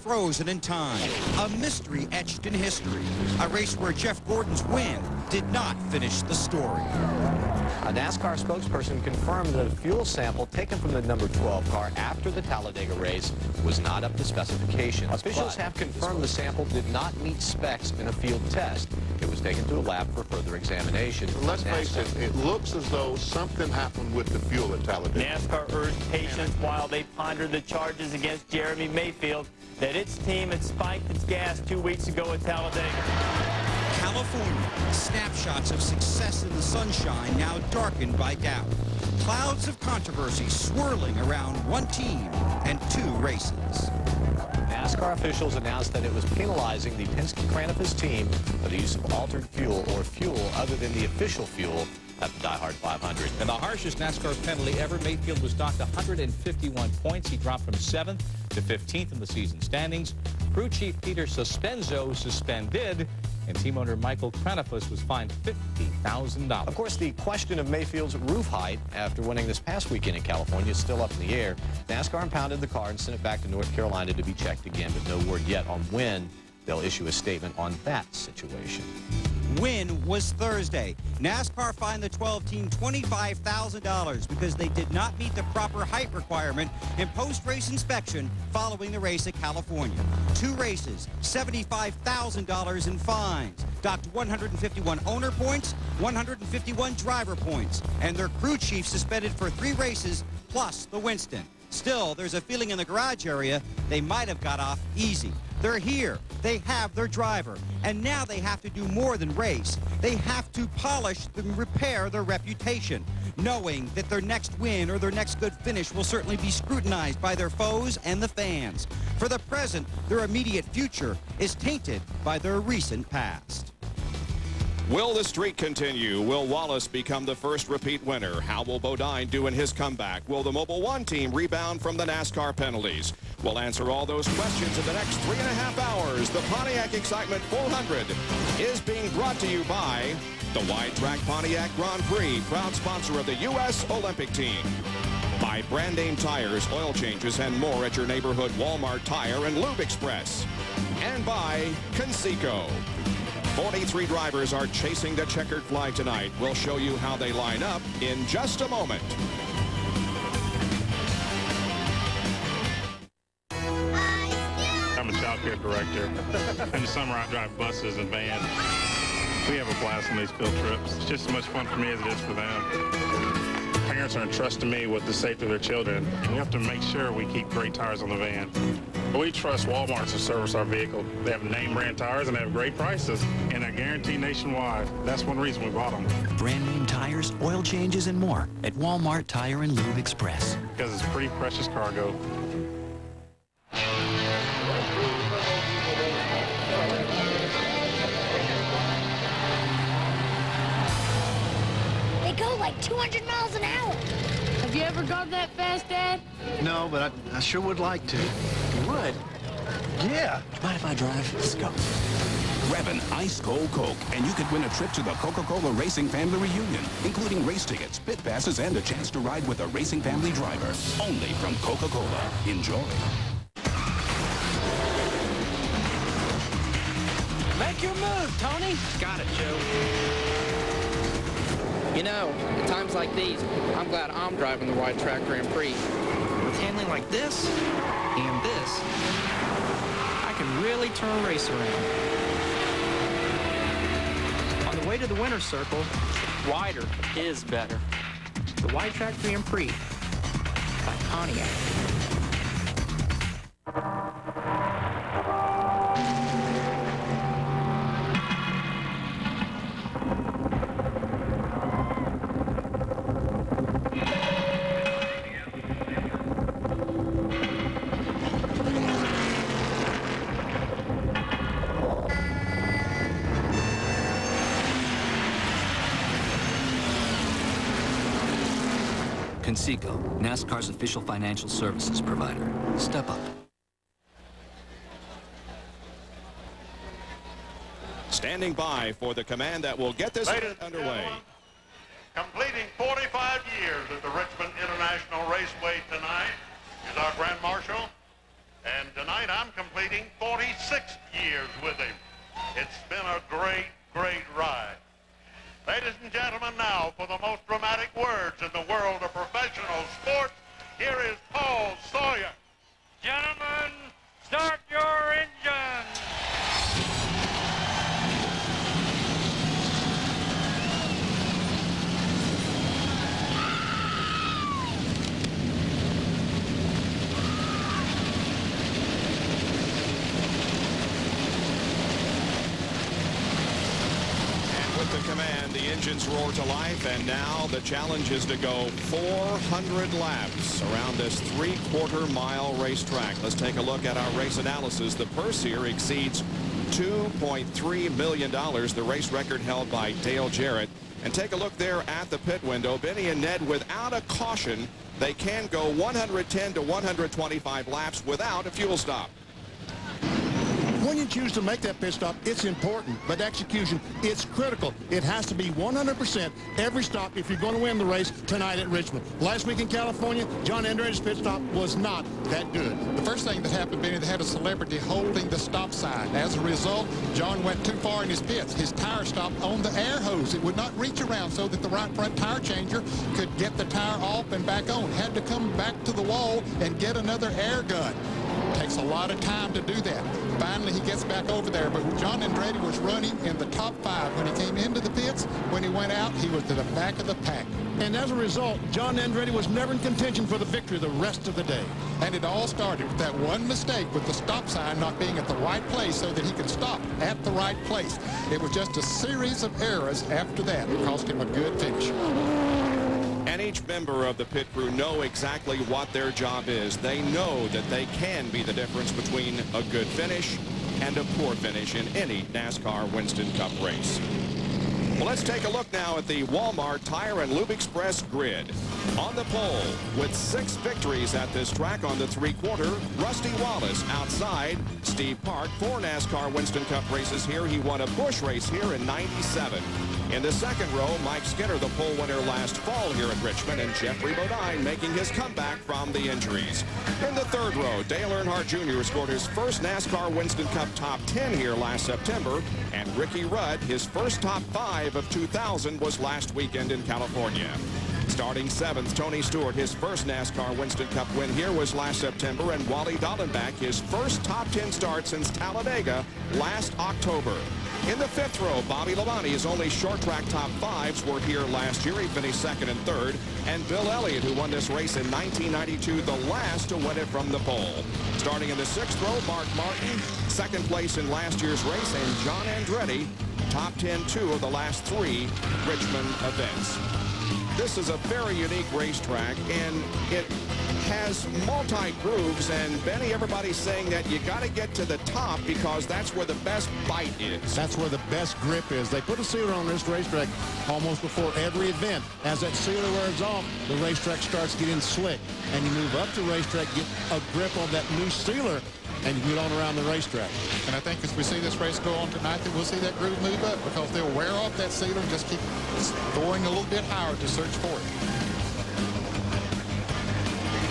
frozen in time, a mystery etched in history, a race where Jeff Gordon's win did not finish the story. A NASCAR spokesperson confirmed that a fuel sample taken from the number 12 car after the Talladega race was not up to specification. Officials have confirmed the sample did not meet specs in a field test. It was taken to a lab for further examination. Let's face it, it looks as though something happened with the fuel at Talladega. NASCAR urged patience while they pondered the charges against Jeremy Mayfield that its team had spiked its gas 2 weeks ago at Talladega. California, snapshots of success in the sunshine now darkened by doubt. Clouds of controversy swirling around one team and 2 races. NASCAR officials announced that it was penalizing the Penske-Cranafis team for the use of altered fuel or fuel other than the official fuel at the Die Hard 500. And the harshest NASCAR penalty ever, Mayfield was docked 151 points. He dropped from 7th to 15th in the season standings. Crew chief Peter Suspenzo suspended, and team owner Michael Cranafis was fined $50,000. Of course, the question of Mayfield's roof height after winning this past weekend in California is still up in the air. NASCAR impounded the car and sent it back to North Carolina to be checked again, but no word yet on when they'll issue a statement on that situation. Win was Thursday. NASCAR fined the 12 team $25,000 because they did not meet the proper height requirement in post-race inspection following the race at California. 2 races, $75,000 in fines, docked 151 owner points, 151 driver points, and their crew chief suspended for 3 races plus the Winston. Still, there's a feeling in the garage area they might have got off easy. They're here. They have their driver. And now they have to do more than race. They have to polish and repair their reputation, knowing that their next win or their next good finish will certainly be scrutinized by their foes and the fans. For the present, their immediate future is tainted by their recent past. Will the streak continue? Will Wallace become the first repeat winner? How will Bodine do in his comeback? Will the Mobil 1 team rebound from the NASCAR penalties? We'll answer all those questions in the next 3.5 hours. The Pontiac Excitement 400 is being brought to you by the Wide Track Pontiac Grand Prix, proud sponsor of the U.S. Olympic team. By Brand Name Tires, oil changes, and more at your neighborhood Walmart Tire and Lube Express. And by Conseco. 43 drivers are chasing the checkered flag tonight. We'll show you how they line up in just a moment. I'm a child care director. In the summer, I drive buses and vans. We have a blast on these field trips. It's just as much fun for me as it is for them. Parents are entrusting me with the safety of their children. We have to make sure we keep great tires on the van. We trust Walmart to service our vehicle. They have name brand tires and they have great prices, and they're guaranteed nationwide. That's one reason we bought them. Brand name tires, oil changes, and more at Walmart Tire and Lube Express. Because it's pretty precious cargo. They go like 200 miles an hour. Have you ever gone that fast, Dad? No, but I sure would like to. You would? Yeah. Mind if I drive? Let's go. Grab an ice cold Coke, and you could win a trip to the Coca-Cola Racing Family Reunion, including race tickets, pit passes, and a chance to ride with a Racing Family driver. Only from Coca-Cola. Enjoy. Make your move, Tony. Got it, Joe. You know, at times like these, I'm glad I'm driving the Wide Track Grand Prix. With handling like this and this, I can really turn a race around. On the way to the winner's circle, wider is better. The Wide Track Grand Prix by Pontiac. Conseco, NASCAR's official financial services provider. Step up. Standing by for the command that will get this event underway. Completing 45 years at the Richmond International Raceway tonight is our Grand Marshal, And tonight I'm completing 46 years with him. It's been a great, great ride. Ladies and gentlemen, now for the most dramatic words in the world of professional sports, here is Paul Sawyer. Gentlemen, start your engines. The command, the engines roar to life, and now the challenge is to go 400 laps around this 3/4 mile racetrack. Let's take a look at our race analysis. The purse here exceeds $2.3 million, the race record held by Dale Jarrett. And take a look there at the pit window. Benny and Ned, without a caution, they can go 110 to 125 laps without a fuel stop. When you choose to make that pit stop, it's important, but execution, it's critical. It has to be 100% every stop if you're going to win the race tonight at Richmond. Last week in California, John Andretti's pit stop was not that good. The first thing that happened, Benny, they had a celebrity holding the stop sign. As a result, John went too far in his pits. His tire stopped on the air hose. It would not reach around so that the right front tire changer could get the tire off and back on. Had to come back to the wall and get another air gun. Takes a lot of time to do that. Finally, he gets back over there, but John Andretti was running in the top 5 when he came into the pits. When he went out, he was to the back of the pack. And as a result, John Andretti was never in contention for the victory the rest of the day. And it all started with that one mistake with the stop sign not being at the right place so that he could stop at the right place. It was just a series of errors after that. It cost him a good finish. And each member of the pit crew know exactly what their job is. They know that they can be the difference between a good finish and a poor finish in any NASCAR Winston Cup race. Well, let's take a look now at the Walmart Tire and Lube Express grid. On the pole, with 6 victories at this track on the 3/4, Rusty Wallace. Outside, Steve Park, 4 NASCAR Winston Cup races here. He won a Busch race here in '97. In the second row, Mike Skinner, the pole winner last fall here at Richmond, and Jeffrey Bodine making his comeback from the injuries. In the third row, Dale Earnhardt Jr. scored his first NASCAR Winston Cup top 10 here last September, and Ricky Rudd, his first top 5 of 2000 was last weekend in California. Starting 7th, Tony Stewart, his first NASCAR Winston Cup win here was last September, and Wally Dallenbach, his first top 10 start since Talladega last October. In the 5th row, Bobby Labonte's only short track top 5s were here last year. He finished 2nd and 3rd. And Bill Elliott, who won this race in 1992, the last to win it from the pole. Starting in the 6th row, Mark Martin, 2nd place in last year's race, and John Andretti, top 10 2 of the last 3 Richmond events. This is a very unique racetrack, and it has multi-grooves, and Benny, everybody's saying that you got to get to the top because that's where the best bite is. That's where the best grip is. They put a sealer on this racetrack almost before every event. As that sealer wears off, the racetrack starts getting slick, and you move up the racetrack, get a grip on that new sealer, and you get on around the racetrack. And I think as we see this race go on tonight, that we'll see that groove move up because they'll wear off that sealer and just keep going a little bit higher to search for it.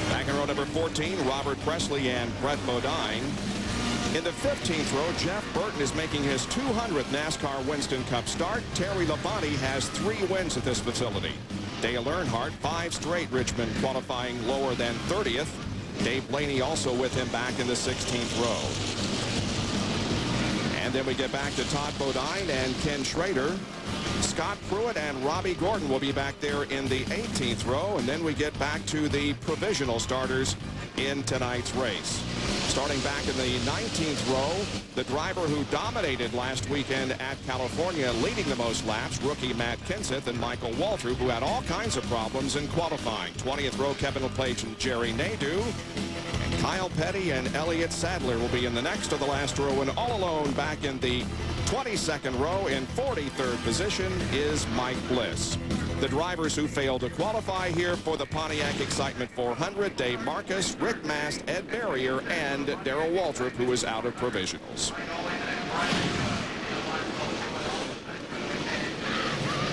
Back in row number 14, Robert Presley and Brett Bodine. In the 15th row, Jeff Burton is making his 200th NASCAR Winston Cup start. Terry Labonte has 3 wins at this facility. Dale Earnhardt, 5 straight Richmond qualifying lower than 30th. Dave Blaney also with him back in the 16th row. And then we get back to Todd Bodine and Ken Schrader. Scott Pruitt and Robbie Gordon will be back there in the 18th row. And then we get back to the provisional starters in tonight's race. Starting back in the 19th row, the driver who dominated last weekend at California, leading the most laps, rookie Matt Kenseth and Michael Waltrip, who had all kinds of problems in qualifying. 20th row, Kevin LePage and Jerry Nadeau. And Kyle Petty and Elliott Sadler will be in the next to the last row. And all alone back in the 22nd row in 43rd position is Mike Bliss. The drivers who failed to qualify here for the Pontiac Excitement 400, Dave Marcus, Rick Mast, Ed Barrier, and Darrell Waltrip, who is out of provisionals.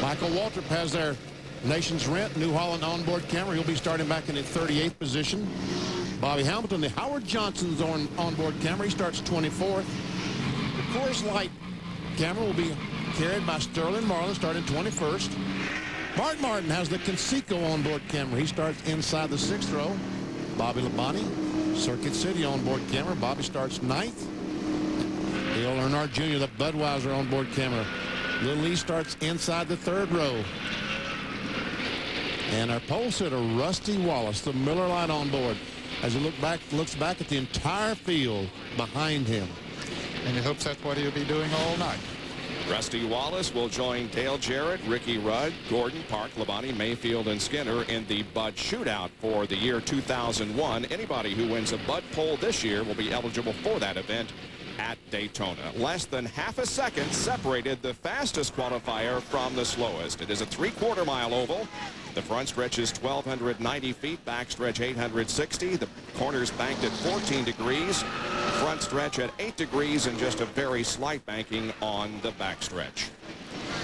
Michael Waltrip has their Nation's Rent New Holland onboard camera. He'll be starting back in the 38th position. Bobby Hamilton, the Howard Johnson's onboard camera. He starts 24th. The Coors Light camera will be carried by Sterling Marlin, starting 21st. Mark Martin has the Conseco onboard camera. He starts inside the 6th row. Bobby Labonte, Circuit City onboard camera. Bobby starts 9th. Dale Earnhardt Jr., the Budweiser onboard camera. Little Lee starts inside the 3rd row. And our pole sitter, Rusty Wallace, the Miller Lite onboard, as he looks back at the entire field behind him. And he hopes that's what he'll be doing all night. Rusty Wallace will join Dale Jarrett, Ricky Rudd, Gordon, Park, Labonte, Mayfield, and Skinner in the Bud Shootout for the year 2001. Anybody who wins a Bud pole this year will be eligible for that event at Daytona. Less than half a second separated the fastest qualifier from the slowest. It is a 3/4 mile oval. The front stretch is 1,290 feet, back stretch 860. The corners banked at 14 degrees, front stretch at 8 degrees, and just a very slight banking on the back stretch.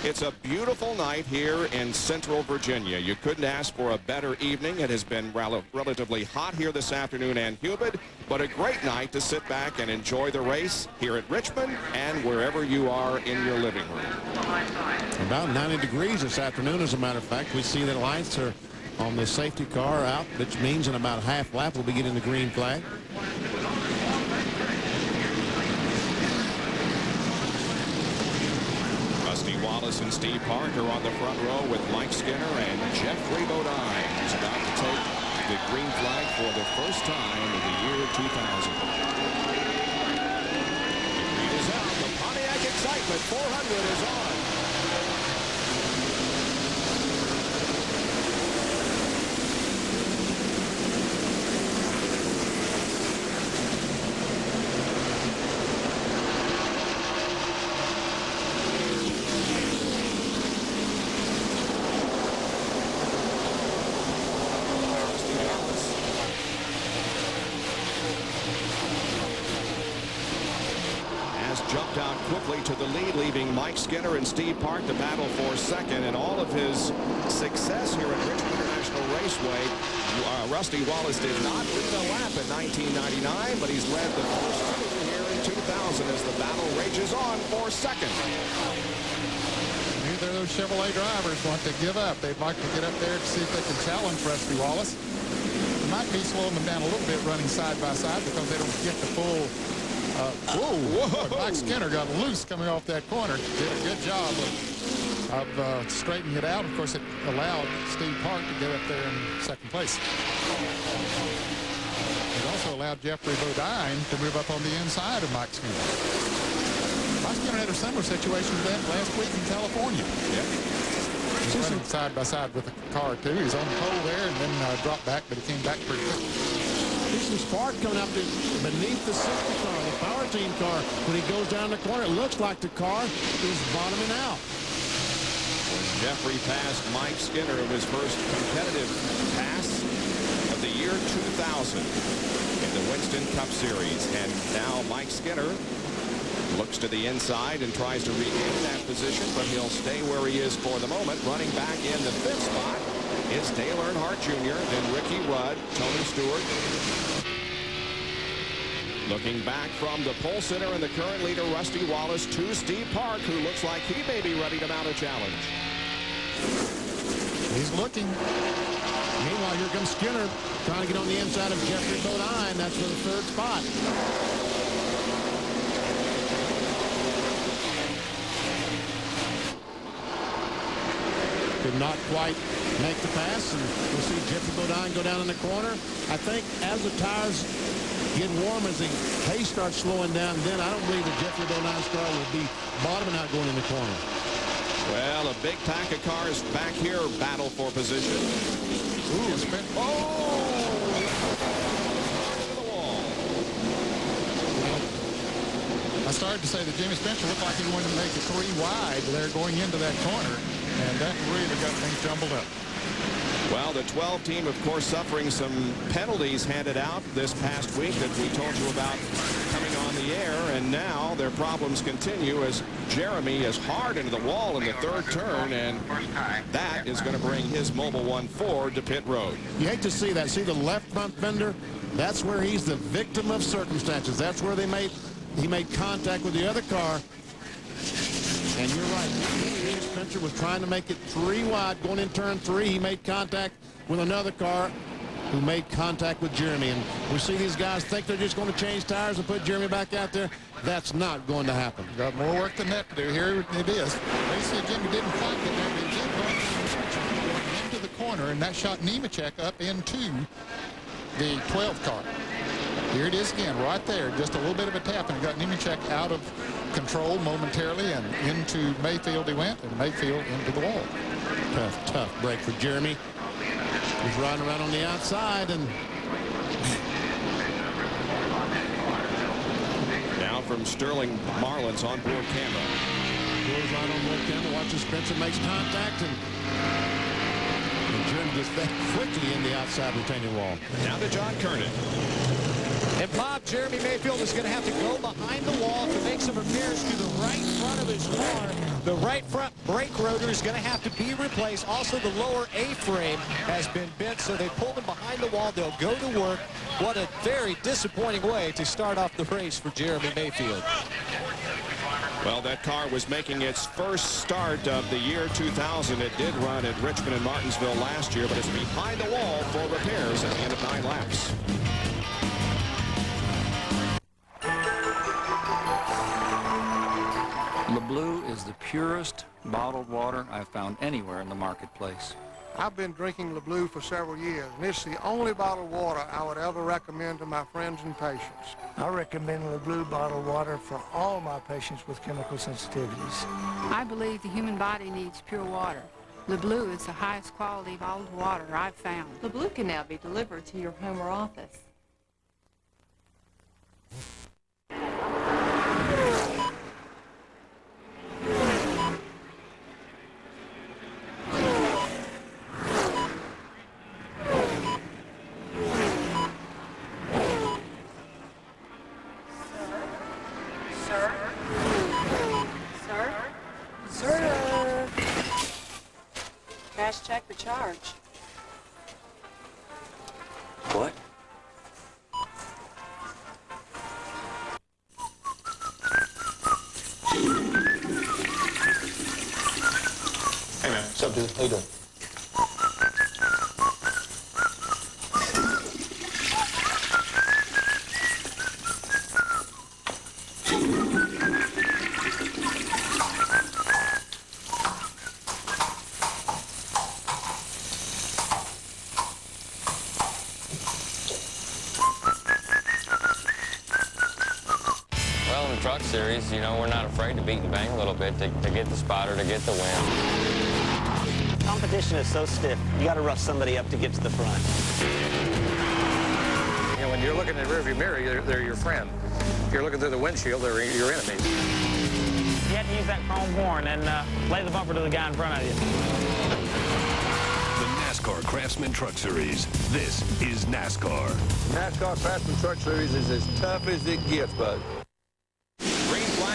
It's a beautiful night here in Central Virginia. You couldn't ask for a better evening. It has been relatively hot here this afternoon and humid, but a great night to sit back and enjoy the race here at Richmond and wherever you are in your living room. About 90 degrees this afternoon, as a matter of fact. We see that lights are on the safety car out, which means in about half lap we'll be getting the green flag. Rusty Wallace and Steve Park are on the front row with Mike Skinner and Jeffrey Bodine, who's about to take the green flag for the first time in the year 2000. The green is out. The Pontiac excitement 400 is on. Jumped out quickly to the lead, leaving Mike Skinner and Steve Park to battle for second. And all of his success here at Richmond International Raceway, Rusty Wallace did not lead a lap in 1999, but he's led the first two here in 2000 as the battle rages on for second. Neither of those Chevrolet drivers want to give up. They'd like to get up there to see if they can challenge Rusty Wallace. It might be slowing them down a little bit running side by side because they don't get the full. Mike Skinner got loose coming off that corner. Did a good job of straightening it out. Of course, it allowed Steve Park to get up there in second place. It also allowed Jeffrey Bodine to move up on the inside of Mike Skinner. Mike Skinner had a similar situation to that last week in California. He's running side by side with the car, too. He's on the pole there and then dropped back, but he came back pretty quick. There's some spark coming up beneath the safety car, the power team car. When he goes down the corner, it looks like the car is bottoming out. Jeffrey passed Mike Skinner of his first competitive pass of the year 2000 in the Winston Cup Series. And now Mike Skinner looks to the inside and tries to regain that position, but he'll stay where he is for the moment. Running back in the 5th spot is Dale Earnhardt Jr., then Ricky Rudd, Tony Stewart. Looking back from the pole sitter and the current leader, Rusty Wallace, to Steve Park, who looks like he may be ready to mount a challenge. He's looking. Meanwhile, here comes Skinner trying to get on the inside of Jeffrey Bodine. That's for the 3rd spot. Could not quite make the pass, and we'll see Jeffrey Bodine go down in the corner. I think as the tires get warm, as the pace starts slowing down, then I don't believe that Jeffrey Bodine's car will be bottoming out going in the corner. Well, a big pack of cars back here battle for position. Ooh, I started to say that Jimmy Spencer looked like he wanted to make it 3 wide there going into that corner, and that really got things jumbled up. Well, the 12 team, of course, suffering some penalties handed out this past week that we told you about coming on the air, and now their problems continue as Jeremy is hard into the wall in the third turn, and that is going to bring his Mobil 1 Ford to pit road. You hate to see that. See the left front fender? That's where he's the victim of circumstances. That's where he made contact with the other car. And you're right. Spencer was trying to make it 3 wide going in turn 3. He made contact with another car who made contact with Jeremy. And we see these guys think they're just going to change tires and put Jeremy back out there. That's not going to happen. Got more work than that to do. Here it is. They said Jimmy didn't fight it there, but he did run into the corner, and that shot Nemechek up into the 12 car. Here it is again, right there. Just a little bit of a tap, and it got Nemechek out of control momentarily, and into Mayfield he went, and Mayfield into the wall. Tough break for Jeremy. He's riding around on the outside, and now from Sterling Marlin's onboard camera. Goes right on board camera. Watches Spencer makes contact, and Jeremy gets back quickly in the outside retaining wall. Now to John Kernan. And Bob, Jeremy Mayfield is going to have to go behind the wall to make some repairs to the right front of his car. The right front brake rotor is going to have to be replaced. Also, the lower A-frame has been bent, so they pulled him behind the wall. They'll go to work. What a very disappointing way to start off the race for Jeremy Mayfield. Well, that car was making its first start of the year 2000. It did run at Richmond and Martinsville last year, but it's behind the wall for repairs at the end of 9 laps. LeBlue is the purest bottled water I've found anywhere in the marketplace. I've been drinking LeBlue for several years, and it's the only bottled water I would ever recommend to my friends and patients. I recommend LeBlue bottled water for all my patients with chemical sensitivities. I believe the human body needs pure water. LeBlue is the highest quality bottled water I've found. LeBlue can now be delivered to your home or office. Cash check or charge? What? Hey man, what's up, dude? How you doing? Truck Series, you know, we're not afraid to beat and bang a little bit to get the spot or to get the win. Competition is so stiff, you got to rough somebody up to get to the front. You know, when you're looking in the rearview mirror, they're your friend. If you're looking through the windshield, they're your enemy. You have to use that chrome horn and lay the bumper to the guy in front of you. The NASCAR Craftsman Truck Series. This is NASCAR. NASCAR Craftsman Truck Series is as tough as it gets, bud.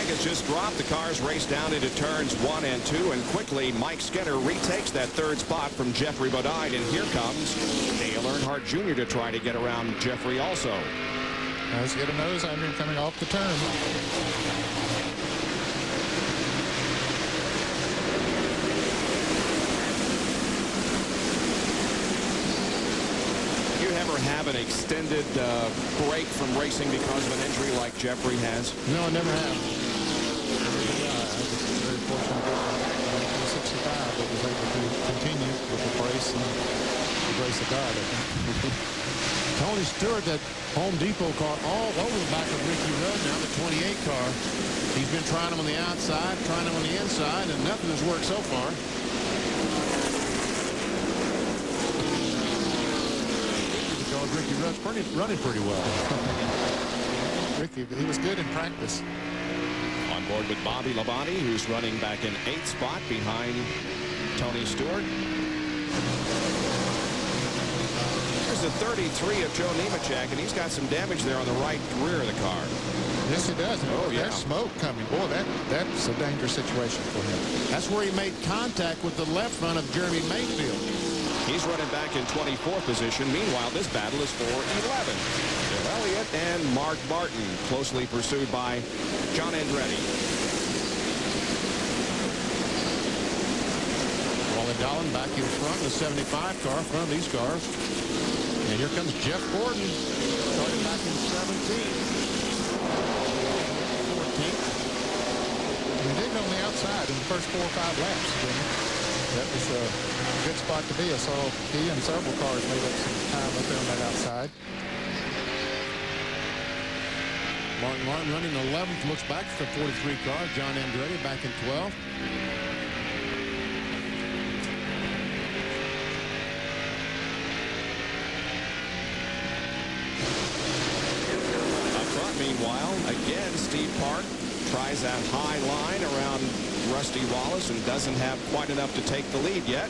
Has just dropped. The cars race down into turns 1 and 2, and quickly Mike Skinner retakes that third spot from Jeffrey Bodine, and here comes Dale Earnhardt Jr. to try to get around Jeffrey also. Let's get a nose under him coming off the turn. You ever have an extended break from racing because of an injury like Jeffrey has? No, I never have. Very fortunate in 65 that was able to continue with the brace and the grace of God, I think. Tony Stewart, that Home Depot car all over the back of Ricky Rudd now, the 28 car. He's been trying them on the outside, trying them on the inside, and nothing has worked so far. Because Ricky Rudd's running pretty well. Ricky, he was good in practice. On board with Bobby Labonte, who's running back in 8th spot behind Tony Stewart. There's the 33 of Joe Nemechek, and he's got some damage there on the right rear of the car. Yes, he does. Oh, yeah. There's smoke coming. Boy, that's a dangerous situation for him. That's where he made contact with the left front of Jeremy Mayfield. He's running back in 24th position. Meanwhile, this battle is for 11. Bill Elliott and Mark Martin, closely pursued by John Andretti. Wally Dolan back in front, the 75 car, front of these cars. And here comes Jeff Gordon, starting back in 17th. 14th. He did go on the outside in the first 4 or 5 laps, Jimmy. That was a good spot to be. I saw he and several cars made up some time up there on that outside. Martin running 11th, looks back to the 43 car. John Andretti back in 12th. Up front, meanwhile, again, Steve Park tries that high line around Rusty Wallace and doesn't have quite enough to take the lead yet.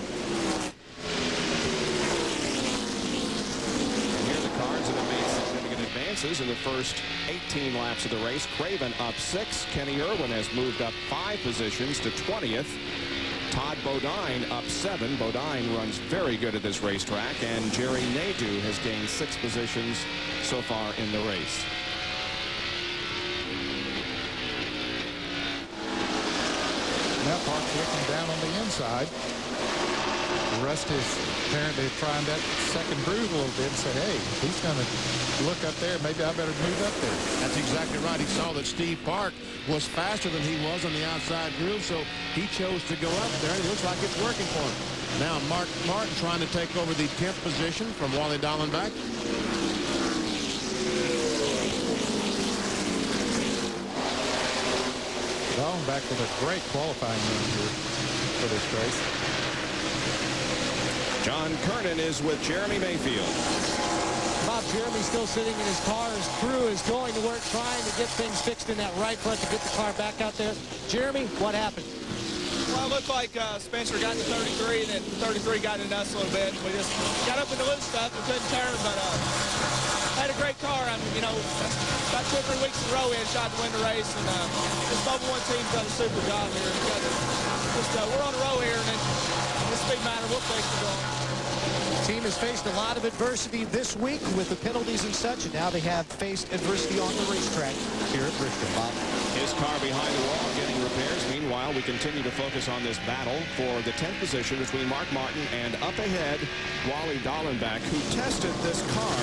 And here are the cars that have made significant advances in the first 18 laps of the race. Craven up 6. Kenny Irwin has moved up 5 positions to 20th. Todd Bodine up 7. Bodine runs very good at this racetrack, and Jerry Nadeau has gained 6 positions so far in the race. Now Park looking down on the inside. Rusty's apparently trying that second groove a little bit and said, hey, he's going to look up there. Maybe I better move up there. That's exactly right. He saw that Steve Park was faster than he was on the outside groove, so he chose to go up there. It looks like it's working for him. Now Mark Martin trying to take over the 10th position from Wally Dallenbach. Dallenbach with a great qualifying run here for this race. John Kernan is with Jeremy Mayfield. Bob, Jeremy's still sitting in his car. His crew is going to work trying to get things fixed in that right front to get the car back out there. Jeremy, what happened? Well, it looked like Spencer got to 33, and then 33 got into us a little bit. We just got up in the loose stuff and couldn't turn, but had a great car. I mean, you know, about 2 or 3 weeks in a row we had a shot to win the race, and this Bubba 1 team's done a super job here. We're on a roll here, and this big matter, we'll fix it going. The team has faced a lot of adversity this week with the penalties and such, and now they have faced adversity on the racetrack here at Richmond. Bob. His car behind the wall getting repairs. Meanwhile, we continue to focus on this battle for the 10th position between Mark Martin and up ahead, Wally Dallenbach, who tested this car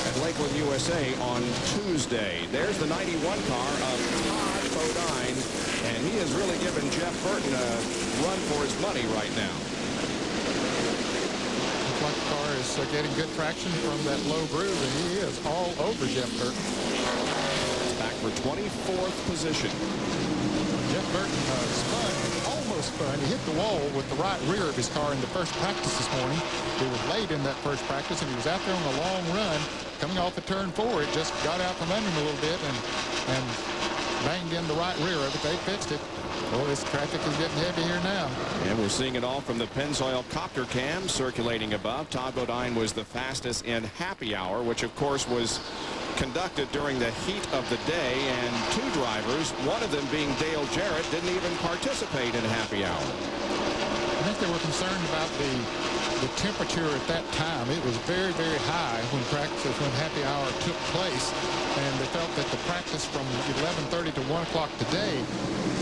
at Lakeland, USA on Tuesday. There's the 91 car of Todd Bodine, and he has really given Jeff Burton a run for his money right now. Looks like the car is getting good traction from that low groove, and he is all over Jeff Burton. Back for 24th position. Jeff Burton almost spun. He hit the wall with the right rear of his car in the first practice this morning. It was late in that first practice, and he was out there on a long run. Coming off the turn 4, it just got out from under him a little bit and banged in the right rear of it. They fixed it. Boy, this traffic is getting heavy here now. And we're seeing it all from the Pennzoil copter cam circulating above. Todd Bodine was the fastest in happy hour, which of course was conducted during the heat of the day, and 2 drivers, one of them being Dale Jarrett, didn't even participate in happy hour. I think they were concerned about the temperature at that time. It was very, very high when happy hour took place, and they felt that the practice from 11:30 to 1 o'clock today,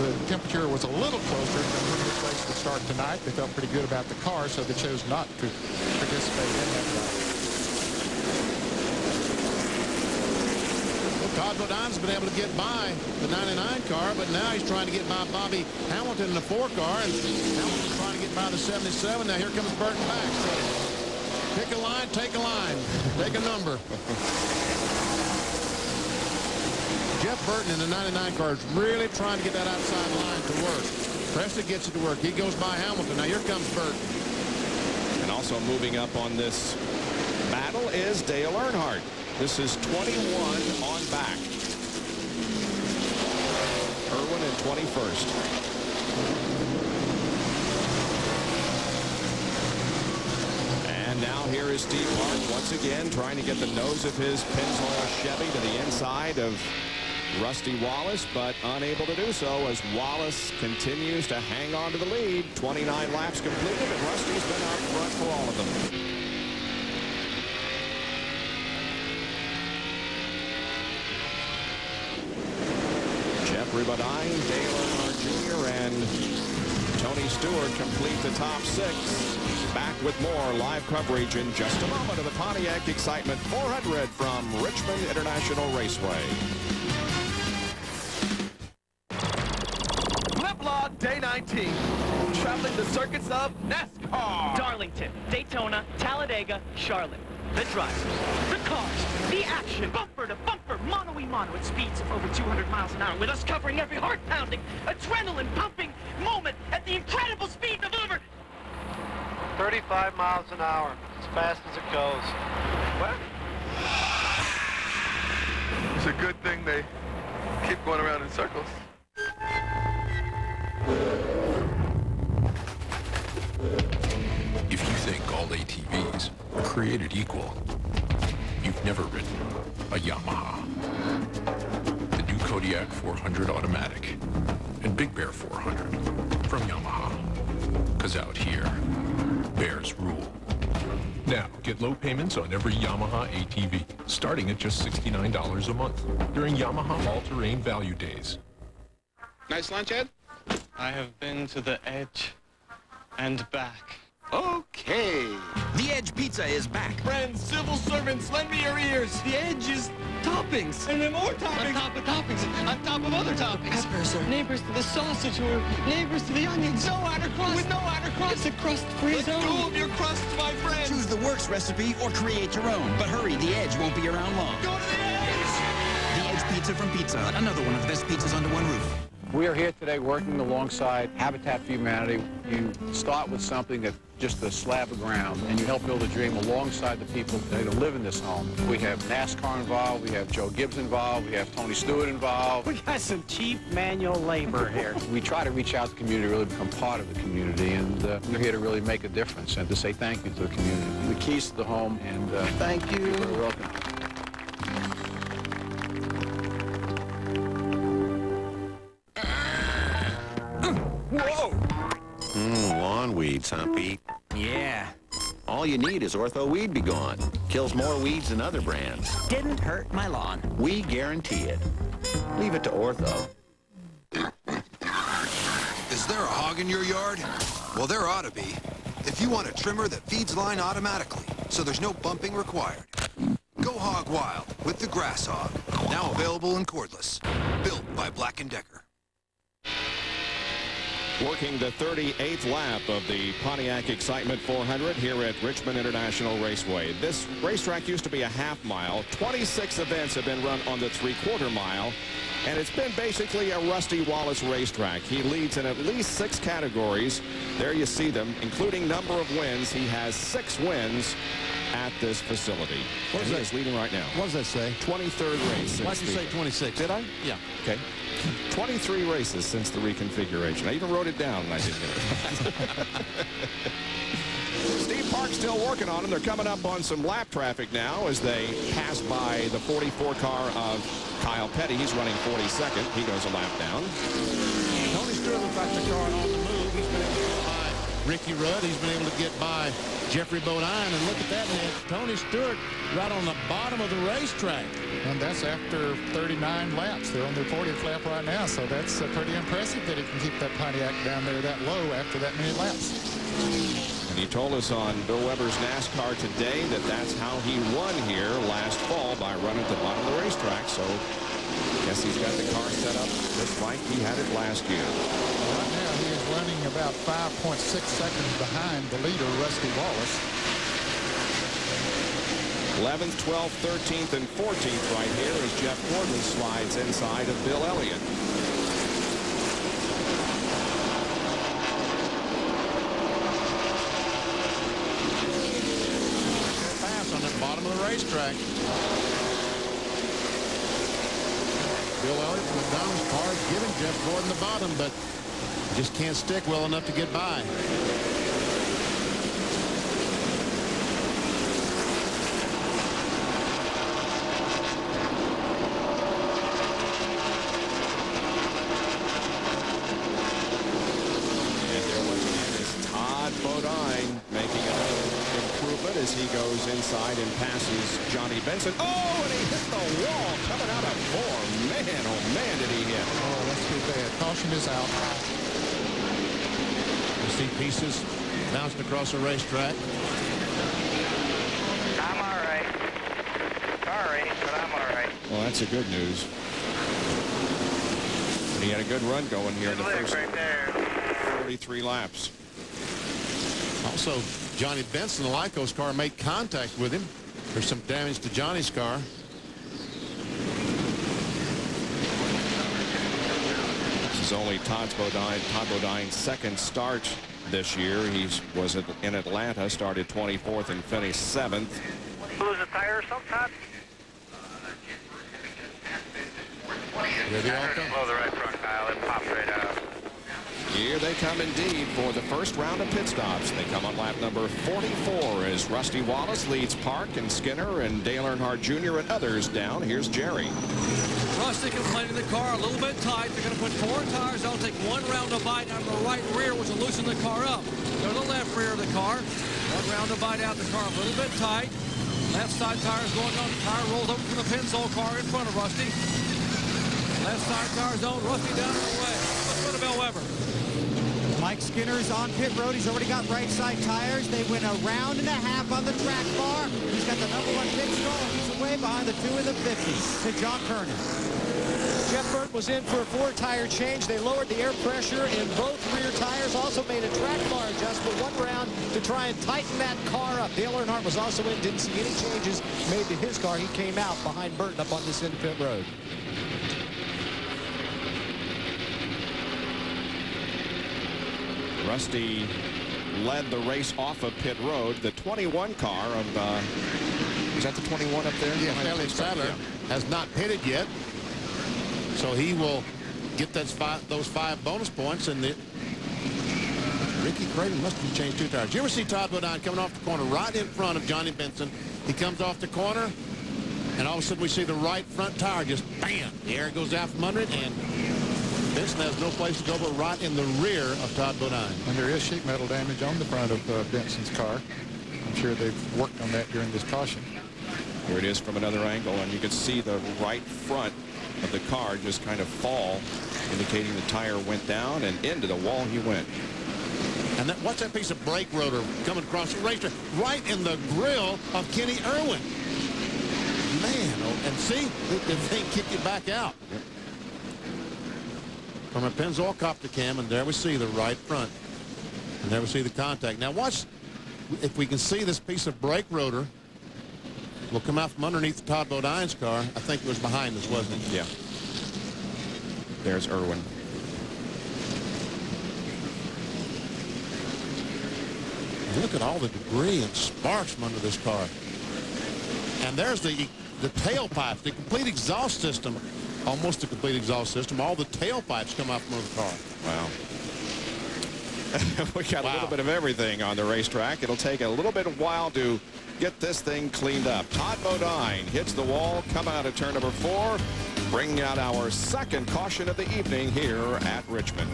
the temperature was a little closer than when this race would start tonight. They felt pretty good about the car, so they chose not to participate in that ride. Todd Bodine's been able to get by the 99 car, but now he's trying to get by Bobby Hamilton in the 4 car, and Hamilton's trying to get by the 77. Now here comes Burton back. So pick a line, take a line, take a number. Jeff Burton in the 99 car is really trying to get that outside line to work. Preston gets it to work. He goes by Hamilton. Now here comes Burton. And also moving up on this battle is Dale Earnhardt. This is 21 on back. Irwin in 21st. And now here is Steve Park once again trying to get the nose of his Pennzoil Chevy to the inside of Rusty Wallace, but unable to do so as Wallace continues to hang on to the lead. 29 laps completed, and Rusty's been out front for all of them. Jeffrey Bodine, Dale Earnhardt Jr., and Tony Stewart complete the top 6. Back with more live coverage in just a moment of the Pontiac Excitement 400 from Richmond International Raceway. Flip-Law Day 19. Traveling the circuits of NASCAR. Darlington, Daytona, Talladega, Charlotte. The drivers, the cars, the action, bumper to bumper, mano-a-mano at speeds of over 200 miles an hour, with us covering every heart-pounding, adrenaline-pumping moment at the incredible speed of over 35 miles an hour, as fast as it goes. What? It's a good thing they keep going around in circles. If you think all ATVs are created equal, you've never ridden a Yamaha. The new Kodiak 400 Automatic and Big Bear 400 from Yamaha. 'Cause out here, bears rule. Now, get low payments on every Yamaha ATV, starting at just $69 a month during Yamaha All-Terrain Value Days. Nice lunch, Ed? I have been to the Edge and back. Okay. The Edge Pizza is back. Friends, civil servants, lend me your ears. The Edge is toppings. And then more toppings. On top of toppings. On top of other toppings. Peppers or neighbors to the sausage or neighbors to the onions. No outer crust. With no outer crust. It's a crust-free zone. Let go of your crust, my friend. Choose the Works recipe or create your own. But hurry, the Edge won't be around long. Go to the Edge! The Edge Pizza from Pizza Hut. Another one of the best pizzas under one roof. We are here today working alongside Habitat for Humanity. You start with something that's just a slab of ground, and you help build a dream alongside the people that live in this home. We have NASCAR involved, we have Joe Gibbs involved, we have Tony Stewart involved. We got some cheap manual labor here. We try to reach out to the community, really become part of the community, and we're here to really make a difference and to say thank you to the community. The keys to the home, and thank you. You're very welcome. Whoa! Lawn weeds, huh, Pete? Yeah. All you need is Ortho Weed Be Gone. Kills more weeds than other brands. Didn't hurt my lawn. We guarantee it. Leave it to Ortho. Is there a hog in your yard? Well, there ought to be. If you want a trimmer that feeds line automatically, so there's no bumping required. Go hog wild with the Grass Hog. Now available in cordless. Built by Black & Decker. Working the 38th lap of the Pontiac Excitement 400 here at Richmond International Raceway. This racetrack used to be a half mile. 26 events have been run on the three-quarter mile, and it's been basically a Rusty Wallace racetrack. He leads in at least 6 categories. There you see them, including number of wins. He has 6 wins at this facility. What is he that? is leading right now. What does that say? 23rd race. Why did you say 26? Did I? Yeah. Okay. 23 races since the reconfiguration. I even wrote it down and I didn't get it. Steve Park's still working on them. They're coming up on some lap traffic now as they pass by the 44 car of Kyle Petty. He's running 42nd. He goes a lap down. Tony Stewart looks like the car on the move. He's been able to get by Ricky Rudd. He's been able to get by Jeffrey Bodine. And look at that, man. Tony Stewart right on the bottom of the racetrack. And that's after 39 laps. They're on their 40th lap right now, so that's pretty impressive that he can keep that Pontiac down there that low after that many laps. And he told us on Bill Weber's NASCAR Today that that's how he won here last fall, by running at the bottom of the racetrack. So I guess he's got the car set up just like he had it last year. Right now he is running about 5.6 seconds behind the leader, Rusty Wallace. 11th, 12th, 13th, and 14th right here as Jeff Gordon slides inside of Bill Elliott. Pass on the bottom of the racetrack. Bill Elliott with Don's car is giving Jeff Gordon the bottom, but just can't stick well enough to get by. inside and passes Johnny Benson. Oh, and he hit the wall coming out of 4. Man, oh man, did he hit. Oh, that's too bad. Caution is out. You see pieces bouncing across the racetrack. I'm all right. Sorry, but I'm all right. Well, that's the good news. He had a good run going here in the first right there. 43 laps. Also, Johnny Benson, Lyco's car, made contact with him. There's some damage to Johnny's car. This is only Todd Bodine's second start this year. He was in Atlanta, started 24th and finished 7th. Lose a tire or something, Todd? Here they all come. Blow the right front, Kyle. It pops right out. Here they come indeed for the first round of pit stops. They come on lap number 44 as Rusty Wallace leads Park and Skinner and Dale Earnhardt Jr. and others down. Here's Jerry. Rusty complaining the car a little bit tight. They're going to put 4 tires. They'll take 1 round of bite out of the right rear, which will loosen the car up. Go to the left rear of the car. 1 round of bite out the car a little bit tight. Left side tires going on. The tire rolls over from the Pennzoil car in front of Rusty. Left side tires on. Rusty down and away. Let's go to Bill Weber. Mike Skinner's on pit road. He's already got right side tires. They went a round and a half on the track bar. He's got the #1 pit stall, and he's away behind the 2 in the 50 to John Kernan. Jeff Burt was in for a 4-tire change. They lowered the air pressure in both rear tires. Also made a track bar adjustment 1 round to try and tighten that car up. Dale Earnhardt was also in. Didn't see any changes made to his car. He came out behind Burton up on this end of pit road. Rusty led the race off of pit road. The 21 car of, is that the 21 up there? Yes, Alex Sadler has not pitted yet. So he will get those 5 bonus points. And Ricky Craven must have changed 2 tires. You ever see Todd Bodine coming off the corner right in front of Johnny Benson? He comes off the corner, and all of a sudden we see the right front tire just bam. The air goes out from under it, and Benson has no place to go but right in the rear of Todd Bodine. And there is sheet metal damage on the front of Benson's car. I'm sure they've worked on that during this caution. Here it is from another angle, and you can see the right front of the car just kind of fall, indicating the tire went down, and into the wall he went. And what's that piece of brake rotor coming across the racetrack? Right in the grill of Kenny Irwin. Man, oh, and see, the thing kicked you back out. Yep. From a Pennzoil copter cam, and there we see the right front. And there we see the contact. Now watch, if we can see this piece of brake rotor will come out from underneath Todd Bodine's car. I think it was behind us, wasn't it? Yeah. There's Irwin. Look at all the debris and sparks from under this car. And there's the tailpipes, the complete exhaust system. Almost a complete exhaust system. All the tailpipes come out from under the car. Wow. We got a little bit of everything on the racetrack. It'll take a little bit of while to get this thing cleaned up. Todd Bodine hits the wall, coming out of turn number 4, bringing out our second caution of the evening here at Richmond.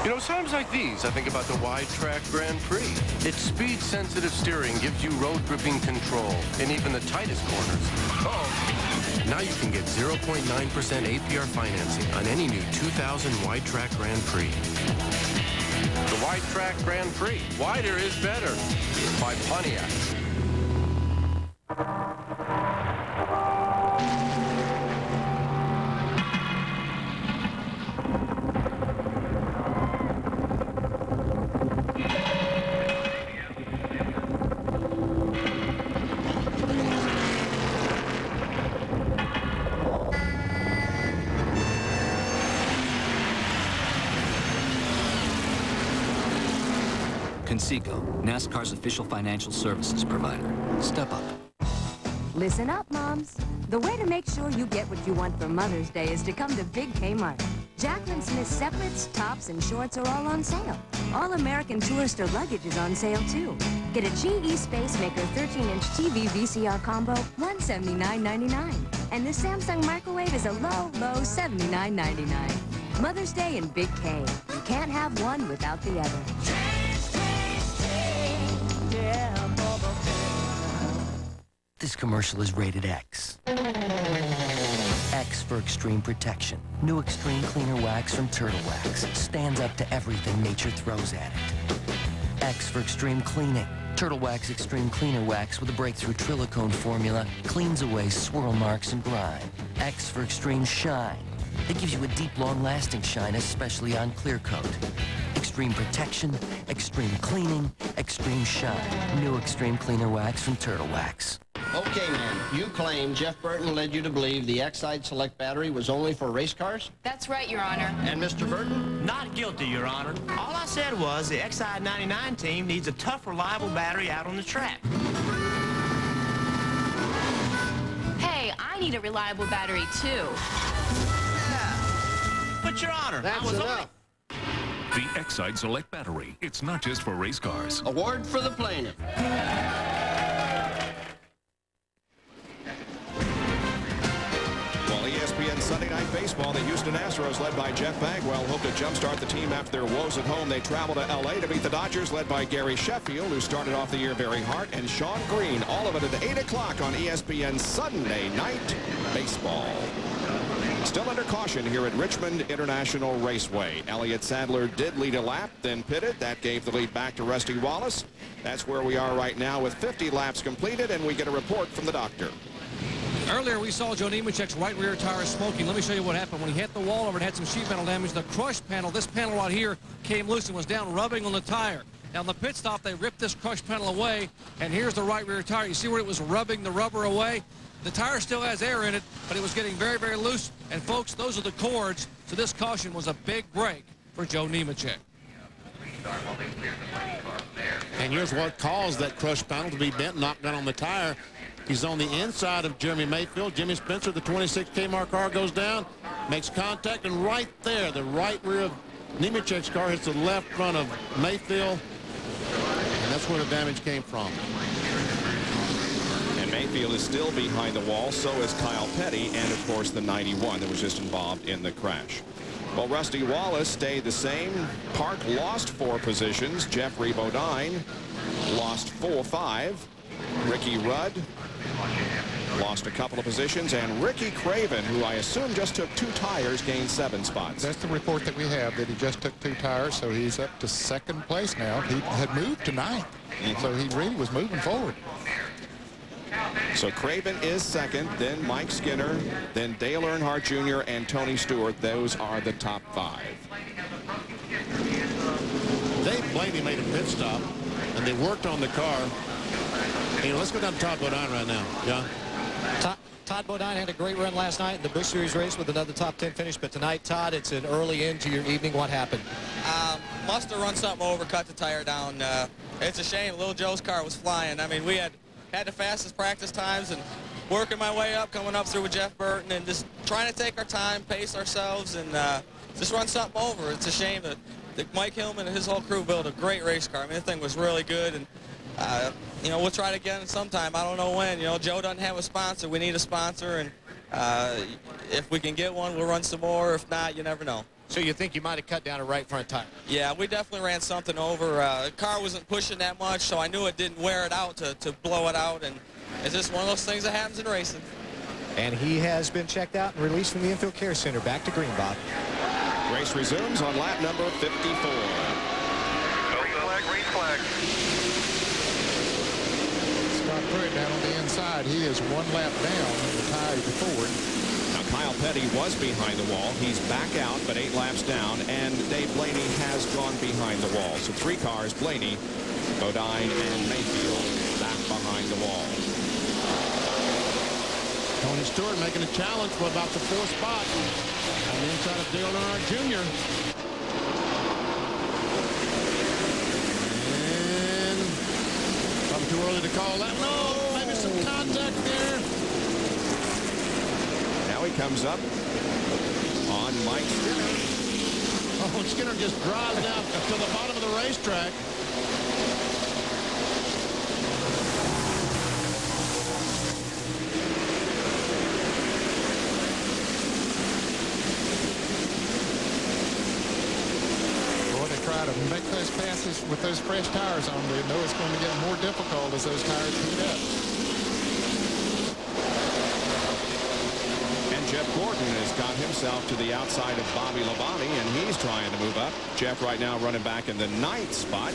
You know, times like these, I think about the Wide Track Grand Prix. Its speed-sensitive steering gives you road gripping control in even the tightest corners. Oh. Now you can get 0.9% APR financing on any new 2000 Wide Track Grand Prix. The Wide Track Grand Prix. Wider is better. By Pontiac. Conseco, NASCAR's official financial services provider. Step up. Listen up, moms. The way to make sure you get what you want for Mother's Day is to come to Big Kmart. Jacqueline Smith's separates, tops, and shorts are all on sale. All American Tourister luggage is on sale, too. Get a GE Spacemaker 13-inch TV VCR combo, $179.99. And the Samsung microwave is a low, low $79.99. Mother's Day in Big K. You can't have one without the other. This commercial is rated X. X for extreme protection. New extreme cleaner wax from Turtle Wax. Stands up to everything nature throws at it. X for extreme cleaning. Turtle Wax Extreme Cleaner Wax with a breakthrough Trilicone formula cleans away swirl marks and grime. X for extreme shine. It gives you a deep, long-lasting shine, especially on clear coat. Extreme protection, extreme cleaning, extreme shine. New Extreme Cleaner Wax from Turtle Wax. Okay, ma'am. You claim Jeff Burton led you to believe the X-Side Select battery was only for race cars? That's right, Your Honor. And Mr. Burton? Not guilty, Your Honor. All I said was the X-Side 99 team needs a tough, reliable battery out on the track. Hey, I need a reliable battery, too. But, Your Honor, That's enough. The X-Side Select battery. It's not just for race cars. Award for the plaintiff. ESPN Sunday Night Baseball, the Houston Astros, led by Jeff Bagwell, hope to jumpstart the team after their woes at home. They travel to L.A. to meet the Dodgers, led by Gary Sheffield, who started off the year very hard, and Sean Green. All of it at 8 o'clock on ESPN Sunday Night Baseball. Still under caution here at Richmond International Raceway. Elliott Sadler did lead a lap, then pitted. That gave the lead back to Rusty Wallace. That's where we are right now with 50 laps completed, and we get a report from the doctor. Earlier, we saw Joe Nemechek's right rear tire smoking. Let me show you what happened. When he hit the wall over, it had some sheet metal damage. The crush panel, this panel right here, came loose and was down rubbing on the tire. Now, on the pit stop, they ripped this crush panel away, and here's the right rear tire. You see where it was rubbing the rubber away? The tire still has air in it, but it was getting very, very loose. And, folks, those are the cords, so this caution was a big break for Joe Nemechek. And here's what caused that crush panel to be bent, knocked down on the tire. He's on the inside of Jeremy Mayfield. Jimmy Spencer, the 26 Kmart car, goes down, makes contact, and right there, the right rear of Nemechek's car hits the left front of Mayfield, and that's where the damage came from. And Mayfield is still behind the wall, so is Kyle Petty, and, of course, the 91 that was just involved in the crash. Well, Rusty Wallace stayed the same. Park lost 4 positions. Jeffrey Bodine lost 5. Ricky Rudd lost a couple of positions, and Ricky Craven, who I assume just took 2 tires, gained 7 spots. That's the report that we have, that he just took 2 tires, so he's up to 2nd place now. He had moved to 9th, so he really was moving forward. So Craven is 2nd, then Mike Skinner, then Dale Earnhardt Jr. and Tony Stewart. Those are the top 5. Dave Blaney made a pit stop, and they worked on the car. Hey, let's go down to Todd Bodine right now, John. Todd Bodine had a great run last night in the Busch Series race with another top 10 finish, but tonight, Todd, it's an early end to your evening. What happened? Must have run something over, cut the tire down. It's a shame. Little Joe's car was flying. I mean, we had the fastest practice times, and working my way up, coming up through with Jeff Burton, and just trying to take our time, pace ourselves, and just run something over. It's a shame that Mike Hillman and his whole crew built a great race car. I mean, the thing was really good, and you know, we'll try it again sometime. I don't know when. You know, Joe doesn't have a sponsor. We need a sponsor, and if we can get one, we'll run some more. If not, you never know. So you think you might have cut down a right front tire? Yeah, we definitely ran something over. The car wasn't pushing that much, so I knew it didn't wear it out to blow it out, and it's just one of those things that happens in racing. And he has been checked out and released from the Infield Care Center. Back to Green, Bob. Race resumes on lap number 54. Green flag, green flag. Scott Pruitt down on the inside. He is 1 lap down in the tire to Ford. Now, Kyle Petty was behind the wall. He's back out, but 8 laps down, and Dave Blaney has gone behind the wall. So 3 cars, Blaney, Bodine, and Mayfield, back behind the wall. Tony Stewart making a challenge for about the 4th spot on the inside of Dale Earnhardt Jr. And probably too early to call that. No, maybe some contact there. Now he comes up on Mike Skinner. Oh, and Skinner just drives down to the bottom of the racetrack. those passes with those fresh tires on, they know it's going to get more difficult as those tires heat up. And Jeff Gordon has got himself to the outside of Bobby Labonte, and he's trying to move up. Jeff right now running back in the 9th spot.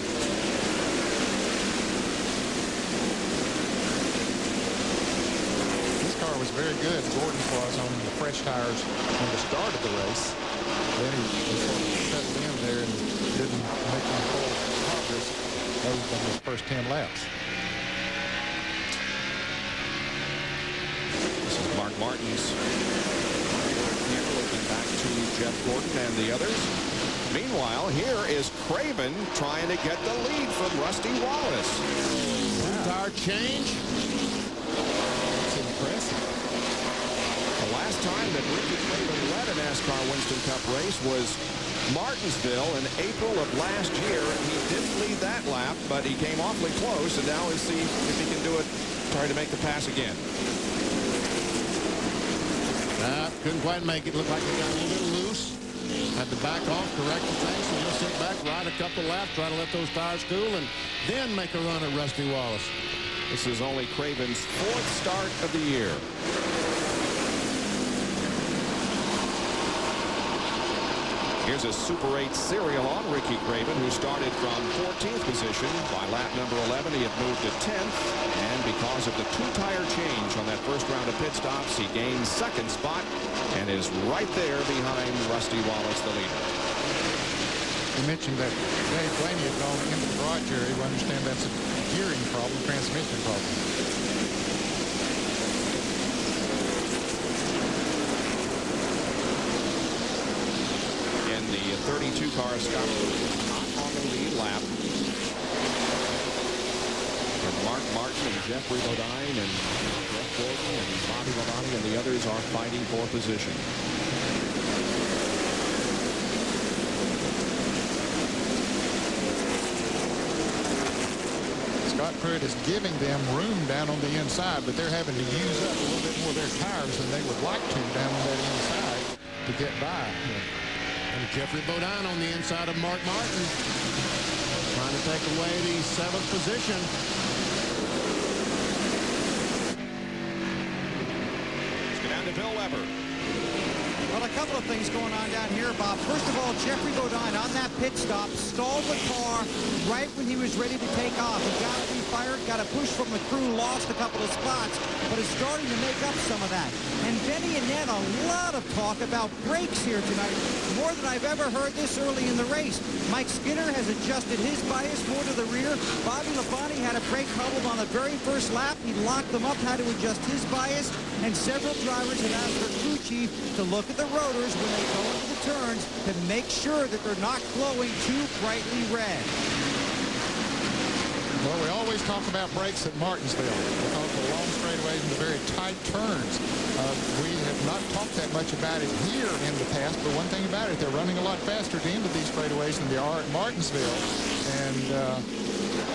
This car was very good. Gordon's was on the fresh tires on the start of the race. Then he sort of settled in there and didn't make any full progress other than his first 10 laps. This is Mark Martin's camera looking back to Jeff Gordon and the others. Meanwhile, here is Craven trying to get the lead from Rusty Wallace. Tire change. That's impressive. The last time that Ricky Craven led a NASCAR Winston Cup race was Martinsville in April of last year. He didn't lead that lap, but he came awfully close, and now we'll see if he can do it, try to make the pass again. Couldn't quite make it. Looked like he got a little bit loose. Had to back off, correct the thing, so he'll sit back, ride a couple laps, try to let those tires cool, and then make a run at Rusty Wallace. This is only Craven's 4th start of the year. Here's a Super 8 serial on Ricky Craven, who started from 14th position. By lap number 11, he had moved to 10th. And because of the 2-tire change on that first round of pit stops, he gained 2nd spot and is right there behind Rusty Wallace, the leader. You mentioned that Dave Blaney had gone into the garage area. We understand that's a gearing problem, transmission problem. In the 32 car, Scott not on the lead lap. And Mark Martin and Jeffrey Bodine and Jeff Gordon and Bobby Labonte and the others are fighting for position. Scott Pruitt is giving them room down on the inside, but they're having to use up a little bit more of their tires than they would like to down on that inside to get by. And Jeffrey Bodine on the inside of Mark Martin, trying to take away the 7th position. Let's go down to Bill Weber. Well, a couple of things going on down here, Bob. First of all, Jeffrey Bodine on that pit stop stalled the car right when he was ready to take off. He got to be fired, got a push from the crew, lost a couple of spots, but is starting to make up some of that. And Benny and Ned, a lot of talk about brakes here tonight, more than I've ever heard this early in the race. Mike Skinner has adjusted his bias more to the rear. Bobby Labonte had a brake problem on the very first lap. He locked them up, had to adjust his bias, and several drivers have asked their crew chief to look at the rotors when they go into the turns to make sure that they're not glowing too brightly red. Well, we always talk about brakes at Martinsville because the long straightaways and the very tight turns. We have not talked that much about it here in the past, but one thing about it, they're running a lot faster at the end of these straightaways than they are at Martinsville. And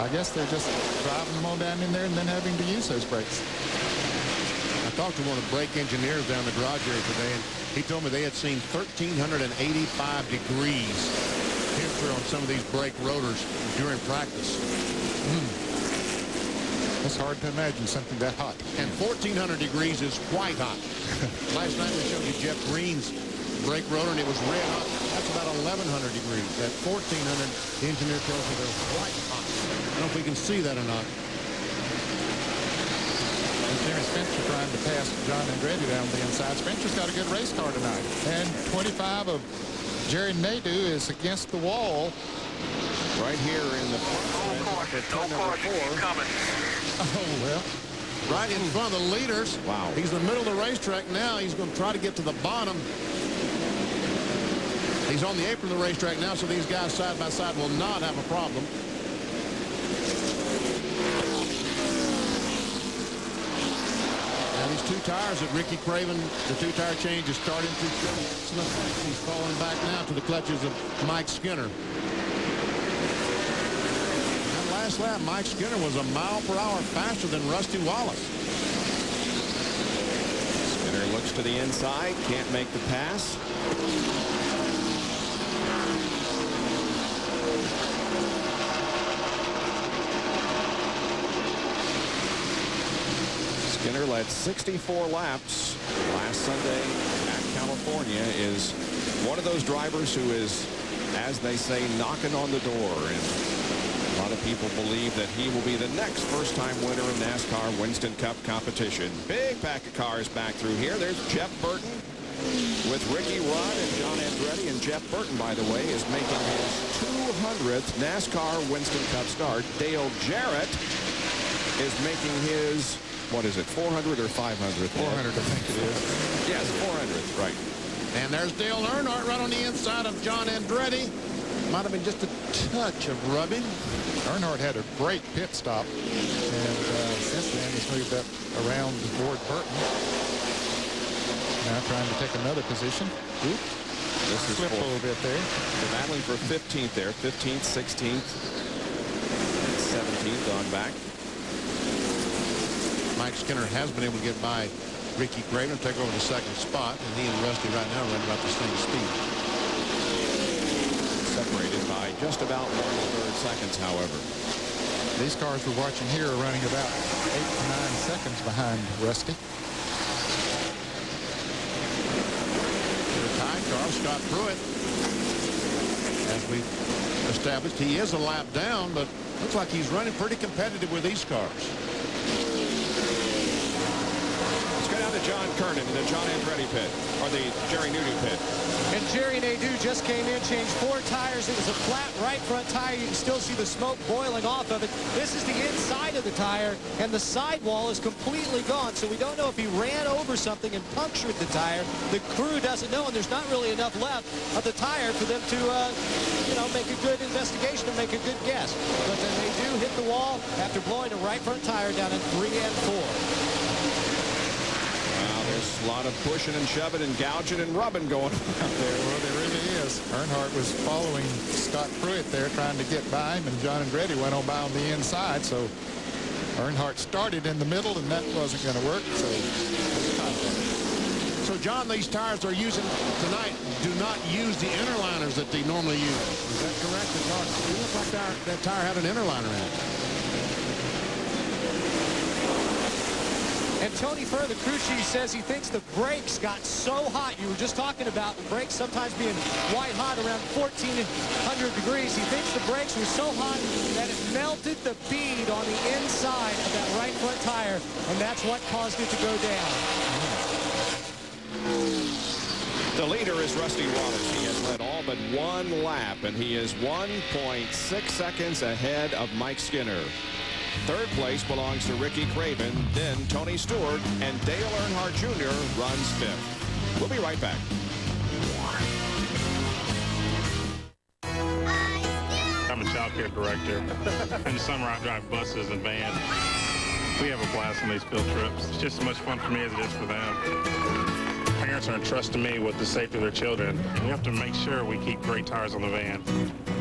I guess they're just driving them all down in there and then having to use those brakes. I talked to one of the brake engineers down in the garage area today, and he told me they had seen 1,385 degrees temperature on some of these brake rotors during practice. It's hard to imagine something that hot. And 1,400 degrees is quite hot. Last night we showed you Jeff Green's brake rotor, and it was red hot. That's about 1,100 degrees. At 1,400, the engineer tells me they're quite hot. I don't know if we can see that or not. Jimmy Spencer trying to pass John Andretti down the inside. Spencer's got a good race car tonight. And 25 of Jerry Nadeau is against the wall. Right here in the front. Coming. Oh, well. Right in front of the leaders. Wow. He's in the middle of the racetrack now. He's going to try to get to the bottom. He's on the apron of the racetrack now, so these guys side by side will not have a problem. Now these 2 tires that Ricky Craven, the 2-tire change is starting to show some effect. He's falling back now to the clutches of Mike Skinner. That last lap, Mike Skinner was a mile per hour faster than Rusty Wallace. Skinner looks to the inside, can't make the pass. Skinner led 64 laps last Sunday at California, is one of those drivers who is, as they say, knocking on the door. And a lot of people believe that he will be the next first-time winner in NASCAR Winston Cup competition. Big pack of cars back through here. There's Jeff Burton with Ricky Rudd and John Andretti. And Jeff Burton, by the way, is making his 200th NASCAR Winston Cup start. Dale Jarrett is making his, what is it, 400 or 500? 400, I think it is. Yes, 400, right. And there's Dale Earnhardt right on the inside of John Andretti. Might have been just a touch of rubbing. Earnhardt had a great pit stop, and since then he's moved up around Ward Burton. Now trying to take another position. Oop. This is slip a little bit there. They're battling for 15th there. 15th, 16th, 17th on back. Mike Skinner has been able to get by Ricky Craven, take over the second spot, and he and Rusty right now run about the same speed. Separated by just about 1/3 seconds, however. These cars we're watching here are running about 8 to 9 seconds behind Rusty. The time car, Scott Pruitt. As we established, he is a lap down, but looks like he's running pretty competitive with these cars. Let's go down to John Kernan in the John Andretti pit, or the Jerry Nadeau pit. And Jerry Nadeau just came in, changed 4 tires. It was a flat right front tire. You can still see the smoke boiling off of it. This is the inside of the tire, and the sidewall is completely gone. So we don't know if he ran over something and punctured the tire. The crew doesn't know, and there's not really enough left of the tire for them to, make a good investigation and make a good guess. But then Nadeau hit the wall after blowing a right front tire down in 3 and 4. There's a lot of pushing and shoving and gouging and rubbing going on out there. Well, there really is. Earnhardt was following Scott Pruitt there, trying to get by him, and John Andretti went on by on the inside. So Earnhardt started in the middle, and that wasn't going to work. So, John, these tires they're using tonight do not use the interliners that they normally use. Is that correct? It looks like that tire had an interliner in it. And Tony Furr, the crew chief, says he thinks the brakes got so hot. You were just talking about the brakes sometimes being white hot around 1,400 degrees. He thinks the brakes were so hot that it melted the bead on the inside of that right front tire, and that's what caused it to go down. The leader is Rusty Wallace. He has led all but 1 lap, and he is 1.6 seconds ahead of Mike Skinner. Third place belongs to Ricky Craven, then Tony Stewart, and Dale Earnhardt Jr. runs 5th. We'll be right back. I'm a child care director. In the summer, I drive buses and vans. We have a blast on these field trips. It's just as much fun for me as it is for them. Parents are entrusting me with the safety of their children. We have to make sure we keep great tires on the van.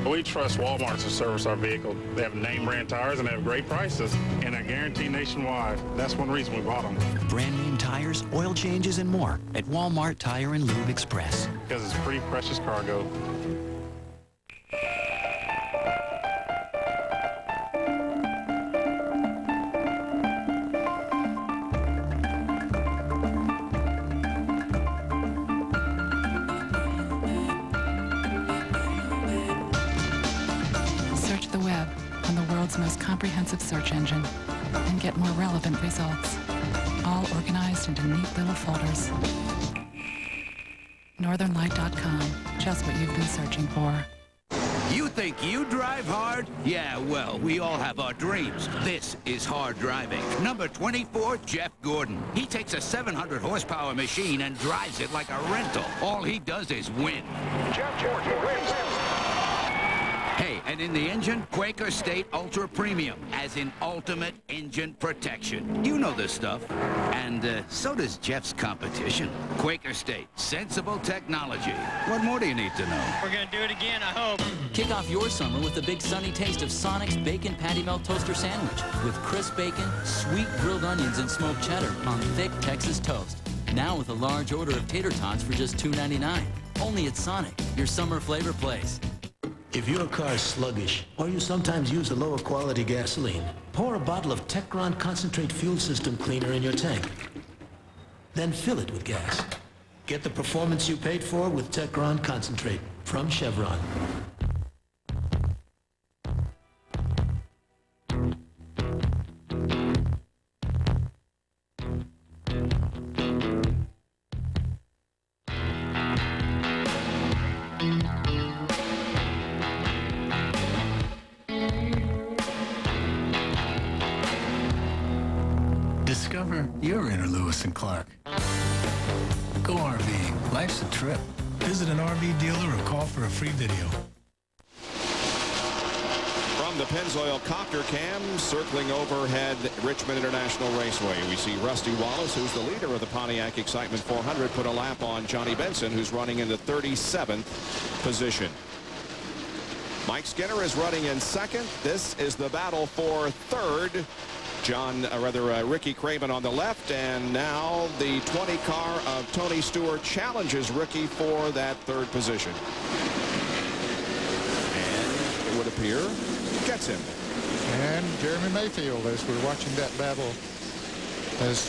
We trust Walmart to service our vehicle. They have name brand tires and they have great prices, and they're guaranteed nationwide. That's one reason we bought them. Brand name tires, oil changes, and more at Walmart Tire and Lube Express. Because it's pretty precious cargo. Most comprehensive search engine and get more relevant results, all organized into neat little folders. Northernlight.com, just what you've been searching for. You think you drive hard? Yeah, well, we all have our dreams. This is hard driving. Number 24, Jeff Gordon. He takes a 700 horsepower machine and drives it like a rental. All he does is win. Jeff Gordon wins. Hey, and in the engine, Quaker State Ultra Premium, as in ultimate engine protection. You know this stuff. And so does Jeff's competition. Quaker State, sensible technology. What more do you need to know? We're going to do it again, I hope. Kick off your summer with the big sunny taste of Sonic's Bacon Patty Melt Toaster Sandwich with crisp bacon, sweet grilled onions, and smoked cheddar on thick Texas toast. Now with a large order of tater tots for just $2.99. Only at Sonic, your summer flavor place. If your car is sluggish, or you sometimes use a lower quality gasoline, pour a bottle of Techron Concentrate Fuel System Cleaner in your tank. Then fill it with gas. Get the performance you paid for with Techron Concentrate from Chevron. Discover your inner Lewis and Clark. Go RV. Life's a trip. Visit an RV dealer or call for a free video. From the Pennzoil Copter Cam, circling overhead Richmond International Raceway, we see Rusty Wallace, who's the leader of the Pontiac Excitement 400, put a lap on Johnny Benson, who's running in the 37th position. Mike Skinner is running in second. This is the battle for third. Ricky Craven on the left, and now the 20 car of Tony Stewart challenges Ricky for that third position. And it would appear gets him. And Jeremy Mayfield, as we're watching that battle, as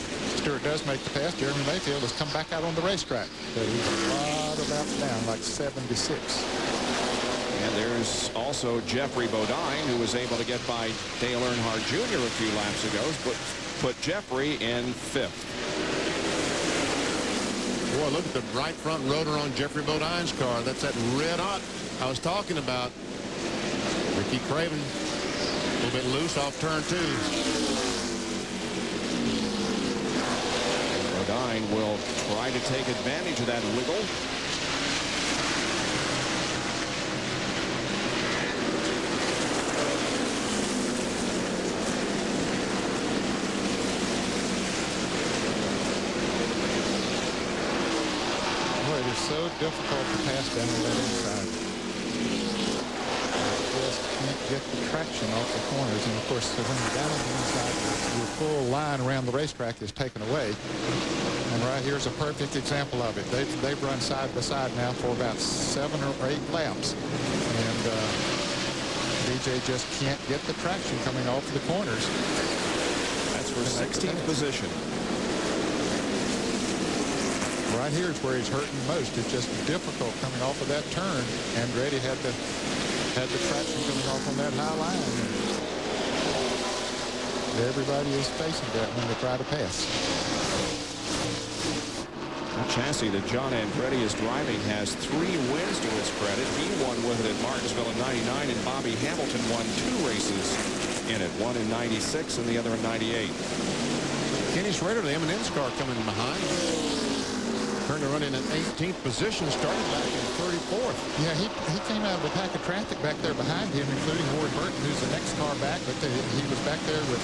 Stewart does make the pass, Jeremy Mayfield has come back out on the racetrack. But he's a lot of laps down, like 76. And there's also Jeffrey Bodine, who was able to get by Dale Earnhardt Jr. a few laps ago, but put Jeffrey in fifth. Boy, look at the right front rotor on Jeffrey Bodine's car. That's that red hot I was talking about. Ricky Craven, a little bit loose off turn 2. Bodine will try to take advantage of that wiggle. So difficult to pass down on that inside. Just can't get the traction off the corners. And of course, when you're down on the inside, your full line around the racetrack is taken away. And right here's a perfect example of it. They've run side by side now for about 7 or 8 laps. And DJ just can't get the traction coming off the corners. That's for 16th position. Right here is where he's hurting most. It's just difficult coming off of that turn. Andretti had the traction coming off on that high line. Everybody is facing that when they try to pass. The chassis that John Andretti is driving has 3 wins to his credit. He won with it at Martinsville in '99, and Bobby Hamilton won 2 races in it, one in '96 and the other in '98. Kenny Schrader, the M&M's car, coming behind. Turned to run in an 18th position, started back in 34th. Yeah, he came out of the pack of traffic back there behind him, including Ward Burton, who's the next car back. But he was back there with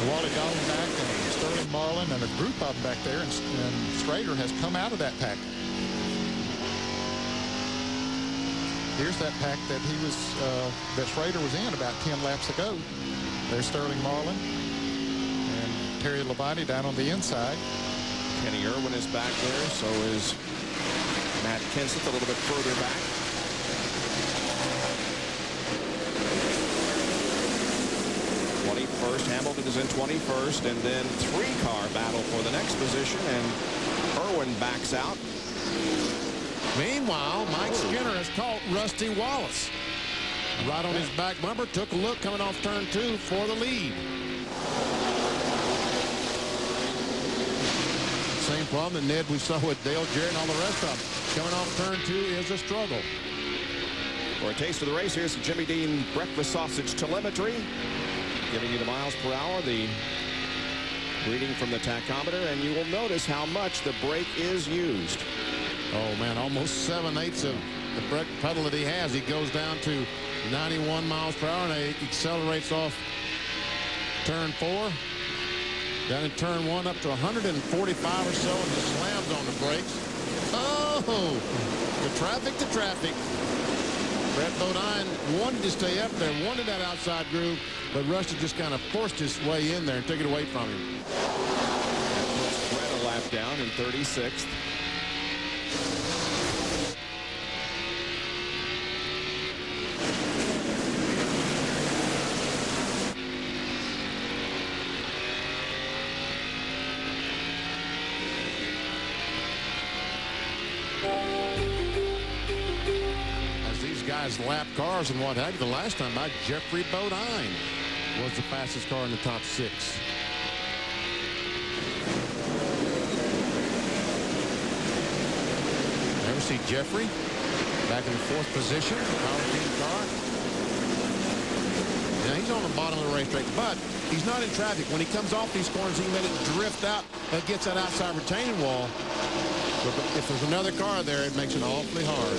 Wally Dallenbach and Sterling Marlin and a group of them back there, and Schrader has come out of that pack. Here's that pack that that Schrader was in about 10 laps ago. There's Sterling Marlin and Terry Labonte down on the inside. Kenny Irwin is back there, so is Matt Kenseth a little bit further back. Hamilton is in 21st, and then 3-car battle for the next position, and Irwin backs out. Meanwhile, Mike Skinner has caught Rusty Wallace. Right on his back bumper, took a look coming off turn 2 for the lead. Same problem that Ned we saw with Dale Jarrett and all the rest of them. Coming off turn 2 is a struggle. For a taste of the race, here's the Jimmy Dean breakfast sausage telemetry, giving you the miles per hour, the reading from the tachometer, and you will notice how much the brake is used. Oh man, almost 7/8 of the brake pedal that he has. He goes down to 91 miles per hour, and he accelerates off turn 4. Down in turn 1 up to 145 or so, and just slams on the brakes. Oh, the traffic. Brett Bodine wanted to stay up there, wanted that outside groove, but Rusty just kind of forced his way in there and took it away from him. That puts Brett a lap down in 36th. has lap cars and what have you. The last time by Jeffrey Bodine was the fastest car in the top 6. There we see Jeffrey back in the 4th position. Power team car. Now he's on the bottom of the racetrack, but he's not in traffic. When he comes off these corners, he can let it drift out. That gets that outside retaining wall. But if there's another car there, it makes it awfully hard.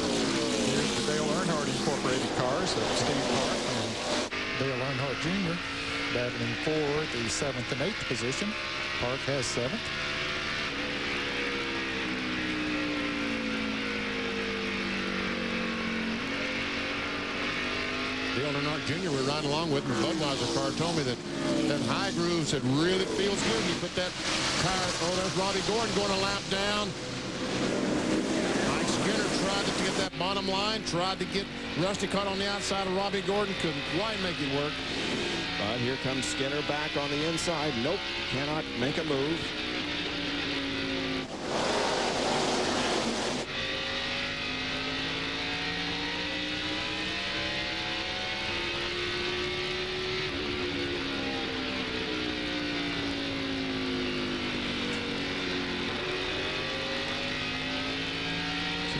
Here's the Dale Earnhardt Incorporated cars. Steve Park and Dale Earnhardt Jr. battling for the 7th and 8th position. Park has 7th. Dale Earnhardt Jr. we're riding along with, and the Budweiser car told me that high groove said really feels good. You put that tire, oh, there's Robbie Gordon going a lap down. Mike Skinner tried to get that bottom line, tried to get Rusty caught on the outside of Robbie Gordon, couldn't quite make it work. But here comes Skinner back on the inside. Nope, cannot make a move.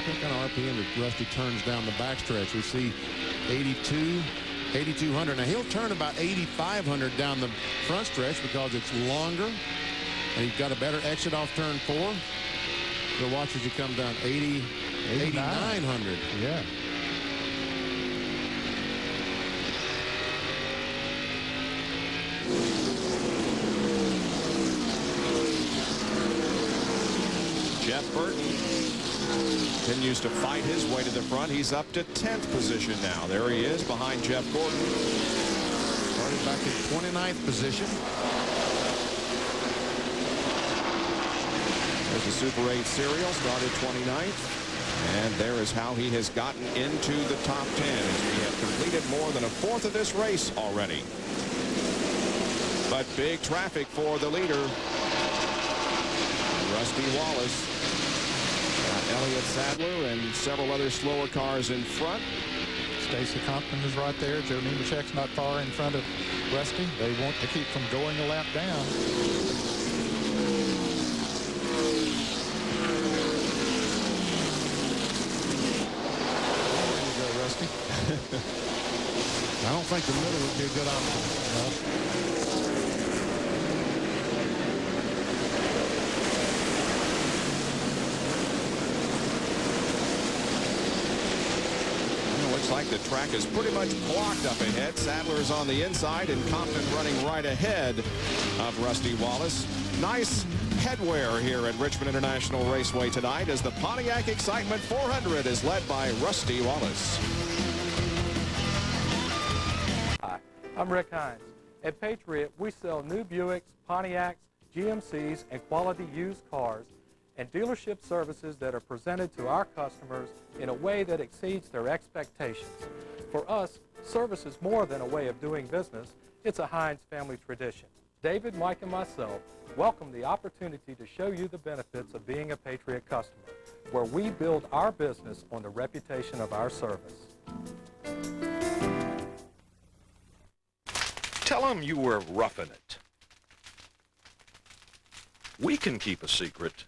What kind of RPM that Rusty turns down the backstretch? We see 82, 8,200. Now he'll turn about 8,500 down the front stretch because it's longer, and he's got a better exit off turn 4. So watch as he comes down 8,900. Yeah. Jeff Burton continues to fight his way to the front. He's up to 10th position now. There he is behind Jeff Gordon. Started back in 29th position. There's the Super 8 serial, started 29th. And there is how he has gotten into the top 10 as we have completed more than a fourth of this race already. But big traffic for the leader, Rusty Wallace. Elliott Sadler and several other slower cars in front. Stacy Compton is right there. Joe Nemechek's not far in front of Rusty. They want to keep from going a lap down. There you go, Rusty. I don't think the middle would be a good option. No. Like the track is pretty much blocked up ahead. Sadler's on the inside and Compton running right ahead of Rusty Wallace. Nice headwear here at Richmond International Raceway tonight as the Pontiac Excitement 400 is led by Rusty Wallace. Hi, I'm Rick Hines. At Patriot, we sell new Buicks, Pontiacs, GMCs, and quality used cars and dealership services that are presented to our customers in a way that exceeds their expectations. For us, service is more than a way of doing business. It's a Hines family tradition. David, Mike, and myself welcome the opportunity to show you the benefits of being a Patriot customer, where we build our business on the reputation of our service. Tell them you were roughing it. We can keep a secret.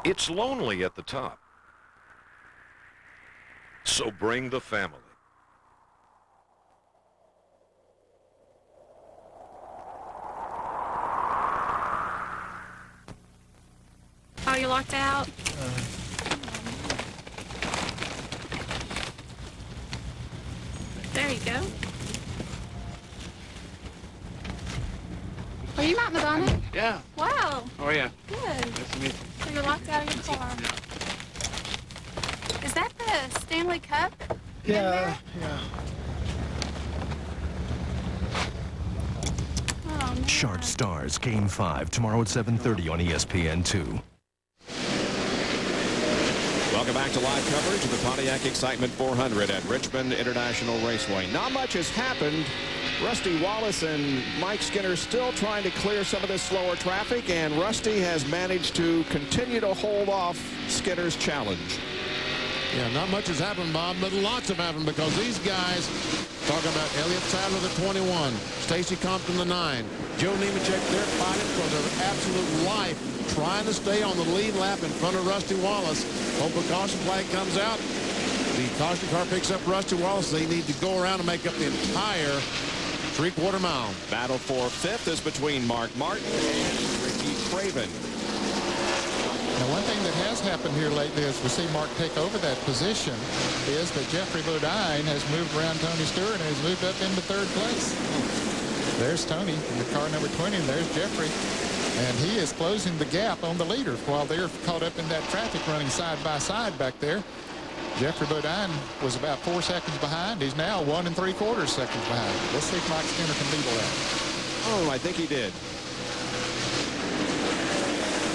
It's lonely at the top. So bring the family. Oh, you're locked out? There you go. Are you Matt Madonna? Yeah. Wow. Oh, yeah. Good. Nice to meet you. So you're locked out of your car. Is that the Stanley Cup? Yeah. Oh, man. Sharp Stars, Game 5, tomorrow at 7:30 on ESPN2. Welcome back to live coverage of the Pontiac Excitement 400 at Richmond International Raceway. Not much has happened Rusty Wallace and Mike Skinner still trying to clear some of this slower traffic, and Rusty has managed to continue to hold off Skinner's challenge. Yeah, not much has happened, Bob, but lots have happened because these guys, talking about Elliott Sadler, the 21, Stacy Compton, the 9, Joe Nemechek, they're fighting for their absolute life, trying to stay on the lead lap in front of Rusty Wallace. Hope a caution flag comes out. The caution car picks up Rusty Wallace. They need to go around and make up the entire three-quarter mile. Battle for fifth is between Mark Martin and Ricky Craven. Now, one thing that has happened here lately as we see Mark take over that position is that Jeffrey Bodine has moved around Tony Stewart and has moved up into third place. There's Tony in the car number 20, and there's Jeffrey. And he is closing the gap on the leader while they're caught up in that traffic running side by side back there. Jeffrey Bodine was about 4 seconds behind. He's now 1 3/4 seconds behind. Let's see if Mike Skinner can beat that. Oh, I think he did.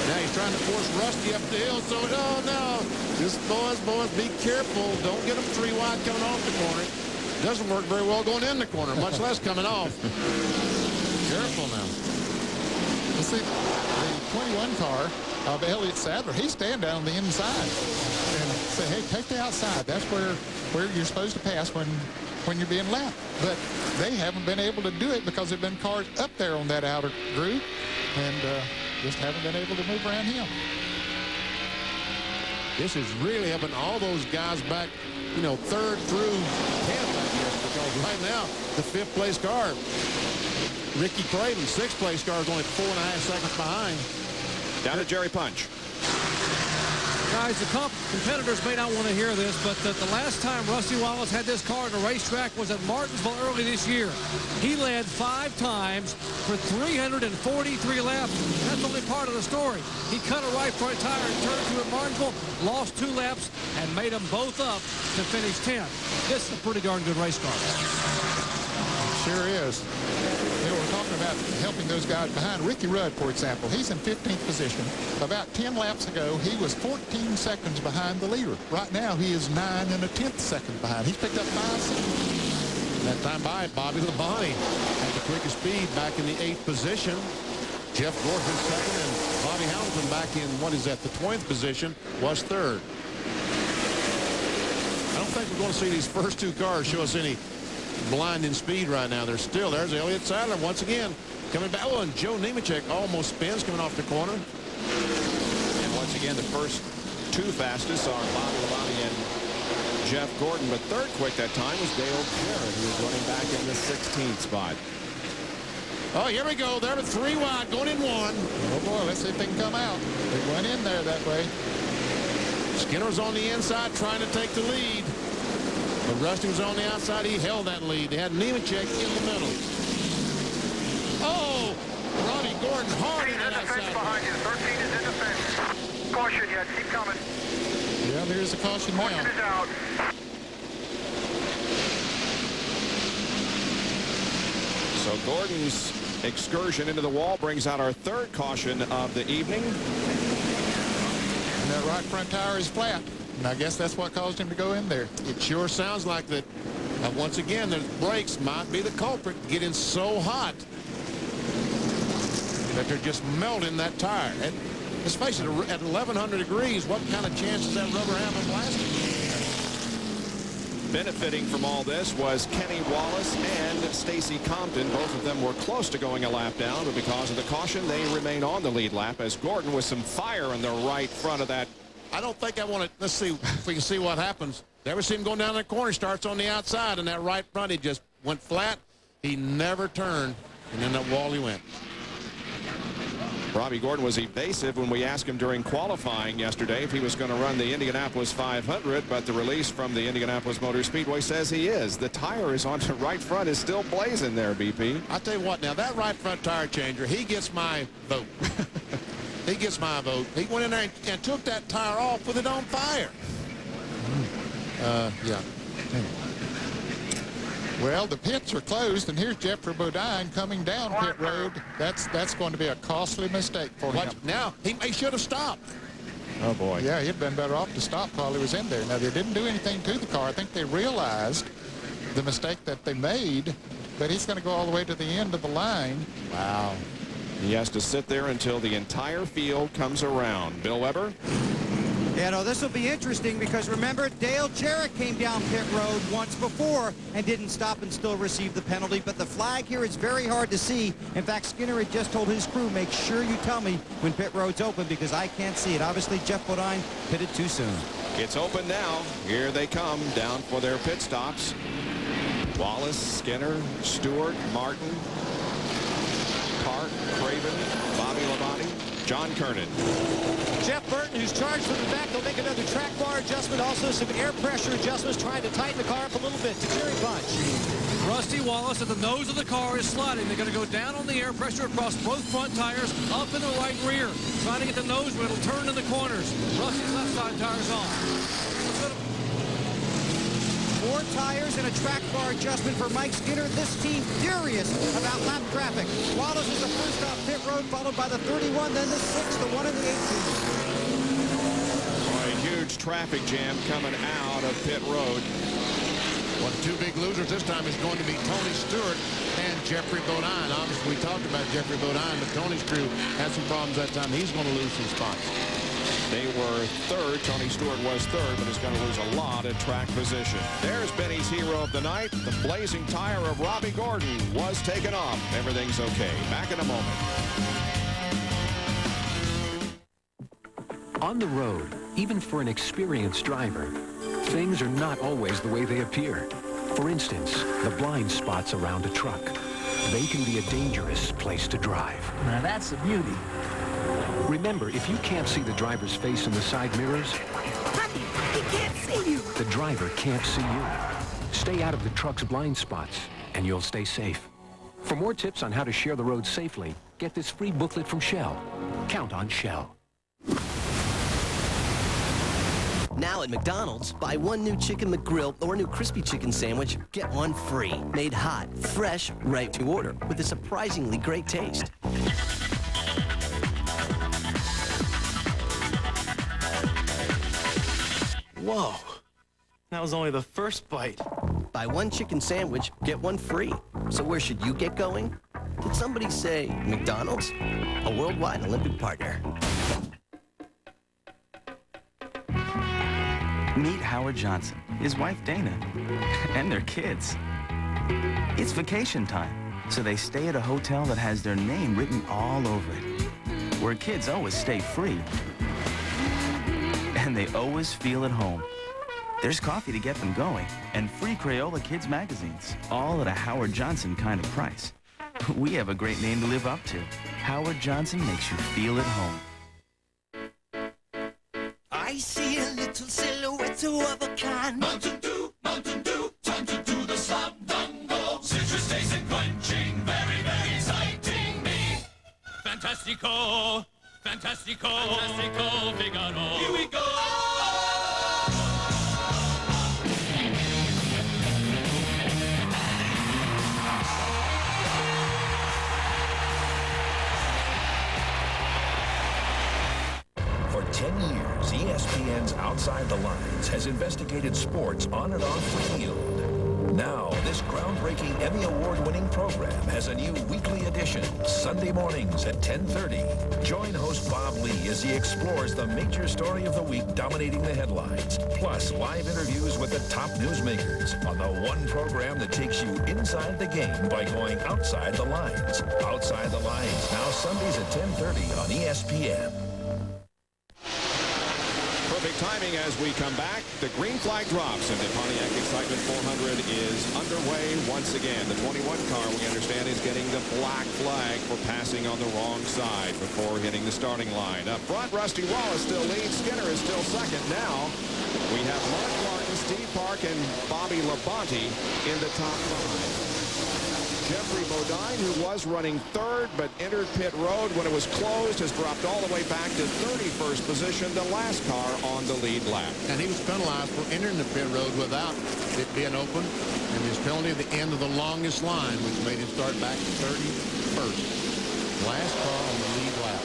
Now he's trying to force Rusty up the hill, so no. Just boys, be careful. Don't get them 3 wide coming off the corner. Doesn't work very well going in the corner, much less coming off. Careful now. Let's see, the 21 car of Elliott Sadler, he's staying down on the inside and say, hey, take the outside. That's where you're supposed to pass when you're being lapped. But they haven't been able to do it because they've been cars up there on that outer groove and just haven't been able to move around him. This is really helping all those guys back, you know, 3rd through 10th, I guess, because right now, the 5th place car, Ricky Craven, 6th place car, is only 4.5 seconds behind. Down to Jerry Punch. Guys, the competitors may not want to hear this, but the last time Rusty Wallace had this car on the racetrack was at Martinsville early this year. He led 5 times for 343 laps. That's only part of the story. He cut a right front tire and turned to at Martinsville, lost 2 laps, and made them both up to finish 10th. This is a pretty darn good race car. Sure is. They were talking about helping those guys behind. Ricky Rudd, for example, he's in 15th position. About 10 laps ago, he was 14 seconds behind the leader. Right now, he is 9 1/10 seconds behind. He's picked up 5 seconds. That time by Bobby Labonte at the quickest speed back in the 8th position. Jeff Gordon 2nd, and Bobby Hamilton back in, what is that, the 20th position, was 3rd. I don't think we're going to see these first 2 cars show us any blinding speed right now. There's Elliott Sadler once again coming back. Oh, and Joe Nemechek almost spins coming off the corner. And once again, the first 2 fastest are Bobby Labonte and Jeff Gordon, but 3rd quick that time was Dale Jarrett, who was running back in the 16th spot. Oh, here we go. They're 3 wide, going in 1. Oh, boy, let's see if they can come out. They went in there that way. Skinner's on the inside trying to take the lead. But Rusty was on the outside. He held that lead. They had Nemechek in the middle. Oh, Ronnie Gordon hard in that outside. Behind you. 13 is in the fence. Caution yet. Keep coming. Yeah, there's a caution now. Caution is out. So Gordon's excursion into the wall brings out our 3rd caution of the evening. And that right front tire is flat. And I guess that's what caused him to go in there. It sure sounds like that. Once again, the brakes might be the culprit, getting so hot that they're just melting that tire. And let's face it, at 1,100 degrees, what kind of chance does that rubber have of blasting? Benefiting from all this was Kenny Wallace and Stacy Compton. Both of them were close to going a lap down, but because of the caution, they remain on the lead lap as Gordon with some fire in the right front of that. I don't think I want to. Let's see if we can see what happens. Never see him going down that corner. Starts on the outside, and that right front, he just went flat. He never turned, and then that wall he went. Robbie Gordon was evasive when we asked him during qualifying yesterday if he was going to run the Indianapolis 500, but the release from the Indianapolis Motor Speedway says he is. The tire is on the right front, is still blazing there, BP. I'll tell you what, now that right front tire changer, he gets my vote. He gets my vote. He went in there and took that tire off with it on fire. Yeah. Well, the pits are closed, and here's Jeffrey Bodine coming down pit road. That's going to be a costly mistake for him. Now, he should have stopped. Oh, boy. Yeah, he'd been better off to stop while he was in there. Now, they didn't do anything to the car. I think they realized the mistake that they made but he's going to go all the way to the end of the line. Wow. He has to sit there until the entire field comes around. Bill Weber? Yeah, no, this will be interesting because remember, Dale Jarrett came down pit road once before and didn't stop and still receive the penalty, but the flag here is very hard to see. In fact, Skinner had just told his crew, make sure you tell me when pit road's open because I can't see it. Obviously, Jeff Bodine pitted too soon. It's open now. Here they come down for their pit stops. Wallace, Skinner, Stewart, Martin, Park, Craven, Bobby Labonte, John Kernan. Jeff Burton, who's charged from the back, will make another track bar adjustment. Also some air pressure adjustments, trying to tighten the car up a little bit. To Jerry Bunch. Rusty Wallace at the nose of the car is sliding. They're going to go down on the air pressure across both front tires, up in the right rear. Trying to get the nose where it'll turn in the corners. Rusty's left side tires on. 4 tires and a track bar adjustment for Mike Skinner. This team furious about lap traffic. Wallace is the first off pit road, followed by the 31, then the 6, the 1, and the 18. Boy, a huge traffic jam coming out of pit road. Well, the 2 big losers this time is going to be Tony Stewart and Jeffrey Bodine. Obviously, we talked about Jeffrey Bodine, but Tony's crew had some problems that time. He's going to lose some spots. They were third. Tony Stewart was third, but is going to lose a lot at track position. There's Benny's hero of the night. The blazing tire of Robbie Gordon was taken off. Everything's okay. Back in a moment. On the road, even for an experienced driver, things are not always the way they appear. For instance, the blind spots around a truck. They can be a dangerous place to drive. Now that's the beauty. Remember, if you can't see the driver's face in the side mirrors, Honey, he can't see you. the driver can't see you. Stay out of the truck's blind spots, and you'll stay safe. For more tips on how to share the road safely, get this free booklet from Shell. Count on Shell. Now at McDonald's, buy 1 new Chicken McGrill or new crispy chicken sandwich, get 1 free. Made hot, fresh, right to order, with a surprisingly great taste. Whoa, that was only the first bite. Buy 1 chicken sandwich, get 1 free. So where should you get going? Did somebody say McDonald's? A worldwide Olympic partner. Meet Howard Johnson, his wife Dana, and their kids. It's vacation time, so they stay at a hotel that has their name written all over it, where kids always stay free, and they always feel at home. There's coffee to get them going, and free Crayola Kids magazines, all at a Howard Johnson kind of price. We have a great name to live up to. Howard Johnson makes you feel at home. I see a little silhouette of a kind. Mountain Dew, time to do the slam dango. Citrus taste and crunching, very, very exciting me. Fantastico, Figaro. Here we go. For 10 years, ESPN's Outside the Lines has investigated sports on and off the field. Now, this groundbreaking Emmy Award-winning program has a new weekly edition, Sunday mornings at 10:30. Join host Bob Lee as he explores the major story of the week dominating the headlines, plus live interviews with the top newsmakers on the one program that takes you inside the game by going outside the lines. Outside the Lines, now Sundays at 10:30 on ESPN. Perfect timing as we come back. The green flag drops and the Pontiac Excitement 400 is underway once again. The 21 car, we understand, is getting the black flag for passing on the wrong side before hitting the starting line. Up front, Rusty Wallace still leads. Skinner is still second. Now we have Mark Martin, Steve Park, and Bobby Labonte in the top 5. Jeffrey Bodine, who was running third but entered pit road when it was closed, has dropped all the way back to 31st position, the last car on the lead lap. And he was penalized for entering the pit road without it being open, and his penalty at the end of the longest line, which made him start back to 31st. Last car on the lead lap.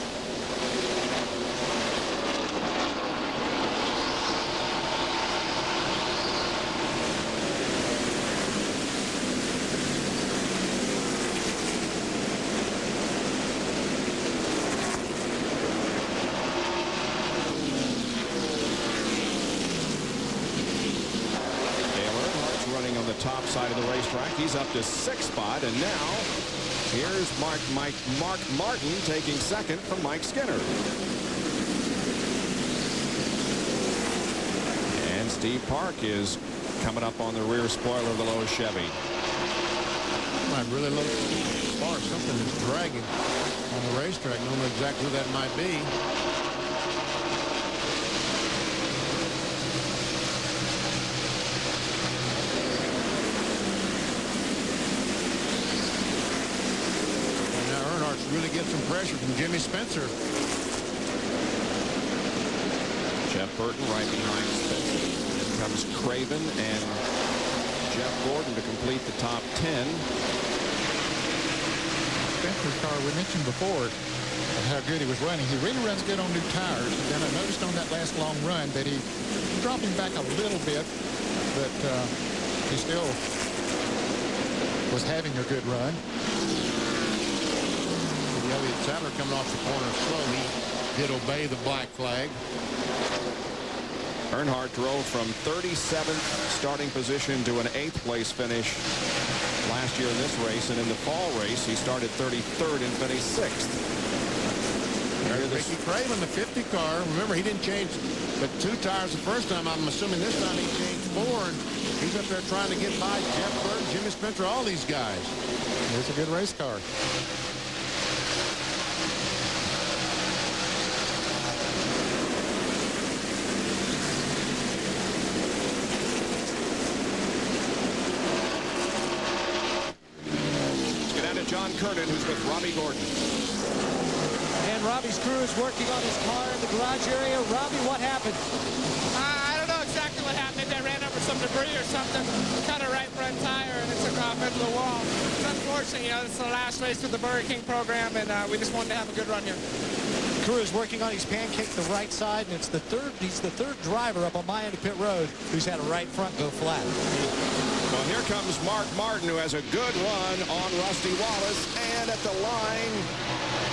top side of the racetrack. He's up to 6th spot, and now here's Mark Martin taking 2nd from Mike Skinner. And Steve Park is coming up on the rear spoiler of the Lowe's Chevy. Might really look far something is dragging on the racetrack. Don't know exactly who that might be. And now Earnhardt's really getting some pressure from Jimmy Spencer. Jeff Burton right behind Spencer. Then comes Craven and Jeff Gordon to complete the top 10. Spencer's car, we mentioned before how good he was running. He really runs good on new tires. And then I noticed on that last long run that he dropped him back a little bit, but he still was having a good run. Elliott Sadler coming off the corner slow. He did obey the black flag. Earnhardt drove from 37th starting position to an 8th place finish last year in this race, and in the fall race he started 33rd and finished 6th. Ricky Craven, the 50 car. Remember, he didn't change but 2 tires the first time. I'm assuming this time he changed 4, and he's up there trying to get by Jeff Burton, Jimmy Spencer, all these guys. It's a good race car. John Curtin, who's with Robbie Gordon. And Robbie's crew is working on his car in the garage area. Robbie, what happened? I don't know exactly what happened. They ran over some debris or something, cut a right front tire, and it took off into the wall. It's unfortunate, you know, it's the last race of the Burger King program, and we just wanted to have a good run here. Crew is working on his pancake the right side, and it's the third. He's the third driver up on my end of pit road who's had a right front go flat. Well, here comes Mark Martin, who has a good run on Rusty Wallace, and at the line,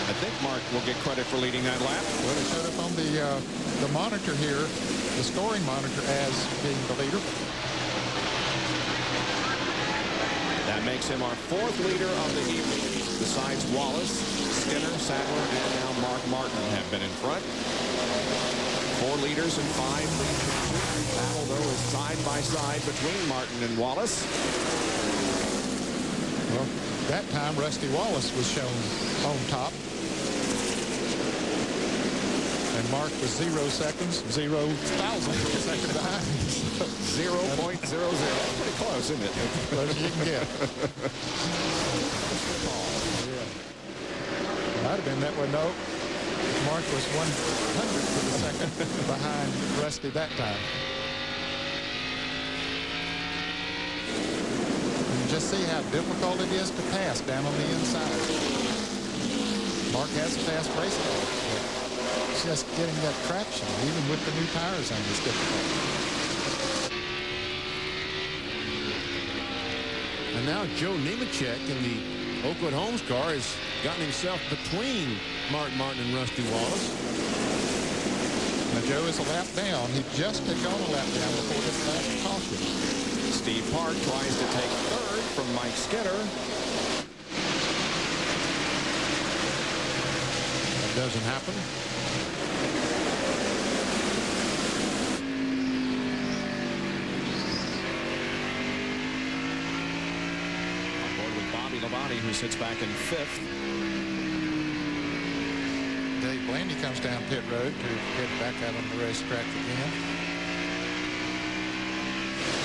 I think Mark will get credit for leading that lap. Well, it showed up on the monitor here, the scoring monitor, as being the leader. That makes him our 4th leader of the evening. Besides Wallace, Skinner, Sadler, and now Mark Martin have been in front. 4 leaders and 5 lead chasers. The battle, though, is side by side between Martin and Wallace. Well, that time Rusty Wallace was shown on top. And Mark was 0 seconds, 0 thousandths of a second behind. 0.00. Pretty close, isn't it? Close as you can get. Might have been that way. No. Mark was 100th of a second behind Rusty that time. You just see how difficult it is to pass down on the inside. Mark has a fast race car. It's just getting that traction, even with the new tires on, is difficult. And now Joe Nemechek in the Oakwood Homes car has gotten himself between Mark Martin and Rusty Wallace. Now Joe is a lap down. He just had gone a lap down before this last caution. Steve Park tries to take 3rd from Mike Skinner. That doesn't happen. Who sits back in 5th. Dave Blaney comes down pit road to get back out on the racetrack again.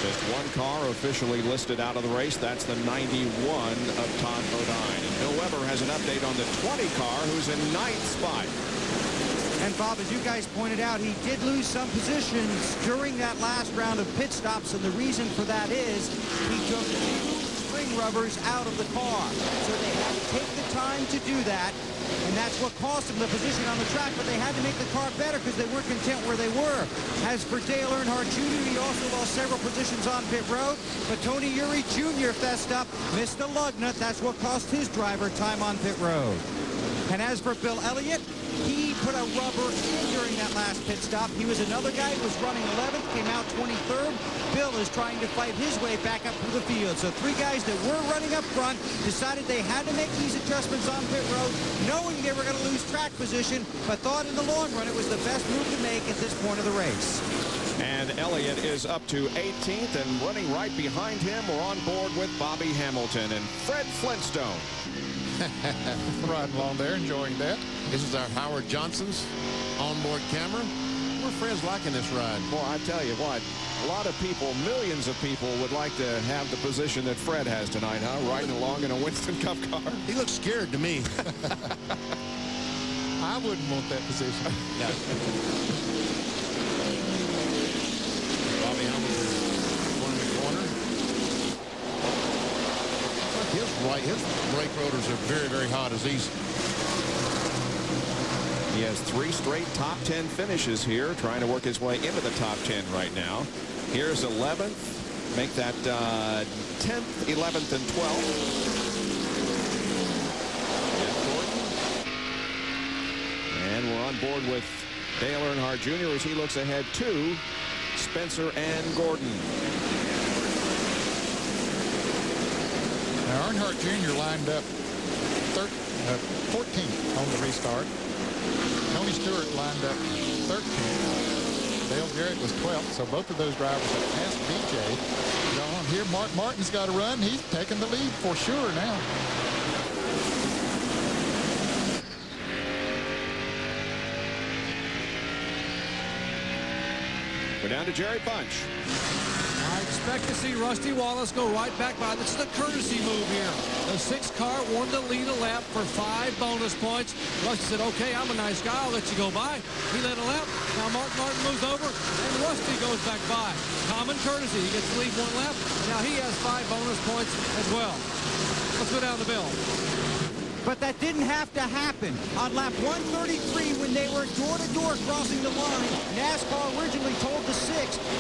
Just 1 car officially listed out of the race. That's the 91 of Todd Bodine. And Bill Weber has an update on the 20 car, who's in 9th spot. And Bob, as you guys pointed out, he did lose some positions during that last round of pit stops, and the reason for that is he took 2 spring rubbers out of the car. So they had to take the time to do that, and that's what cost them the position on the track, but they had to make the car better because they weren't content where they were. As for Dale Earnhardt Jr., he also lost several positions on pit road, but Tony Eury Jr. fessed up, missed a lug nut. That's what cost his driver time on pit road. And as for Bill Elliott, He put a rubber in during that last pit stop. He was another guy who was running 11th, came out 23rd. Bill is trying to fight his way back up through the field. So three guys that were running up front decided they had to make these adjustments on pit road, knowing they were going to lose track position, but thought in the long run it was the best move to make at this point of the race. And Elliott is up to 18th, and running right behind him, we're on board with Bobby Hamilton and Fred Flintstone. Riding along there, enjoying that. This is our Howard Johnson's onboard camera. We're friends liking this ride. Boy, I tell you what, a lot of people, millions of people would like to have the position that Fred has tonight, huh? Riding along in a Winston Cup car. He looks scared to me. I wouldn't want that position. No. Bobby Hamilton going in the corner. His brake rotors are very, very hot as these. He has 3 straight top 10 finishes here, trying to work his way into the top 10 right now. Here's 11th. Make that 10th, 11th, and 12th. And we're on board with Dale Earnhardt Jr. as he looks ahead to Spencer and Gordon. Now, Earnhardt Jr. lined up 14th on the restart. Tony Stewart lined up 13th. Dale Jarrett was 12th, so both of those drivers have passed BJ. John, here Mark Martin's got a run. He's taking the lead for sure now. We're down to Jerry Bunch. I expect to see Rusty Wallace go right back by. This is a courtesy move here. The 6th car wanted to lead a lap for 5 bonus points. Rusty said, okay, I'm a nice guy. I'll let you go by. He led a lap. Now Mark Martin moves over, and Rusty goes back by. Common courtesy. He gets to lead 1 lap. Now he has 5 bonus points as well. Let's go down the bill. But that didn't have to happen. On lap 133, when they were door-to-door crossing the line, NASCAR originally told the 6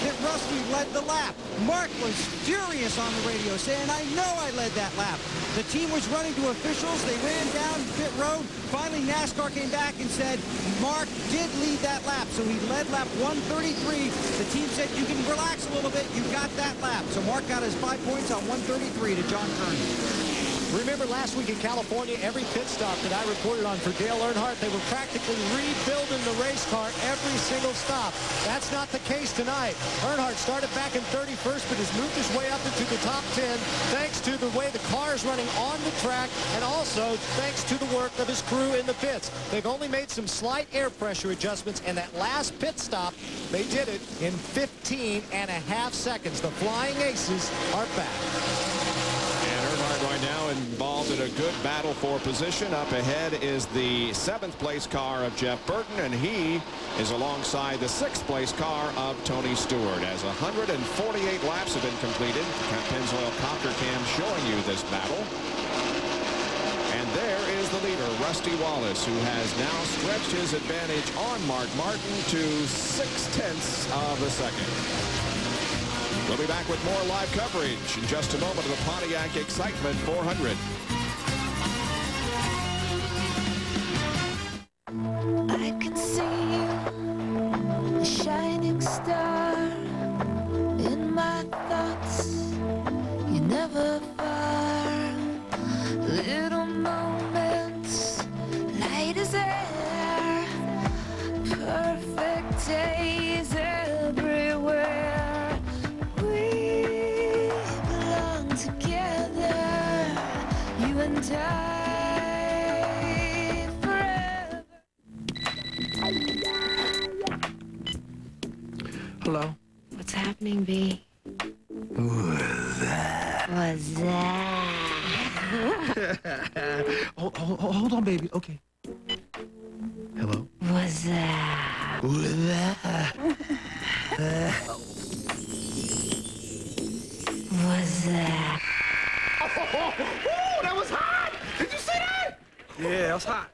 that Rusty led the lap. Mark was furious on the radio, saying, I know I led that lap. The team was running to officials. They ran down pit road. Finally, NASCAR came back and said, Mark did lead that lap. So he led lap 133. The team said, you can relax a little bit. You got that lap. So Mark got his 5 points on 133 to John Kearney. Remember last week in California, every pit stop that I reported on for Dale Earnhardt, they were practically rebuilding the race car every single stop. That's not the case tonight. Earnhardt started back in 31st, but has moved his way up into the top 10 thanks to the way the car is running on the track and also thanks to the work of his crew in the pits. They've only made some slight air pressure adjustments, and that last pit stop, they did it in 15.5 seconds. The Flying Aces are back. Right now involved in a good battle for position. Up ahead is the 7th place car of Jeff Burton, and he is alongside the 6th place car of Tony Stewart. As 148 laps have been completed, Pennzoil Copter Cam showing you this battle. And there is the leader, Rusty Wallace, who has now stretched his advantage on Mark Martin to 0.6 of a second. We'll be back with more live coverage in just a moment of the Pontiac Excitement 400. I could see a shining star in my thoughts. You're never far. Little moments, light as air. Perfect days everywhere. Hello? What's happening, B? What's that? Hold on, baby. Okay. Hello? What's that? What's that? Oh, that was hot! Did you see that? Yeah, that was hot.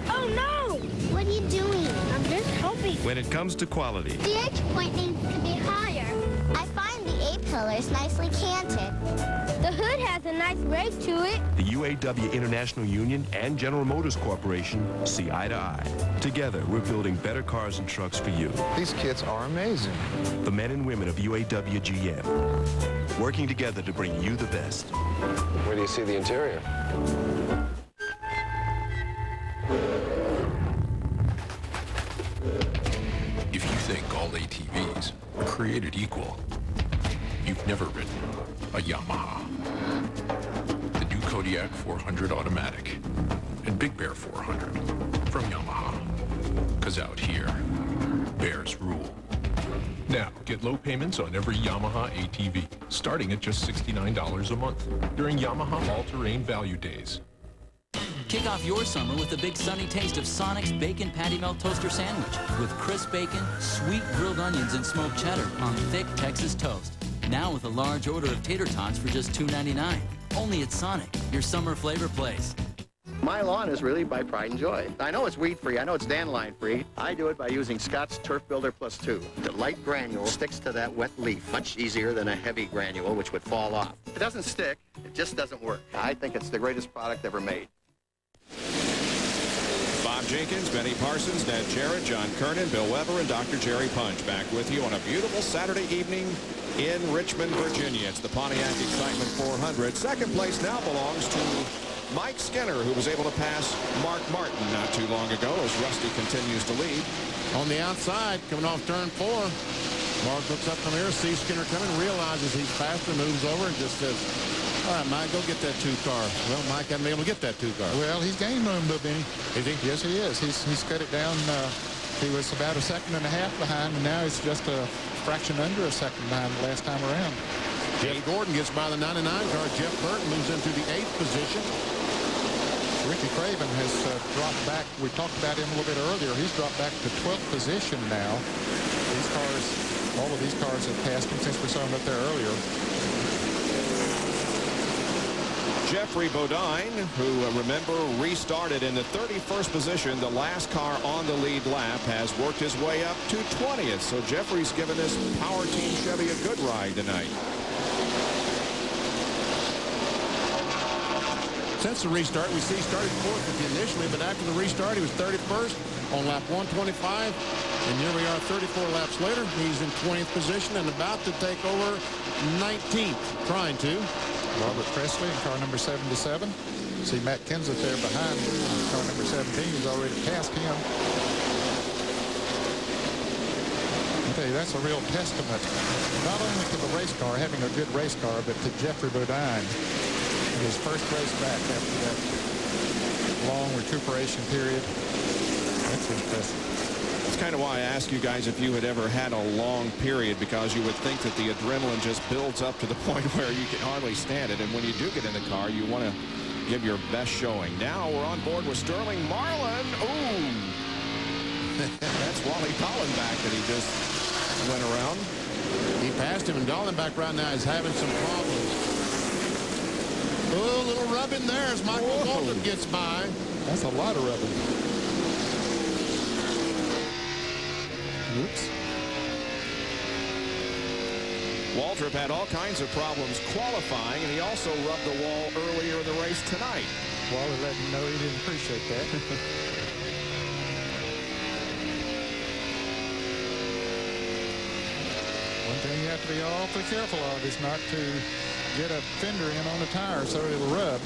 Oh, no! What are you doing? I'm just helping. When it comes to quality, The edge point needs to be higher. I find the A-pillars nicely canted. The hood has a nice race to it. The UAW International Union and General Motors Corporation see eye to eye. Together, we're building better cars and trucks for you. These kids are amazing. The men and women of UAW GM, working together to bring you the best. Where do you see the interior? If you think all ATVs are created equal, you've never ridden a Yamaha. The new Kodiak 400 Automatic and Big Bear 400 from Yamaha. 'Cause out here, bears rule. Now, get low payments on every Yamaha ATV, starting at just $69 a month during Yamaha All-Terrain Value Days. Kick off your summer with the big sunny taste of Sonic's Bacon Patty Melt Toaster Sandwich with crisp bacon, sweet grilled onions, and smoked cheddar on thick Texas toast. Now with a large order of tater tots for just $2.99. Only at Sonic, your summer flavor place. My lawn is really by pride and joy. I know it's weed-free. I know it's dandelion-free. I do it by using Scott's Turf Builder Plus 2. The light granule sticks to that wet leaf much easier than a heavy granule, which would fall off. It doesn't stick. It just doesn't work. I think it's the greatest product ever made. Bob Jenkins, Benny Parsons, Ned Jarrett, John Kernan, Bill Weber, and Dr. Jerry Punch back with you on a beautiful Saturday evening in Richmond, Virginia. It's the Pontiac Excitement 400. Second place now belongs to Mike Skinner, who was able to pass Mark Martin not too long ago as Rusty continues to lead. On the outside, coming off turn 4, Mark looks up from here, sees Skinner coming, realizes he's faster, moves over, and just says, all right, Mike, go get that 2-car. Well, Mike hasn't been able to get that 2-car. Well, he's gained room, Benny. Is he? Yes, he is. He's cut it down. He was about a second and a half behind, and now he's just a fraction under a second behind the last time around. Jeff Gordon gets by the 99 car. Jeff Burton moves into the 8th position. Ricky Craven has dropped back. We talked about him a little bit earlier. He's dropped back to 12th position now. These cars, all of these cars have passed him since we saw him up there earlier. Jeffrey Bodine, who, remember, restarted in the 31st position. The last car on the lead lap has worked his way up to 20th. So Jeffrey's given this Power Team Chevy a good ride tonight. Since the restart, we see he started 4th with you initially, but after the restart, he was 31st on lap 125. And here we are 34 laps later. He's in 20th position and about to take over 19th, trying to. Robert Presley in car number 77. See Matt Kenseth there behind car number 17. He's already passed him. I tell you, that's a real testament, not only to the race car, having a good race car, but to Jeffrey Bodine. His first race back after that long recuperation period. That's impressive. That's kind of why I asked you guys if you had ever had a long period, because you would think that the adrenaline just builds up to the point where you can hardly stand it. And when you do get in the car, you want to give your best showing. Now we're on board with Sterling Marlin. Ooh. That's Wally Dallenbach that he just went around. He passed him, and Dallenbach right now is having some problems. Oh, a little rubbing there as Michael Waltrip gets by. That's a lot of rubbing. Oops. Waltrip had all kinds of problems qualifying, and he also rubbed the wall earlier in the race tonight. Wally let him know he didn't appreciate that. One thing you have to be awfully careful of is not to get a fender in on the tire so it'll rub.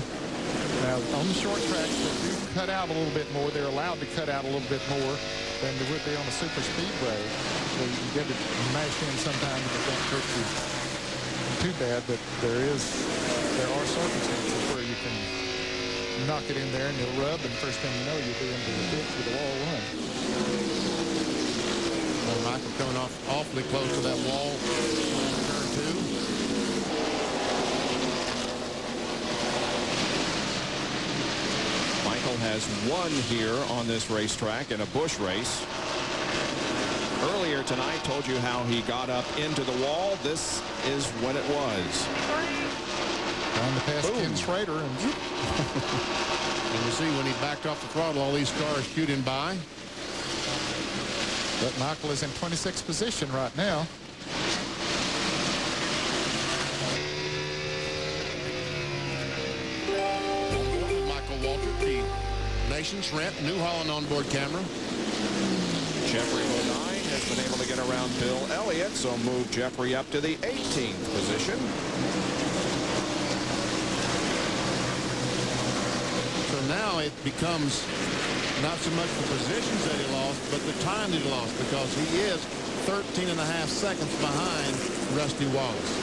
Now, on the short tracks, they do cut out a little bit more. They're allowed to cut out a little bit more than they would be on a super speedway. So you get it mashed in sometimes and it don't hurt you too bad, but there are circumstances where you can knock it in there and it'll rub, and first thing you know, you'll be into the ditch with a wall run. Well, Michael coming off awfully close to that wall on turn 2. Michael has won here on this racetrack in a Busch race. Earlier tonight, told you how he got up into the wall. This is when it was. Trying to pass Ken Schrader. And you see when he backed off the throttle, all these cars shooting by. But Michael is in 26th position right now. Patience, Rent, New Holland onboard camera. Jeffrey Bodine has been able to get around Bill Elliott, so move Jeffrey up to the 18th position. So now it becomes not so much the positions that he lost, but the time that he lost, because he is 13.5 seconds behind Rusty Wallace.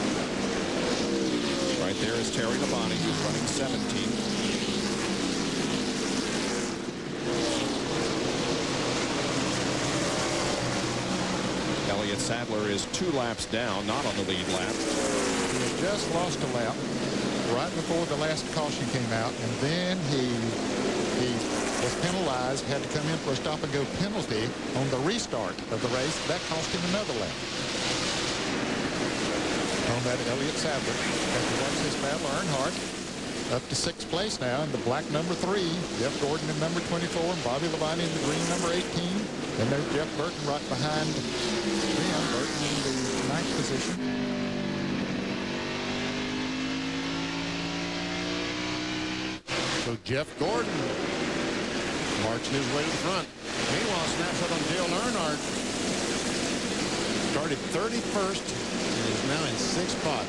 Right there is Terry Labonte, who's running 17th. Elliott Sadler is 2 laps down, not on the lead lap. He had just lost a lap right before the last caution came out, and then he was penalized, had to come in for a stop-and-go penalty on the restart of the race. That cost him another lap. On that, Elliott Sadler has to watch his battle. Earnhardt up to 6th place now in the black number 3. Jeff Gordon in number 24, and Bobby Labonte in the green number 18. And there's Jeff Burton right behind them. Burton in the 9th position. So Jeff Gordon marching his way to the front. Meanwhile, snapshot on Dale Earnhardt. Started 31st and is now in 6th spot.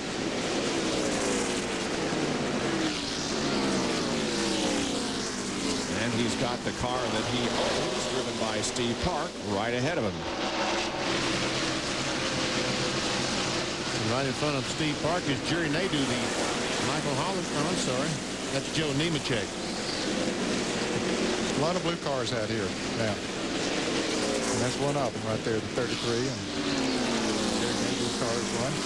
And he's got the car that he owns, driven by Steve Park, right ahead of him. And right in front of Steve Park is Jerry Nadeau, the Michael Holland. Oh, I'm sorry. That's Joe Nemechek. A lot of blue cars out here now. And that's one of them right there, the 33. And Jerry Nadeau's car is one.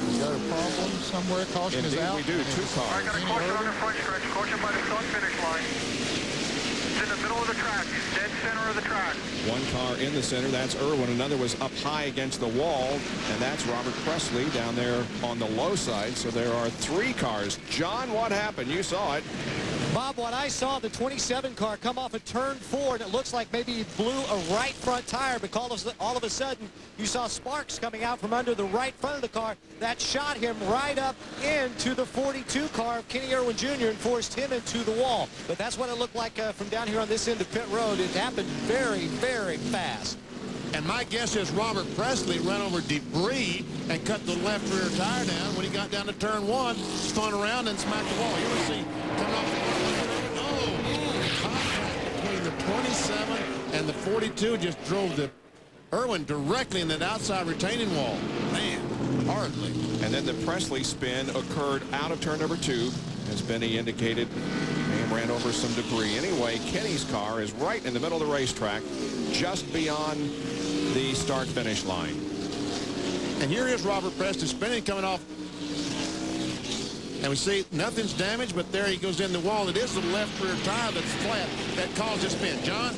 We got a problem somewhere. Caution is out. We do. 2 cars. I got a caution on the front stretch. Caution by the start finish line. It's in the middle of the track. Dead center of the track. 1 car in the center. That's Irwin. Another was up high against the wall, and that's Robert Presley down there on the low side. So there are 3 cars. John, what happened? You saw it. Bob, what I saw, the 27 car come off of turn 4, and it looks like maybe he blew a right front tire, because all of a sudden you saw sparks coming out from under the right front of the car. That shot him right up into the 42 car of Kenny Irwin Jr. and forced him into the wall. But that's what it looked like from down here on this end of pit road. It happened very, very fast. And my guess is Robert Presley ran over debris and cut the left rear tire down. When he got down to turn 1, spun around and smacked the wall. You want to see coming off the contact between the 27 and the 42 just drove the Irwin directly in that outside retaining wall. Man, hardly. And then the Presley spin occurred out of turn number 2, as Benny indicated, and ran over some debris. Anyway, Kenny's car is right in the middle of the racetrack, just beyond the start-finish line. And here is Robert Presley spinning, coming off. And we see nothing's damaged, but there he goes in the wall. It is the left rear tire that's flat that caused this spin. John?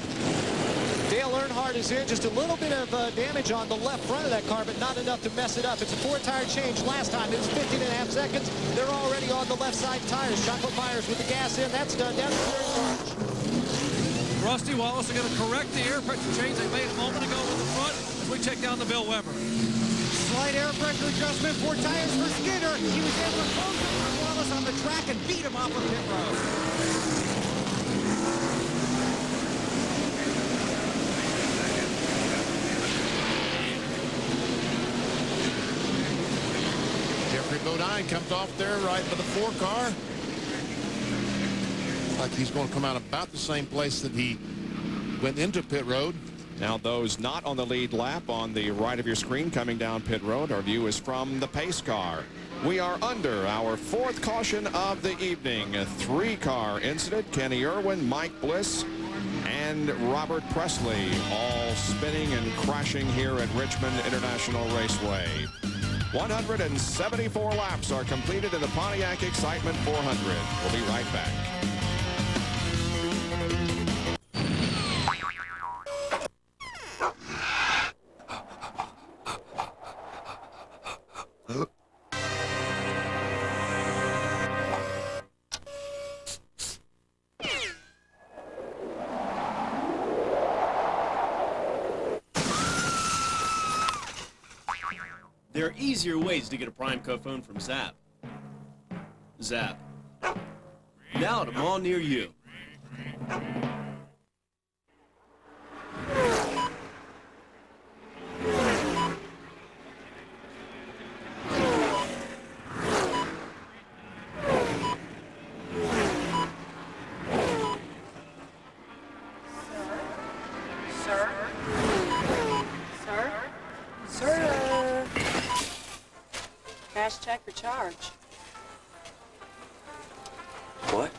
Dale Earnhardt is in. Just a little bit of damage on the left front of that car, but not enough to mess it up. It's a 4-tire change. Last time it was 15.5 seconds. They're already on the left side tires. Chocolate Myers with the gas in. That's done. Down to third march. Rusty Wallace are going to correct the air pressure change they made a moment ago in the front as we check down the Bill Weber. Slight air pressure adjustment, 4 tires for Skinner. He was able to close up Wallace on the track and beat him off of pit road. Bodine comes off there right by the 4 car. Looks like he's going to come out about the same place that he went into pit road. Now those not on the lead lap on the right of your screen coming down pit road. Our view is from the pace car. We are under our 4th caution of the evening. A 3-car incident. Kenny Irwin, Mike Bliss, and Robert Presley all spinning and crashing here at Richmond International Raceway. 174 laps are completed in the Pontiac Excitement 400. We'll be right back. There are easier ways to get a Prime Co phone from Zap. Zap. Now at a mall near you. Sir. Cash check or charge? What?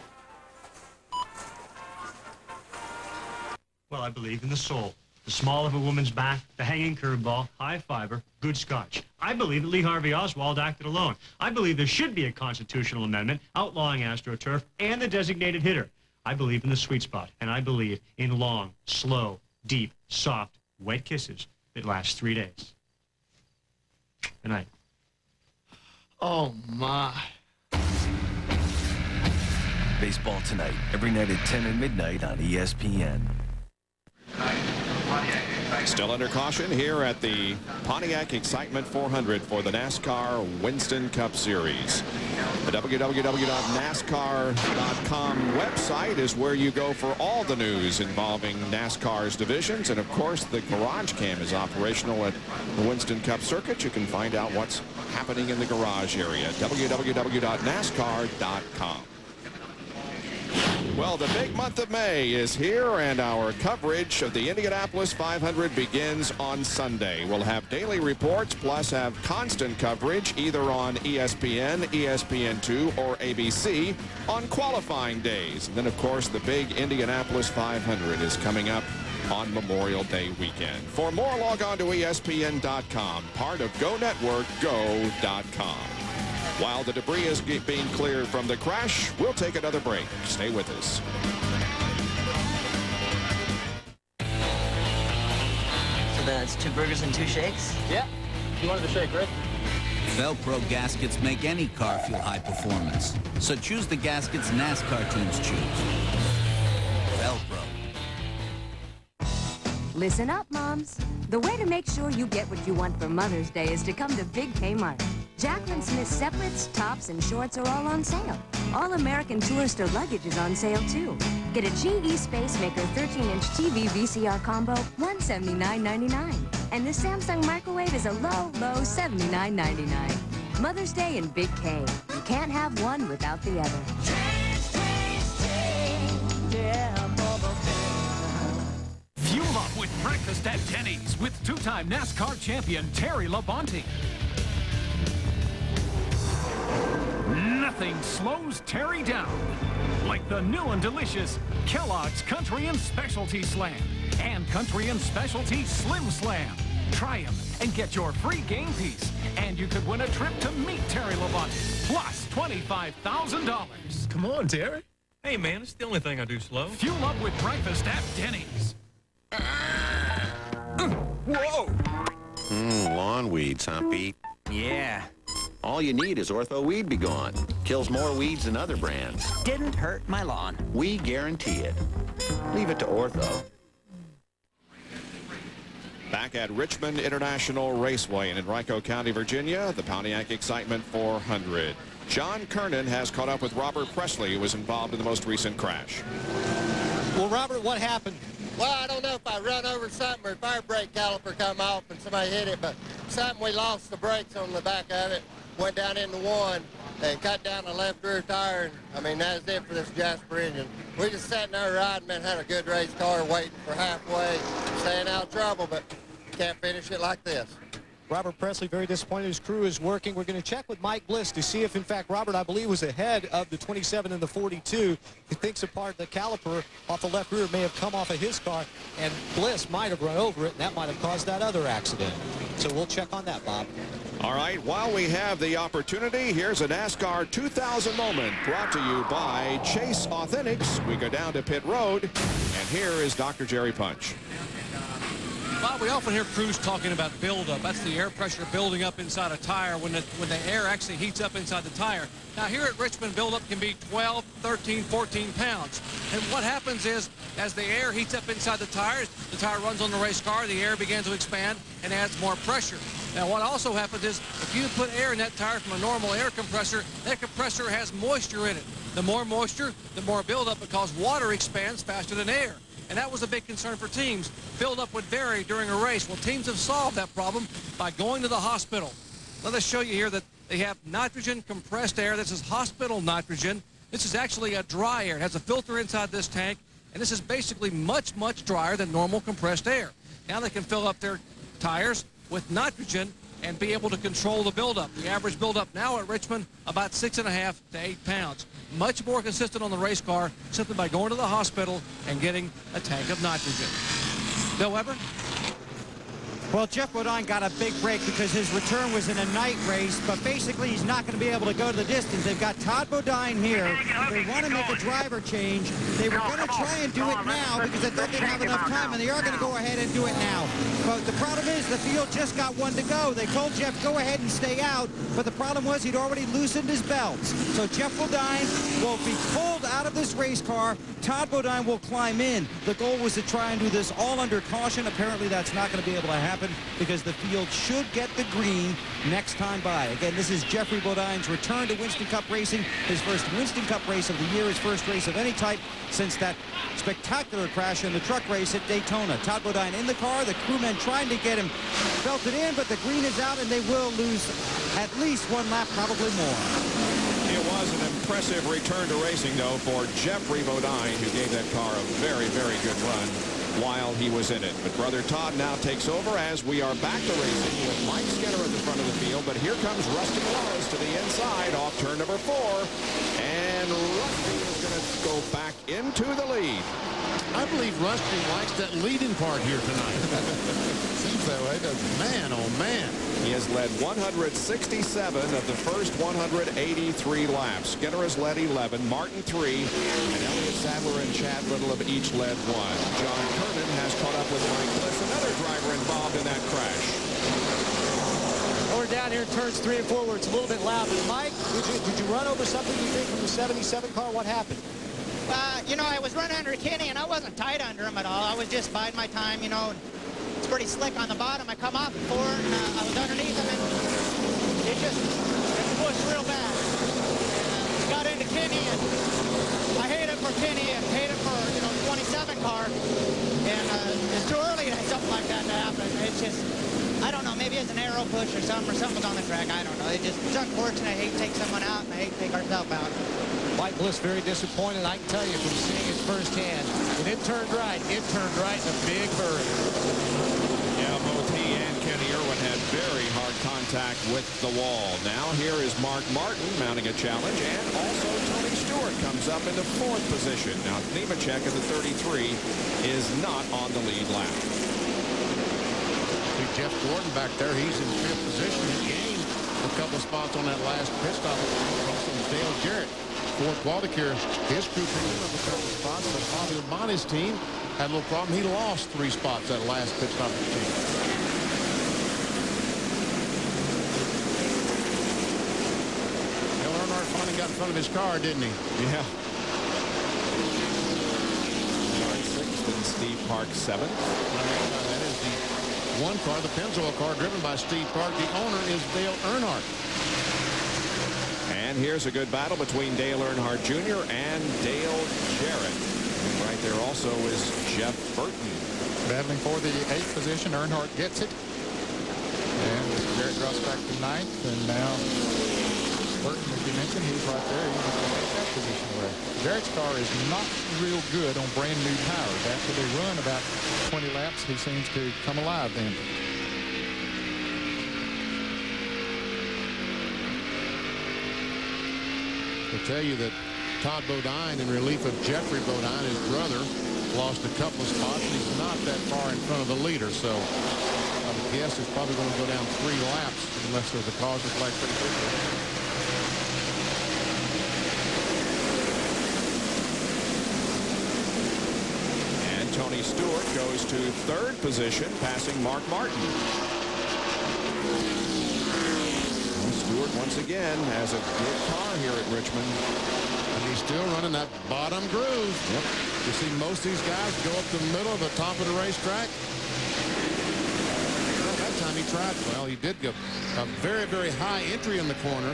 Well, I believe in the soul. The small of a woman's back, the hanging curveball, high fiber, good scotch. I believe that Lee Harvey Oswald acted alone. I believe there should be a constitutional amendment outlawing AstroTurf and the designated hitter. I believe in the sweet spot, and I believe in long, slow, deep, soft, wet kisses that last 3 days. Good night. Oh, my. Baseball tonight, every night at 10 or midnight on ESPN. Still under caution here at the Pontiac Excitement 400 for the NASCAR Winston Cup Series. The www.nascar.com website is where you go for all the news involving NASCAR's divisions. And, of course, the Garage Cam is operational at the Winston Cup Circuit. You can find out what's happening in the garage area. www.nascar.com. Well, the big month of May is here, and our coverage of the Indianapolis 500 begins on Sunday. We'll have daily reports, plus have constant coverage either on ESPN, ESPN2, or ABC on qualifying days. And then, of course, the big Indianapolis 500 is coming up on Memorial Day weekend. For more, log on to ESPN.com, part of Go Network, go.com. While the debris is being cleared from the crash, we'll take another break. Stay with us. So that's 2 burgers and 2 shakes? Yeah. You wanted a shake, right? Velcro gaskets make any car feel high performance. So choose the gaskets NASCAR teams choose. Velcro. Listen up, moms. The way to make sure you get what you want for Mother's Day is to come to Big Kmart. Jacqueline Smith separates, tops, and shorts are all on sale. All American Tourister luggage is on sale, too. Get a GE Spacemaker 13-inch TV VCR combo, $179.99. And the Samsung microwave is a low, low $79.99. Mother's Day in Big K. You can't have one without the other. Fuel up with breakfast at Denny's with 2-time NASCAR champion Terry Labonte. Nothing slows Terry down like the new and delicious Kellogg's Country and Specialty Slam and Country and Specialty Slim Slam. Try them and get your free game piece, and you could win a trip to meet Terry Labonte plus $25,000. Come on, Terry. Hey, man, it's the only thing I do slow. Fuel up with breakfast at Denny's. Whoa! Lawn weeds, huh, Pete? Yeah. All you need is Ortho Weed Be Gone. Kills more weeds than other brands. Didn't hurt my lawn. We guarantee it. Leave it to Ortho. Back at Richmond International Raceway in Henrico County, Virginia, the Pontiac Excitement 400. John Kernan has caught up with Robert Presley, who was involved in the most recent crash. Well, Robert, what happened? Well, I don't know if I run over something or if our brake caliper come off and somebody hit it, but something, we lost the brakes on the back of it, went down into one and cut down the left rear tire, and I mean, that was it for this Jasper engine. We just sat in there riding, man, had a good race car waiting for halfway, staying out of trouble, but can't finish it like this. Robert Presley very disappointed. His crew is working. We're going to check with Mike Bliss to see if, in fact, Robert, I believe, was ahead of the 27 and the 42. He thinks a part of the caliper off the left rear may have come off of his car, and Bliss might have run over it, and that might have caused that other accident. So we'll check on that, Bob. All right, while we have the opportunity, here's a NASCAR 2000 moment brought to you by Chase Authentics. We go down to pit road, and here is Dr. Jerry Punch. Bob, we often hear crews talking about buildup. That's the air pressure building up inside a tire when the air actually heats up inside the tire. Now, here at Richmond, buildup can be 12, 13, 14 pounds. And what happens is, as the air heats up inside the tire runs on the race car, the air begins to expand and adds more pressure. Now, what also happens is, if you put air in that tire from a normal air compressor, that compressor has moisture in it. The more moisture, the more buildup, because water expands faster than air. And that was a big concern for teams. Buildup would vary during a race. Well, teams have solved that problem by going to the hospital. Let us show you here that they have nitrogen compressed air. This is hospital nitrogen. This is actually a dry air. It has a filter inside this tank, and this is basically much, much drier than normal compressed air. Now they can fill up their tires with nitrogen and be able to control the buildup. The average buildup now at Richmond, about 6.5 to 8 pounds. Much more consistent on the race car simply by going to the hospital and getting a tank of nitrogen. Bill Weber? Well, Jeff Bodine got a big break because his return was in a night race, but basically he's not going to be able to go to the distance. They've got Todd Bodine here. They want to make a driver change. They were going to try and do it now because they thought they'd have enough time, and they are going to go ahead and do it now. But the problem is the field just got one to go. They told Jeff, go ahead and stay out, but the problem was he'd already loosened his belts. So Jeff Bodine will be pulled out of this race car. Todd Bodine will climb in. The goal was to try and do this all under caution. Apparently that's not going to be able to happen, because the field should get the green next time by. Again, this is Jeffrey Bodine's return to Winston Cup racing, his first Winston Cup race of the year, his first race of any type since that spectacular crash in the truck race at Daytona. Todd Bodine in the car, the crewmen trying to get him belted in, but the green is out, and they will lose at least one lap, probably more. It was an impressive return to racing, though, for Jeffrey Bodine, who gave that car a very, very good run while he was in it. But Brother Todd now takes over as we are back to racing with Mike Skinner at the front of the field. But here comes Rusty Wallace to the inside off turn number 4. And Rusty is going to go back into the lead. I believe Rusty likes that leading part here tonight. Seems that way, doesn't it? Man, oh man. He has led 167 of the first 183 laps. Skinner has led 11, Martin 3, and Elliott Sadler and Chad Little have each led 1. John Kernan has caught up with Mike Bliss, another driver involved in that crash. We're down here in turns 3 and 4 where it's a little bit loud. But Mike, did you run over something you think from the 77 car? What happened? You know, I was running under Kenny, and I wasn't tight under him at all. I was just biding my time, you know. It's pretty slick on the bottom. I come off before, and I was underneath him, and it pushed real bad. Got into Kenny, and I hate it for Kenny and hate it for, you know, the 27 car. And it's too early to have something like that to happen. It's just, I don't know, maybe it's an arrow push or something was on the track. I don't know. It's unfortunate. I hate to take someone out, and I hate to take ourselves out. Mike Bliss very disappointed. I can tell you from seeing it firsthand. When it turned right in a big hurry. Yeah, both he and Kenny Irwin had very hard contact with the wall. Now here is Mark Martin mounting a challenge, and also Tony Stewart comes up in the 4th position. Now Nemechek in the 33 is not on the lead lap. See Jeff Gordon back there. He's in 5th position. He gained a couple spots on that last pit stop. Also Dale Jarrett. Ford Qualicare, his crew picked up a couple spots, but Bobby Labonte's team had a little problem. He lost 3 spots that last pit stop of the team. Dale Earnhardt finally got in front of his car, didn't he? Yeah. Mark 6th and Steve Park 7th. That is the one car, the Pennzoil car, driven by Steve Park. The owner is Dale Earnhardt. And here's a good battle between Dale Earnhardt Jr. and Dale Jarrett. And right there also is Jeff Burton. Battling for the 8th position. Earnhardt gets it. And Jarrett drops back to 9th. And now Burton, as you mentioned, he's right there. He's going to take that position away. Jarrett's car is not real good on brand new tires. After they run about 20 laps, he seems to come alive then. I'll tell you that Todd Bodine, in relief of Jeffrey Bodine, his brother, lost a couple of spots. He's not that far in front of the leader, so I would guess it's probably going to go down 3 laps unless there's a caution flag pretty quickly. And Tony Stewart goes to 3rd position, passing Mark Martin. Stewart once again has a good car here at Richmond. And he's still running that bottom groove. Yep. You see most of these guys go up the middle of the top of the racetrack. Well, that time he tried. Well, he did go a very, very high entry in the corner.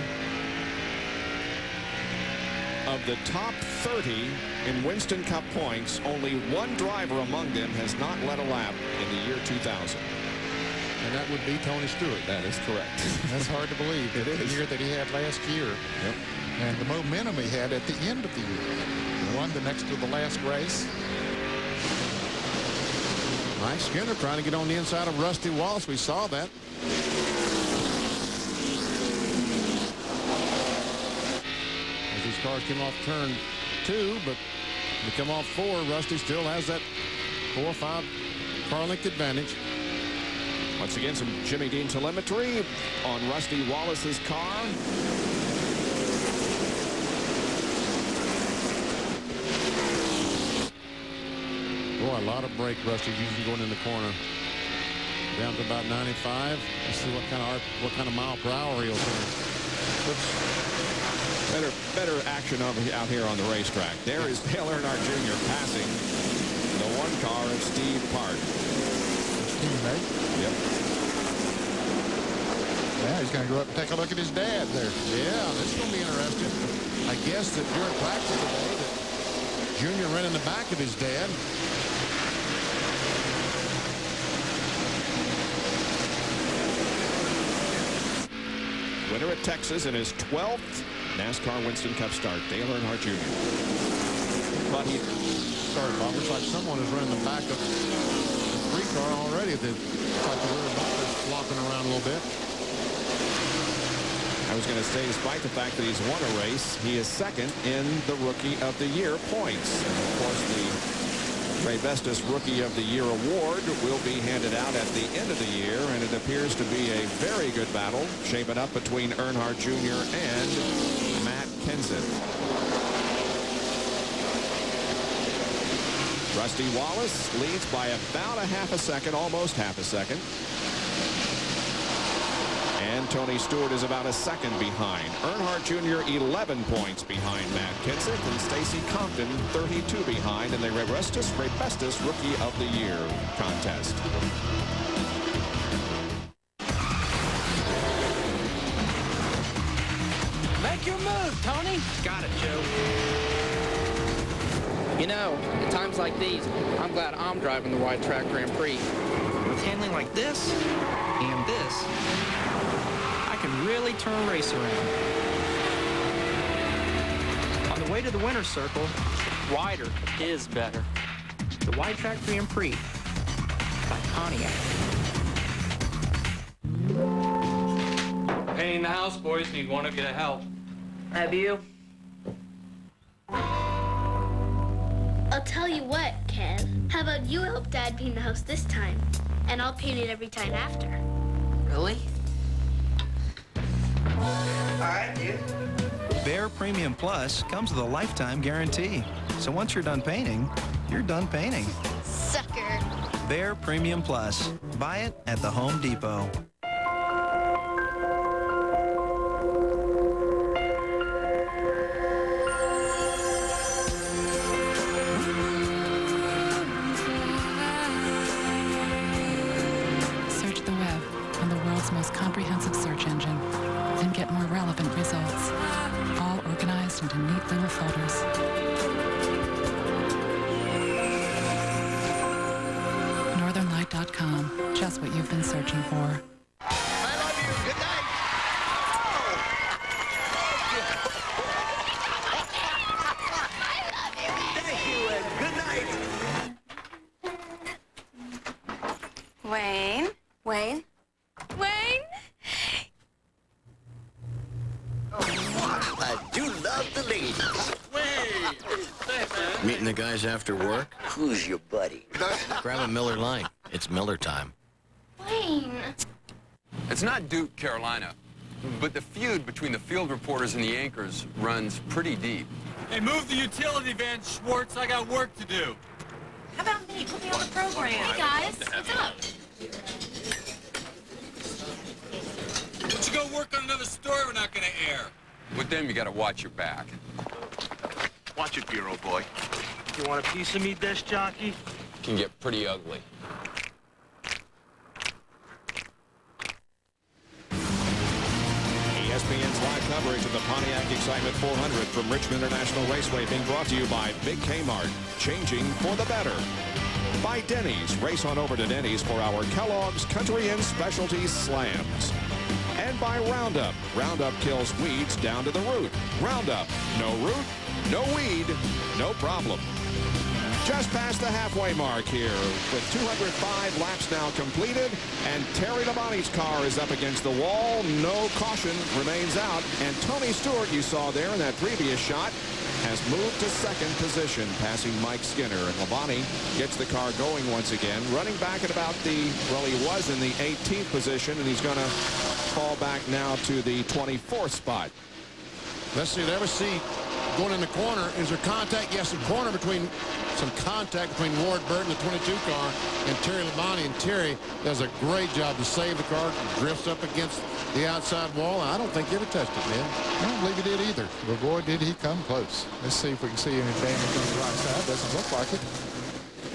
Of the top 30 in Winston Cup points, only one driver among them has not led a lap in the year 2000. And that would be Tony Stewart. That is correct. That's hard to believe. It is. The year that he had last year. Yep. And the momentum he had at the end of the year. Won the next to the last race. Mike Skinner trying to get on the inside of Rusty Wallace. We saw that. As these cars came off turn 2, but they come off 4. Rusty still has that 4 or 5 car length advantage. Once again, some Jimmy Dean telemetry on Rusty Wallace's car. Boy, a lot of brake Rusty using going in the corner. Down to about 95. Let's see what kind of mile per hour he'll turn. Better action out here on the racetrack. There is Dale Earnhardt Jr. passing the one car of Steve Park. Teammate. Yep. Yeah, he's going to go up and take a look at his dad there. Yeah, this is going to be interesting. I guess that during practice today that Junior ran in the back of his dad. Winner at Texas in his 12th NASCAR Winston Cup start, Dale Earnhardt Jr. But he started, Bob. Looks like someone has run in the back of the 3 car already. Looks like the rear bumper is flopping around a little bit. I was going to say, despite the fact that he's won a race, he is second in the Rookie of the Year points. And of course, the Trey Vestas Rookie of the Year award will be handed out at the end of the year, and it appears to be a very good battle shaping up between Earnhardt Jr. and Matt Kenseth. Rusty Wallace leads by about a half a second, almost half a second. And Tony Stewart is about a second behind. Earnhardt Jr. 11 points behind Matt Kenseth, and Stacy Compton 32 behind in the Ray Bestis Rookie of the Year contest. Make your move, Tony. Got it, Joe. You know, at times like these, I'm glad I'm driving the Wide Track Grand Prix. With handling like this and this, I can really turn a race around. On the way to the winner's circle, wider is better. The Wide Track Grand Prix by Pontiac. Painting the house, boys. Need one of you to help. Have you? I'll tell you what, Kev. How about you help Dad paint the house this time? And I'll paint it every time after. Really? All right, dude. Behr Premium Plus comes with a lifetime guarantee. So once you're done painting, you're done painting. Sucker. Behr Premium Plus. Buy it at the Home Depot. Search the web on the world's most comprehensive search engine and get more relevant results, all organized into neat little folders. Northernlight.com, just what you've been searching for. I love you. Good night. Thank you, and good night. Wayne? Wayne? Wayne? I do love the ladies. Meeting the guys after work? Who's your buddy? Grab a Miller Lite. It's Miller time. Wayne. It's not Duke, Carolina, but the feud between the field reporters and the anchors runs pretty deep. Hey, move the utility van, Schwartz. I got work to do. How about me? Put me on the program. Hey, guys. What's up? Why don't you go work on another story we're not going to air? With them, you got to watch your back. Watch it, Bureau boy. You want a piece of me, desk jockey? Can get pretty ugly. ESPN's live coverage of the Pontiac Excitement 400 from Richmond International Raceway, being brought to you by Big Kmart, changing for the better. By Denny's, race on over to Denny's for our Kellogg's Country Inn Specialties Slams. And by Roundup. Roundup kills weeds down to the root. Roundup, no root, no weed, no problem. Just past the halfway mark here with 205 laps now completed, and Terry Labonte's car is up against the wall. No caution, remains out, and Tony Stewart, you saw there in that previous shot, has moved to second position, passing Mike Skinner. And Labonte gets the car going once again, running back at about the, well, he was in the 18th position, and he's going to fall back now to the 24th spot. Let's see, there we see going in the corner. Is there contact? Yes, some contact between Ward Burton, the 22 car, and Terry Labonte. And Terry does a great job to save the car, drifts up against the outside wall. I don't think he ever touched it, man. I don't believe he did either. But boy, did he come close. Let's see if we can see any damage on the right side. Doesn't look like it.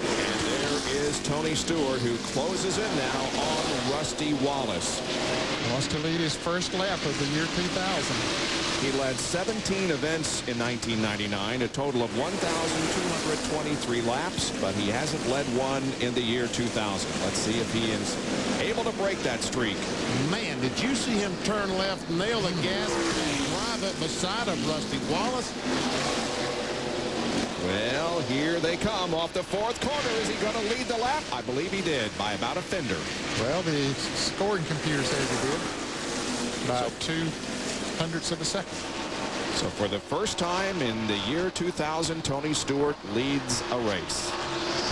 And there is Tony Stewart, who closes it now on Rusty Wallace. Wants to lead his first lap of the year 2000. He led 17 events in 1999, a total of 1,223 laps, but he hasn't led one in the year 2000. Let's see if he is able to break that streak. Man, did you see him turn left, nail the gas, and drive it beside of Rusty Wallace? Well, here they come off the fourth corner. Is he going to lead the lap? I believe he did, by about a fender. Well, the scoring computer says he did. By 2/100ths of a second. So for the first time in the year 2000, Tony Stewart leads a race.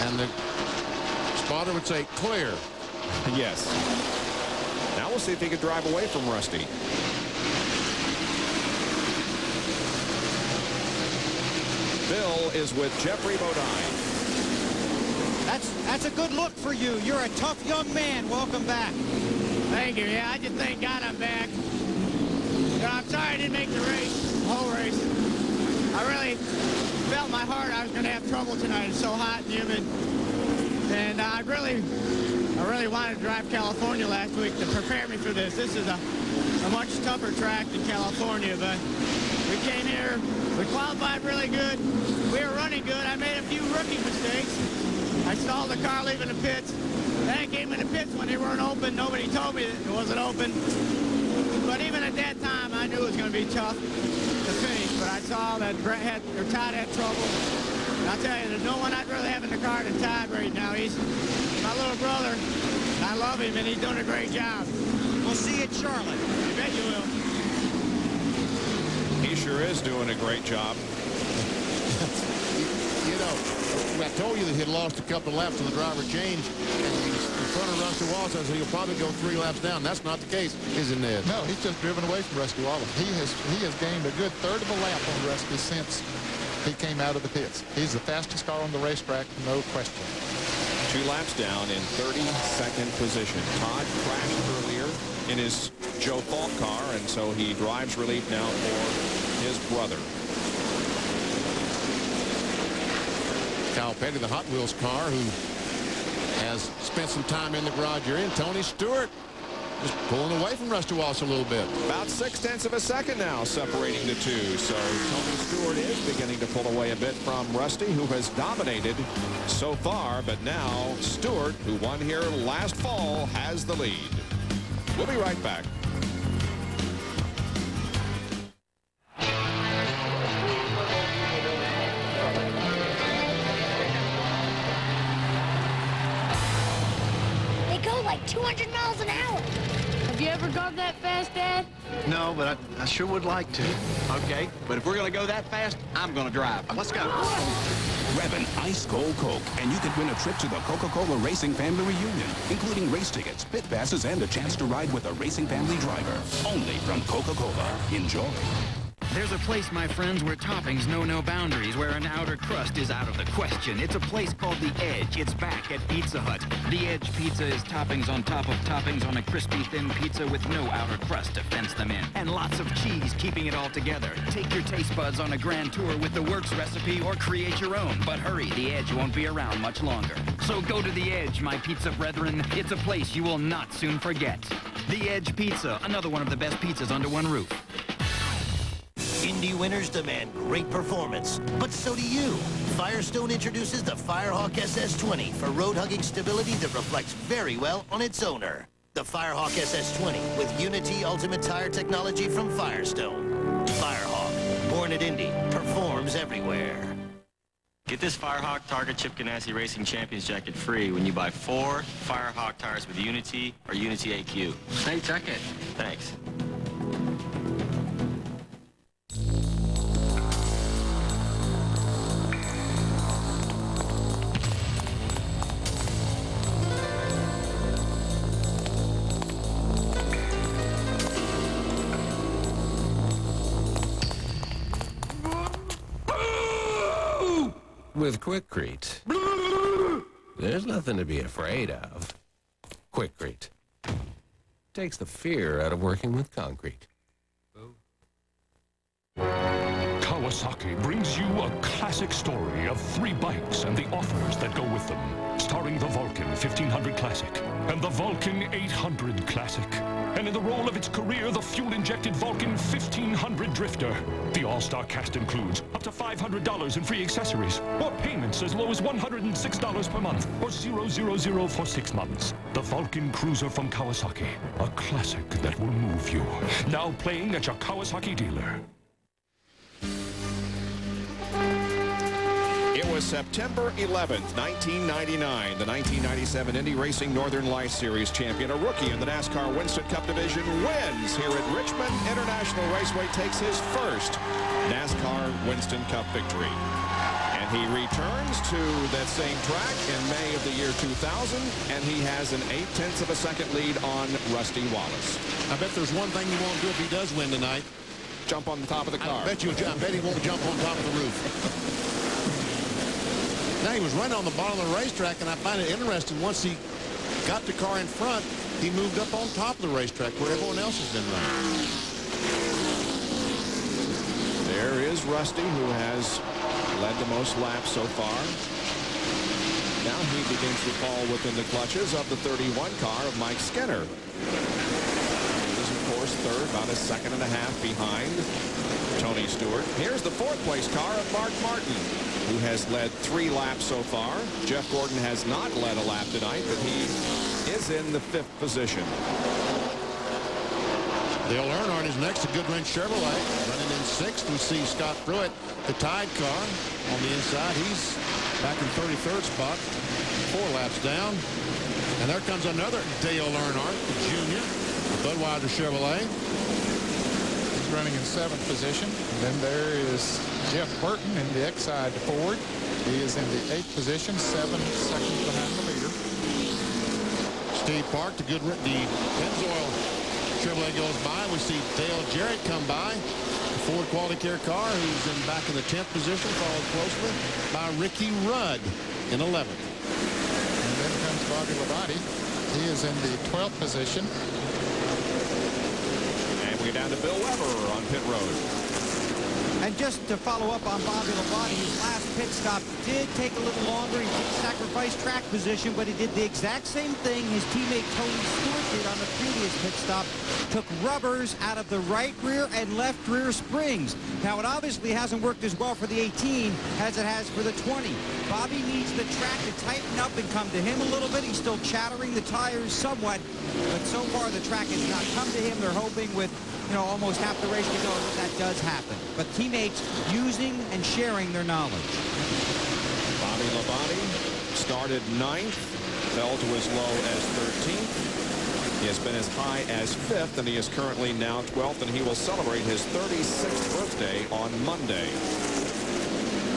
And the spotter would say clear. Yes. Now we'll see if he can drive away from Rusty. Bill is with Jeffrey Bodine. That's a good look for you. You're a tough young man. Welcome back. Thank you. Yeah, I just thank God I'm back. You know, I'm sorry I didn't make the race, the whole race. I really felt in my heart I was going to have trouble tonight. It's so hot and humid. And I really wanted to drive California last week to prepare me for this. This is a much tougher track than California, but we came here, we qualified really good. We were running good. I made a few rookie mistakes. I stalled the car leaving the pits. Then I came in the pits when they weren't open. Nobody told me that it wasn't open. But even at that time, I knew it was going to be tough to finish. But I saw that Todd had trouble. And I'll tell you, there's no one I'd rather have in the car than Todd right now. He's my little brother. I love him, and he's doing a great job. We'll see you at Charlotte. I bet you will. He sure is doing a great job. You know, I told you that he'd lost a couple of laps on the driver change, and he's in front of Rusty Wallace, so he'll probably go 3 laps down. That's not the case, is it, Ned? No, he's just driven away from Rusty Wallace. He has gained a good third of a lap on Rusty since he came out of the pits. He's the fastest car on the racetrack, no question. 2 laps down in 32nd position. Todd crashed earlier in his Joe Falk car, and so he drives relief now for his brother. Kyle Petty, the Hot Wheels car, who has spent some time in the garage you're in. Tony Stewart just pulling away from Rusty Wallace a little bit. About 0.6 of a second now separating the two. So Tony Stewart is beginning to pull away a bit from Rusty, who has dominated so far. But now Stewart, who won here last fall, has the lead. We'll be right back. They go like 200 miles an hour. Have you ever gone that fast, Dad? No, but I sure would like to. Okay, but if we're going to go that fast, I'm going to drive. Let's go. Grab an ice cold Coke, and you could win a trip to the Coca-Cola Racing Family Reunion, including race tickets, pit passes, and a chance to ride with a Racing Family driver. Only from Coca-Cola. Enjoy. There's a place, my friends, where toppings know no boundaries, where an outer crust is out of the question. It's a place called The Edge. It's back at Pizza Hut. The Edge Pizza is toppings on top of toppings on a crispy, thin pizza with no outer crust to fence them in. And lots of cheese keeping it all together. Take your taste buds on a grand tour with the Works recipe or create your own. But hurry, The Edge won't be around much longer. So go to The Edge, my pizza brethren. It's a place you will not soon forget. The Edge Pizza, another one of the best pizzas under one roof. Indy winners demand great performance, but so do you. Firestone introduces the Firehawk SS20 for road-hugging stability that reflects very well on its owner. The Firehawk SS20 with Unity Ultimate Tire technology from Firestone. Firehawk, born at Indy, performs everywhere. Get this Firehawk Target Chip Ganassi Racing Champions jacket free when you buy 4 Firehawk tires with Unity or Unity AQ. Hey, check it. Thanks. With Quikrete, there's nothing to be afraid of. Quikrete takes the fear out of working with concrete. Kawasaki brings you a classic story of 3 bikes and the offers that go with them. Starring the Vulcan 1500 Classic and the Vulcan 800 Classic. And in the role of its career, the fuel-injected Vulcan 1500 Drifter. The all-star cast includes up to $500 in free accessories, or payments as low as $106 per month, or 000 for 6 months. The Vulcan Cruiser from Kawasaki, a classic that will move you. Now playing at your Kawasaki dealer. It was September 11th, 1999. The 1997 Indy Racing Northern Lights Series champion, a rookie in the NASCAR Winston Cup Division, wins here at Richmond International Raceway, takes his first NASCAR Winston Cup victory. And he returns to that same track in May of the year 2000, and he has an 0.8 of a second lead on Rusty Wallace. I bet there's one thing he won't do if he does win tonight. Jump on the top of the car. I bet he won't jump on top of the roof. Now, he was running on the bottom of the racetrack, and I find it interesting. Once he got the car in front, he moved up on top of the racetrack where everyone else has been running. There is Rusty, who has led the most laps so far. Now he begins to fall within the clutches of the 31 car of Mike Skinner. He is, of course, third, about a 1.5 seconds behind Tony Stewart. Here's the 4th place car of Mark Martin, who has led 3 laps so far. Jeff Gordon has not led a lap tonight, but he is in the 5th position. Dale Earnhardt is next to Goodwrench Chevrolet. Running in 6th, we see Scott Pruitt, the Tide car, on the inside. He's back in 33rd spot, 4 laps down. And there comes another Dale Earnhardt, Jr., Budweiser Chevrolet. He's running in 7th position. And then there is Jeff Burton in the Exide Ford. He is in the 8th position, 7 seconds behind the leader. Steve Park, the Pennzoil Chevrolet goes by. We see Dale Jarrett come by. The Ford Quality Care car, who's back in the 10th position, followed closely by Ricky Rudd in 11th. And then comes Bobby Labonte. He is in the 12th position. And we go down to Bill Weber on pit road. And just to follow up on Bobby Labonte, his last pit stop did take a little longer. He did sacrifice track position, but he did the exact same thing his teammate Tony Stewart did on the previous pit stop. Took rubbers out of the right rear and left rear springs. Now, it obviously hasn't worked as well for the 18 as it has for the 20. Bobby needs the track to tighten up and come to him a little bit. He's still chattering the tires somewhat, but so far the track has not come to him. They're hoping with almost half the race to go that does happen. But teammates using and sharing their knowledge. Bobby Labonte started 9th, fell to as low as 13th. He has been as high as 5th, and he is currently now 12th, and he will celebrate his 36th birthday on Monday.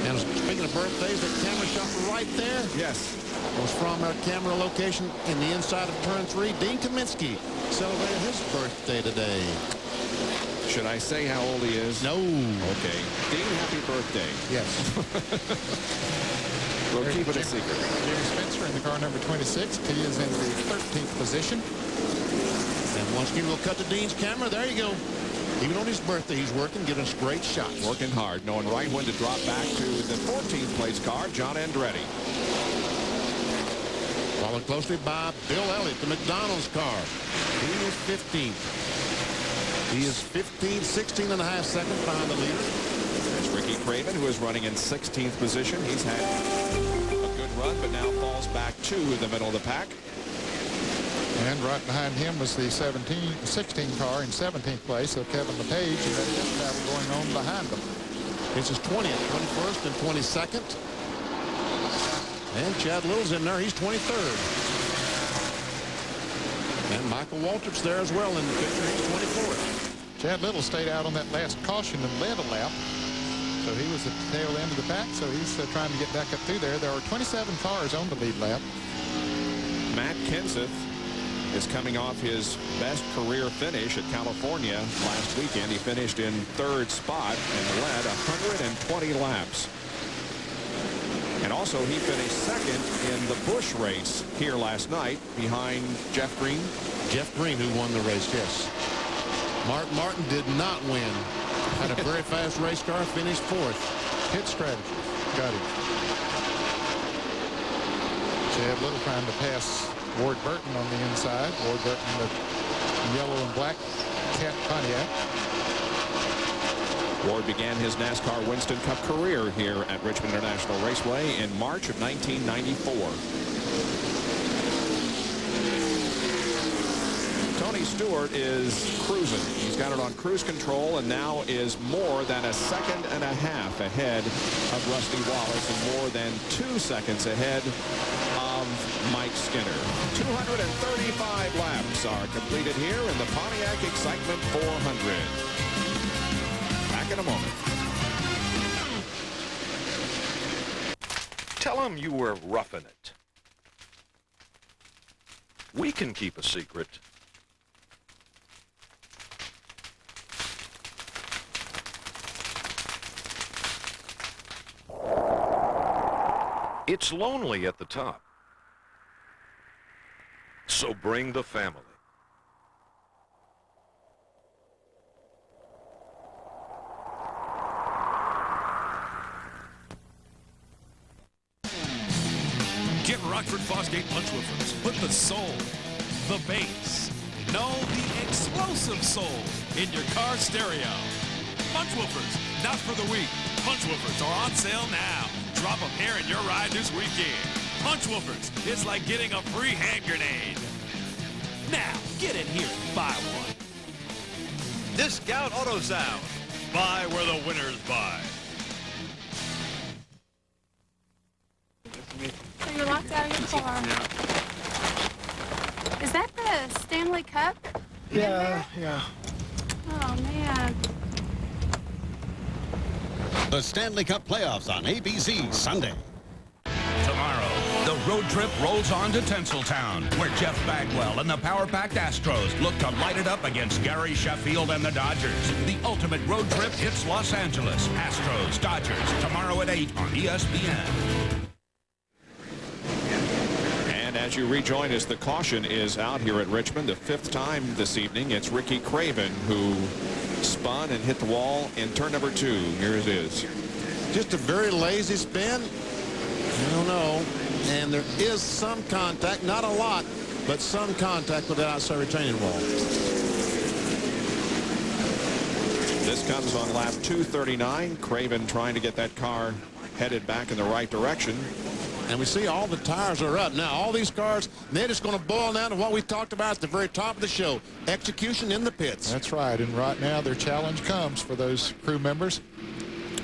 And speaking of birthdays, the camera shot right there. Yes. Was from our camera location in the inside of turn 3. Dean Kaminsky celebrated his birthday today. Should I say how old he is? No. Okay. Dean, happy birthday. Yes. We'll keep it a secret. Jimmy Spencer in the car number 26. He is in the 13th position. And once again, we'll cut to Dean's camera. There you go. Even on his birthday, he's working, giving us great shots. Working hard, knowing right when to drop back to the 14th place car, John Andretti. Followed closely by Bill Elliott, the McDonald's car. He is 15th. He is 16 and a half seconds behind the leader. There's Ricky Craven, who is running in 16th position. He's had a good run, but now falls back to the middle of the pack. And right behind him was the 16 car in 17th place of Kevin LePage, and that is battle going on behind them. It's his 20th, 21st, and 22nd. And Chad Little's in there. He's 23rd. And Michael Waltrip's there as well in the picture. He's 24th. Chad Little stayed out on that last caution and led a lap. So he was at the tail end of the pack, so he's trying to get back up through there. There are 27 cars on the lead lap. Matt Kenseth is coming off his best career finish at California last weekend. He finished in 3rd spot and led 120 laps. And also he finished 2nd in the Busch race here last night behind Jeff Green. Jeff Green, who won the race, yes. Mark Martin did not win. Had a very fast race car, finished 4th. Pit strategy. Got it. Chad Little trying to pass Ward Burton on the inside. Ward Burton, the yellow and black cat Pontiac. Ward began his NASCAR Winston Cup career here at Richmond International Raceway in March of 1994. Tony Stewart is cruising. He's got it on cruise control and now is more than a second and a half ahead of Rusty Wallace and more than 2 seconds ahead of Mike Skinner. 235 laps are completed here in the Pontiac Excitement 400. Back in a moment. Tell them you were roughing it. We can keep a secret. It's lonely at the top. So bring the family. Get Rockford Fosgate Punch Woofers. Put the soul, the bass, no, the explosive soul in your car stereo. Punch Woofers, not for the weak. Punch Woofers are on sale now. Drop a pair in your ride this weekend. Punch Woofers, it's like getting a free hand grenade. Now, get in here and buy one. Discount Auto Sound. Buy where the winners buy. So you're locked out of your car. Is that the Stanley Cup? Yeah. Oh, man. The Stanley Cup playoffs on ABC Sunday. Tomorrow, the road trip rolls on to Tinseltown, where Jeff Bagwell and the power-packed Astros look to light it up against Gary Sheffield and the Dodgers. The ultimate road trip hits Los Angeles. Astros, Dodgers, tomorrow at 8 on ESPN. And as you rejoin us, the caution is out here at Richmond. The 5th time this evening. It's Ricky Craven who spun and hit the wall in turn number 2. Here it is. Just a very lazy spin. I don't know. And there is some contact, not a lot, but some contact with that outside retaining wall. This comes on lap 239. Craven trying to get that car headed back in the right direction. And we see all the tires are up. Now, all these cars, they're just going to boil down to what we talked about at the very top of the show. Execution in the pits. That's right. And right now, their challenge comes for those crew members.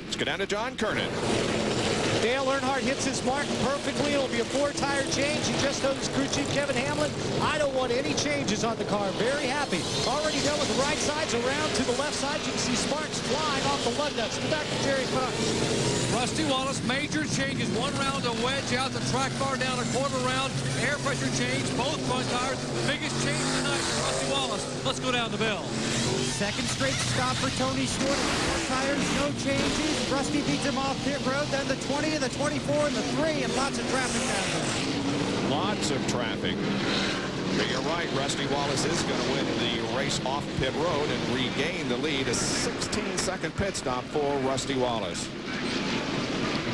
Let's go down to John Kernan. Dale Earnhardt hits his mark perfectly. It'll be a 4-tire change. He just noticed crew chief Kevin Hamlin. I don't want any changes on the car. Very happy. Already done with the right sides around to the left side. You can see sparks flying off the lug nuts. Back to Jerry Fox. Rusty Wallace, major changes. 1 round to wedge out the track bar down a 1/4 round. Air pressure change, both front tires. Biggest change tonight for Rusty Wallace. Let's go down the bell. Second straight stop for Tony Stewart. 4 tires, no changes. Rusty beats him off pit road. Then the 20, the 24, and the 3, and lots of traffic down there. Lots of traffic. But you're right, Rusty Wallace is going to win the race off pit road and regain the lead. A 16-second pit stop for Rusty Wallace.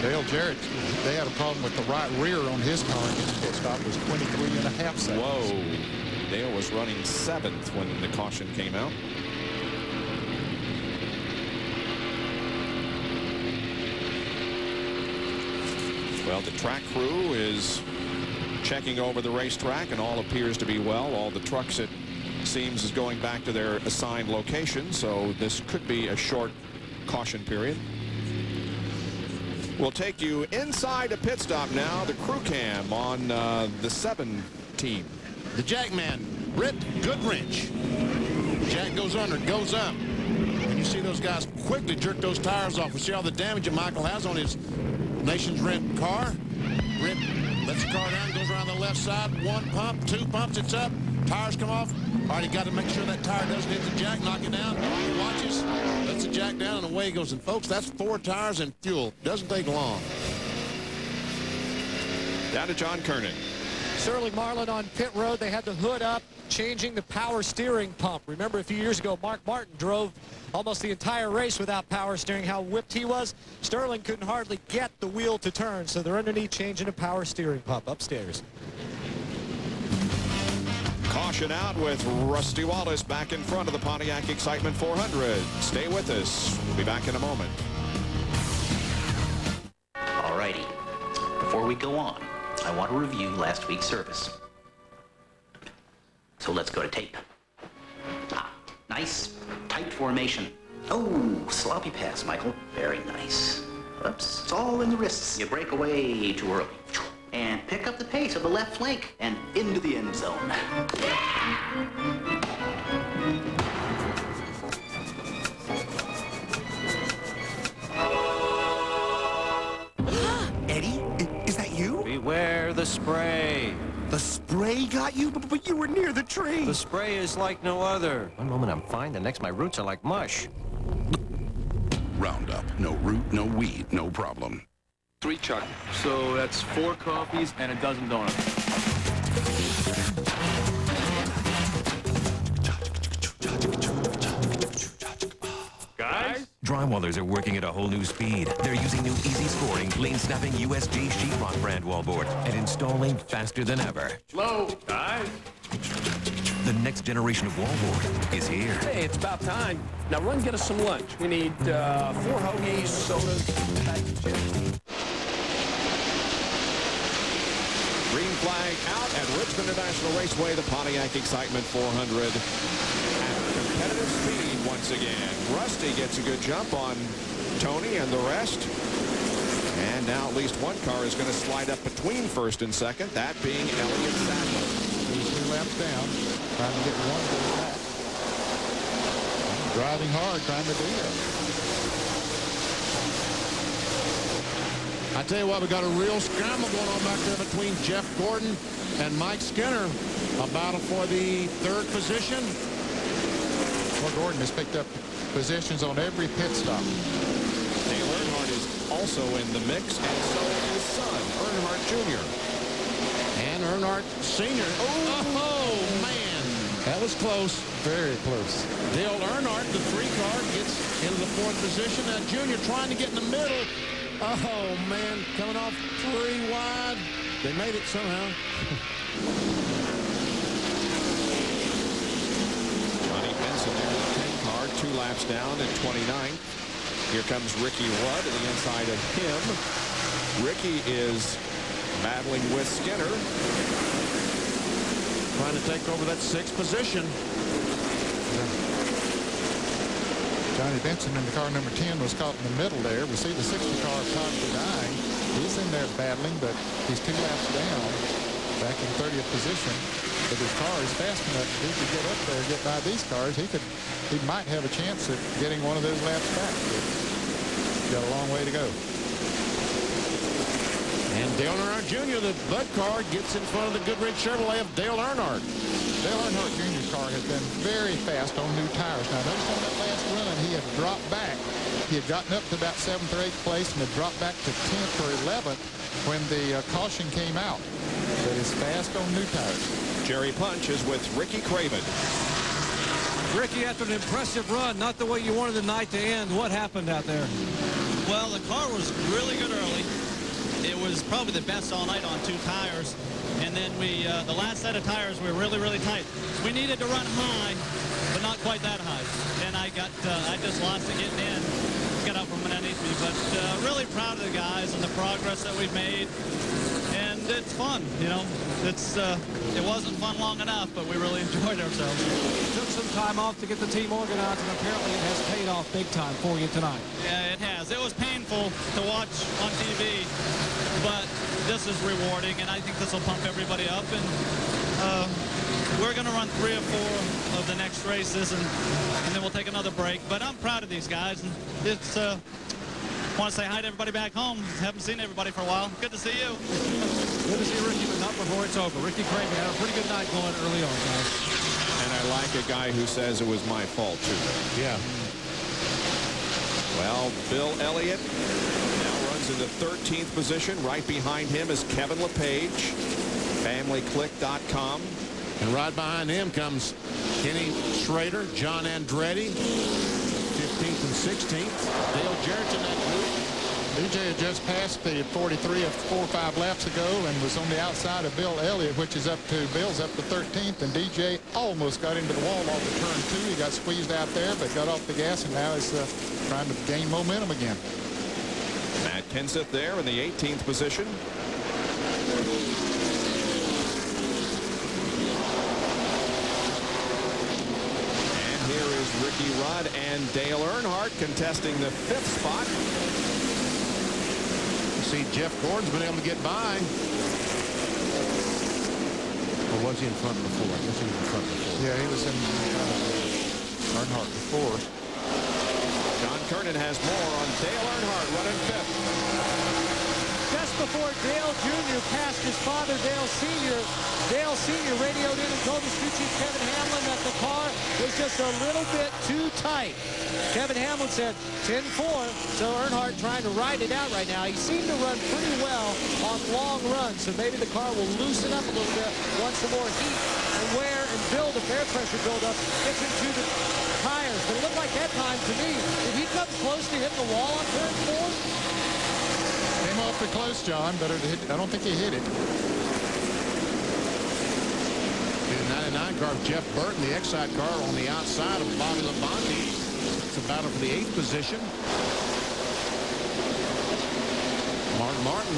Dale Jarrett, they had a problem with the right rear on his car, and his pit stop was 23.5 seconds. Whoa. Dale was running 7th when the caution came out. Well, the track crew is checking over the racetrack, and all appears to be well. All the trucks, it seems, is going back to their assigned location, so this could be a short caution period. We'll take you inside a pit stop now. The crew cam on the 7 team. The Jackman, Britt Goodrich. Jack goes under, goes up. And you see those guys quickly jerk those tires off. We see all the damage that Michael has on his Nation's Rent car. Britt lets the car down, goes around the left side. 1 pump, 2 pumps, it's up. Tires come off. All right, he got to make sure that tire doesn't hit the jack, knock it down. He watches, lets the jack down, and away he goes. And folks, that's 4 tires and fuel. Doesn't take long. Down to John Kernan. Sterling Marlin on pit road. They had the hood up, changing the power steering pump. Remember a few years ago, Mark Martin drove almost the entire race without power steering, how whipped he was. Sterling couldn't hardly get the wheel to turn, so they're underneath changing a power steering pump upstairs. Caution out with Rusty Wallace back in front of the Pontiac Excitement 400. Stay with us. We'll be back in a moment. Alrighty. Before we go on, I want to review last week's service. So let's go to tape. Nice, tight formation. Oh, sloppy pass, Michael. Very nice. Oops, it's all in the wrists. You break away too early. And pick up the pace of the left flank and into the end zone. Eddie, is that you? Beware the spray. The spray got you, but you were near the tree. The spray is like no other. One moment I'm fine, the next my roots are like mush. Roundup. No root, no weed, no problem. 3 Chuck. So that's 4 coffees and a dozen donuts. Guys? Drywallers are working at a whole new speed. They're using new easy-scoring, clean-snapping USG sheetrock brand wallboard and installing faster than ever. Slow. Guys? The next generation of wallboard is here. Hey, it's about time. Now run get us some lunch. We need 4 hoagies, sodas, bag of chips. Green flag out at Richmond International Raceway, the Pontiac Excitement 400. At competitive speed once again. Rusty gets a good jump on Tony and the rest. And now at least one car is going to slide up between first and second, that being Elliott Sadler. He's 2 laps down, trying to get one goal back. Driving hard, trying to do that. I tell you what, we got a real scramble going on back there between Jeff Gordon and Mike Skinner. A battle for the 3rd position. Well, Gordon has picked up positions on every pit stop. Dale Earnhardt is also in the mix, and so is his son, Earnhardt Jr. And Earnhardt Sr. Oh, man. That was close. Very close. Dale Earnhardt, the 3 car, gets into the 4th position. Now Junior trying to get in the middle. Oh, man, coming off 3 wide. They made it somehow. Johnny Benson there in the 10 car, 2 laps down at 29th. Here comes Ricky Rudd to the inside of him. Ricky is battling with Skinner. Trying to take over that 6th position. Johnny Benson in the car number 10 was caught in the middle there. We see the 60 car possibly dying. He's in there battling, but he's 2 laps down, back in 30th position. But his car is fast enough. If he could get up there and get by these cars, he might have a chance at getting one of those laps back. But he's got a long way to go. And Dale Earnhardt Jr., the Bud car, gets in front of the Goodrich Chevrolet of Dale Earnhardt. Dale Earnhardt Jr.'s car has been very fast on new tires. Now, notice on that last run, he had dropped back. He had gotten up to about 7th or 8th place and had dropped back to 10th or 11th when the caution came out. But he's fast on new tires. Jerry Punch is with Ricky Craven. Ricky, after an impressive run, not the way you wanted the night to end, what happened out there? Well, the car was really good early. It was probably the best all night on 2 tires. And then the last set of tires were really, really tight. We needed to run high, but not quite that high. And I just lost it getting in. got out from underneath me. But really proud of the guys and the progress that we've made. And it's fun, you know. It wasn't fun long enough, but we really enjoyed ourselves. Took some time off to get the team organized, and apparently it has paid off big time for you tonight. Yeah, it has. It was painful to watch on TV, but this is rewarding, and I think this will pump everybody up. And we're going to run 3 or 4 of the next races, and then we'll take another break. But I'm proud of these guys, and it's. I want to say hi to everybody back home. Haven't seen everybody for a while. Good to see you. Good to see Ricky, but not before it's over. Ricky Craven had a pretty good night going early on, guys. And I like a guy who says it was my fault, too. Yeah. Well, Bill Elliott now runs in the 13th position. Right behind him is Kevin LePage, FamilyClick.com. And right behind him comes Kenny Schrader, John Andretti, 15th and 16th. Dale Jarrett's in that group. DJ had just passed the 43 of 4 or 5 laps ago and was on the outside of Bill Elliott, which is up to Bill's up to 13th, and DJ almost got into the wall off of turn 2. He got squeezed out there, but got off the gas, and now is trying to gain momentum again. Matt Kenseth there in the 18th position. Here is Ricky Rudd and Dale Earnhardt contesting the 5th spot. You see Jeff Gordon's been able to get by. Or was he in front before? I guess he was in front before. Yeah, he was in Earnhardt before. John Kernan has more on Dale Earnhardt running 5th. Just before Dale Jr. passed his father, Dale Sr., Dale Sr. radioed in and told his crew chief Kevin Hamlin that the car was just a little bit too tight. Kevin Hamlin said 10-4, so Earnhardt trying to ride it out right now. He seemed to run pretty well on long runs, so maybe the car will loosen up a little bit once some more heat and wear and build a air pressure buildup gets into the tires. But it looked like that time to me, did he come close to hitting the wall on turn 4? Came awfully close, John, but I don't think he hit it. The 99 car of Jeff Burton, the Excite car on the outside of Bobby Labonte. It's a battle for the 8th position. Martin Martin,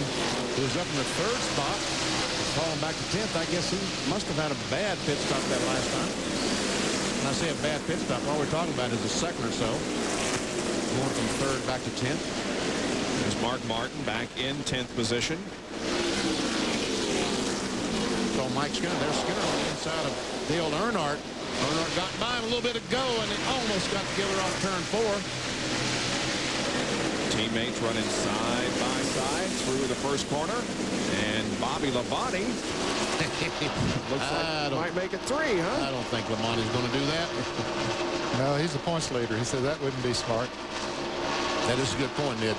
who was up in the 3rd spot, falling back to 10th. I guess he must have had a bad pit stop that last time. When I say a bad pit stop, all we're talking about is a second or so. Going from 3rd back to 10th. There's Mark Martin back in 10th position. So Mike Skinner, there's Skinner on the inside of Dale Earnhardt. Earnhardt got by him a little bit ago, and he almost got together off turn 4. Teammates running side by side through the first corner. And Bobby Labonte looks like he might make it 3, huh? I don't think Labonte's going to do that. No, he's the points leader. He said that wouldn't be smart. That is a good point, Ned.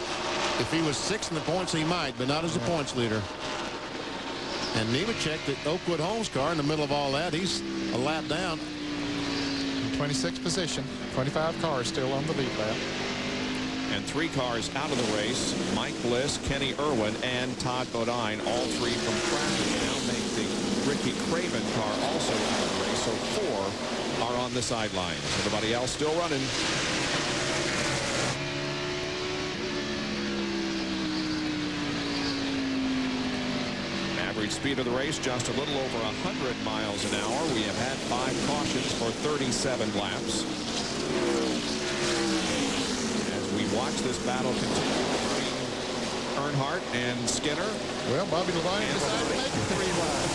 If he was 6th in the points, he might, but not as a points leader. And Nemechek, the Oakwood Homes car, in the middle of all that, he's a lap down. 26th position. 25 cars still on the lead lap. And 3 cars out of the race. Mike Bliss, Kenny Irwin, and Todd Bodine, all 3 from Crafton, now make the Ricky Craven car also out of the race. So 4 are on the sidelines. Everybody else still running. Average speed of the race just a little over 100 miles an hour. We have had 5 cautions for 37 laps. As we watch this battle continue between Earnhardt and Skinner. Well, Bobby Labonte decided to make it 3 wide.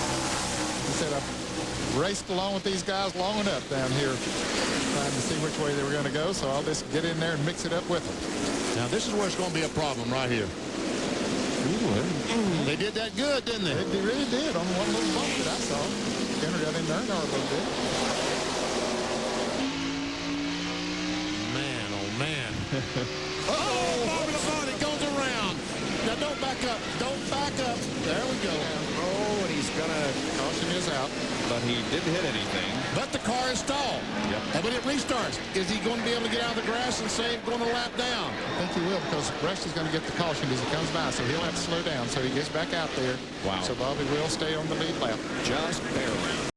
He said, I've raced along with these guys long enough down here trying to see which way they were going to go, so I'll just get in there and mix it up with them. Now, this is where it's going to be a problem right here. They did that good, didn't they? They really did on one little bump that I saw. Skinner got in there a little bit. Man, oh, man. Oh, Bobby Labonte goes around. Now, don't back up. Don't back up. There we go. Oh, and he's going to... Caution is out. But he didn't hit anything. But the car is stalled. Yep. But it restarts. Is he going to be able to get out of the grass and say going to lap down? I think he will, because Rush is going to get the caution as he comes by, so he'll have to slow down. So he gets back out there. Wow. So Bobby will stay on the lead lap. Just barely.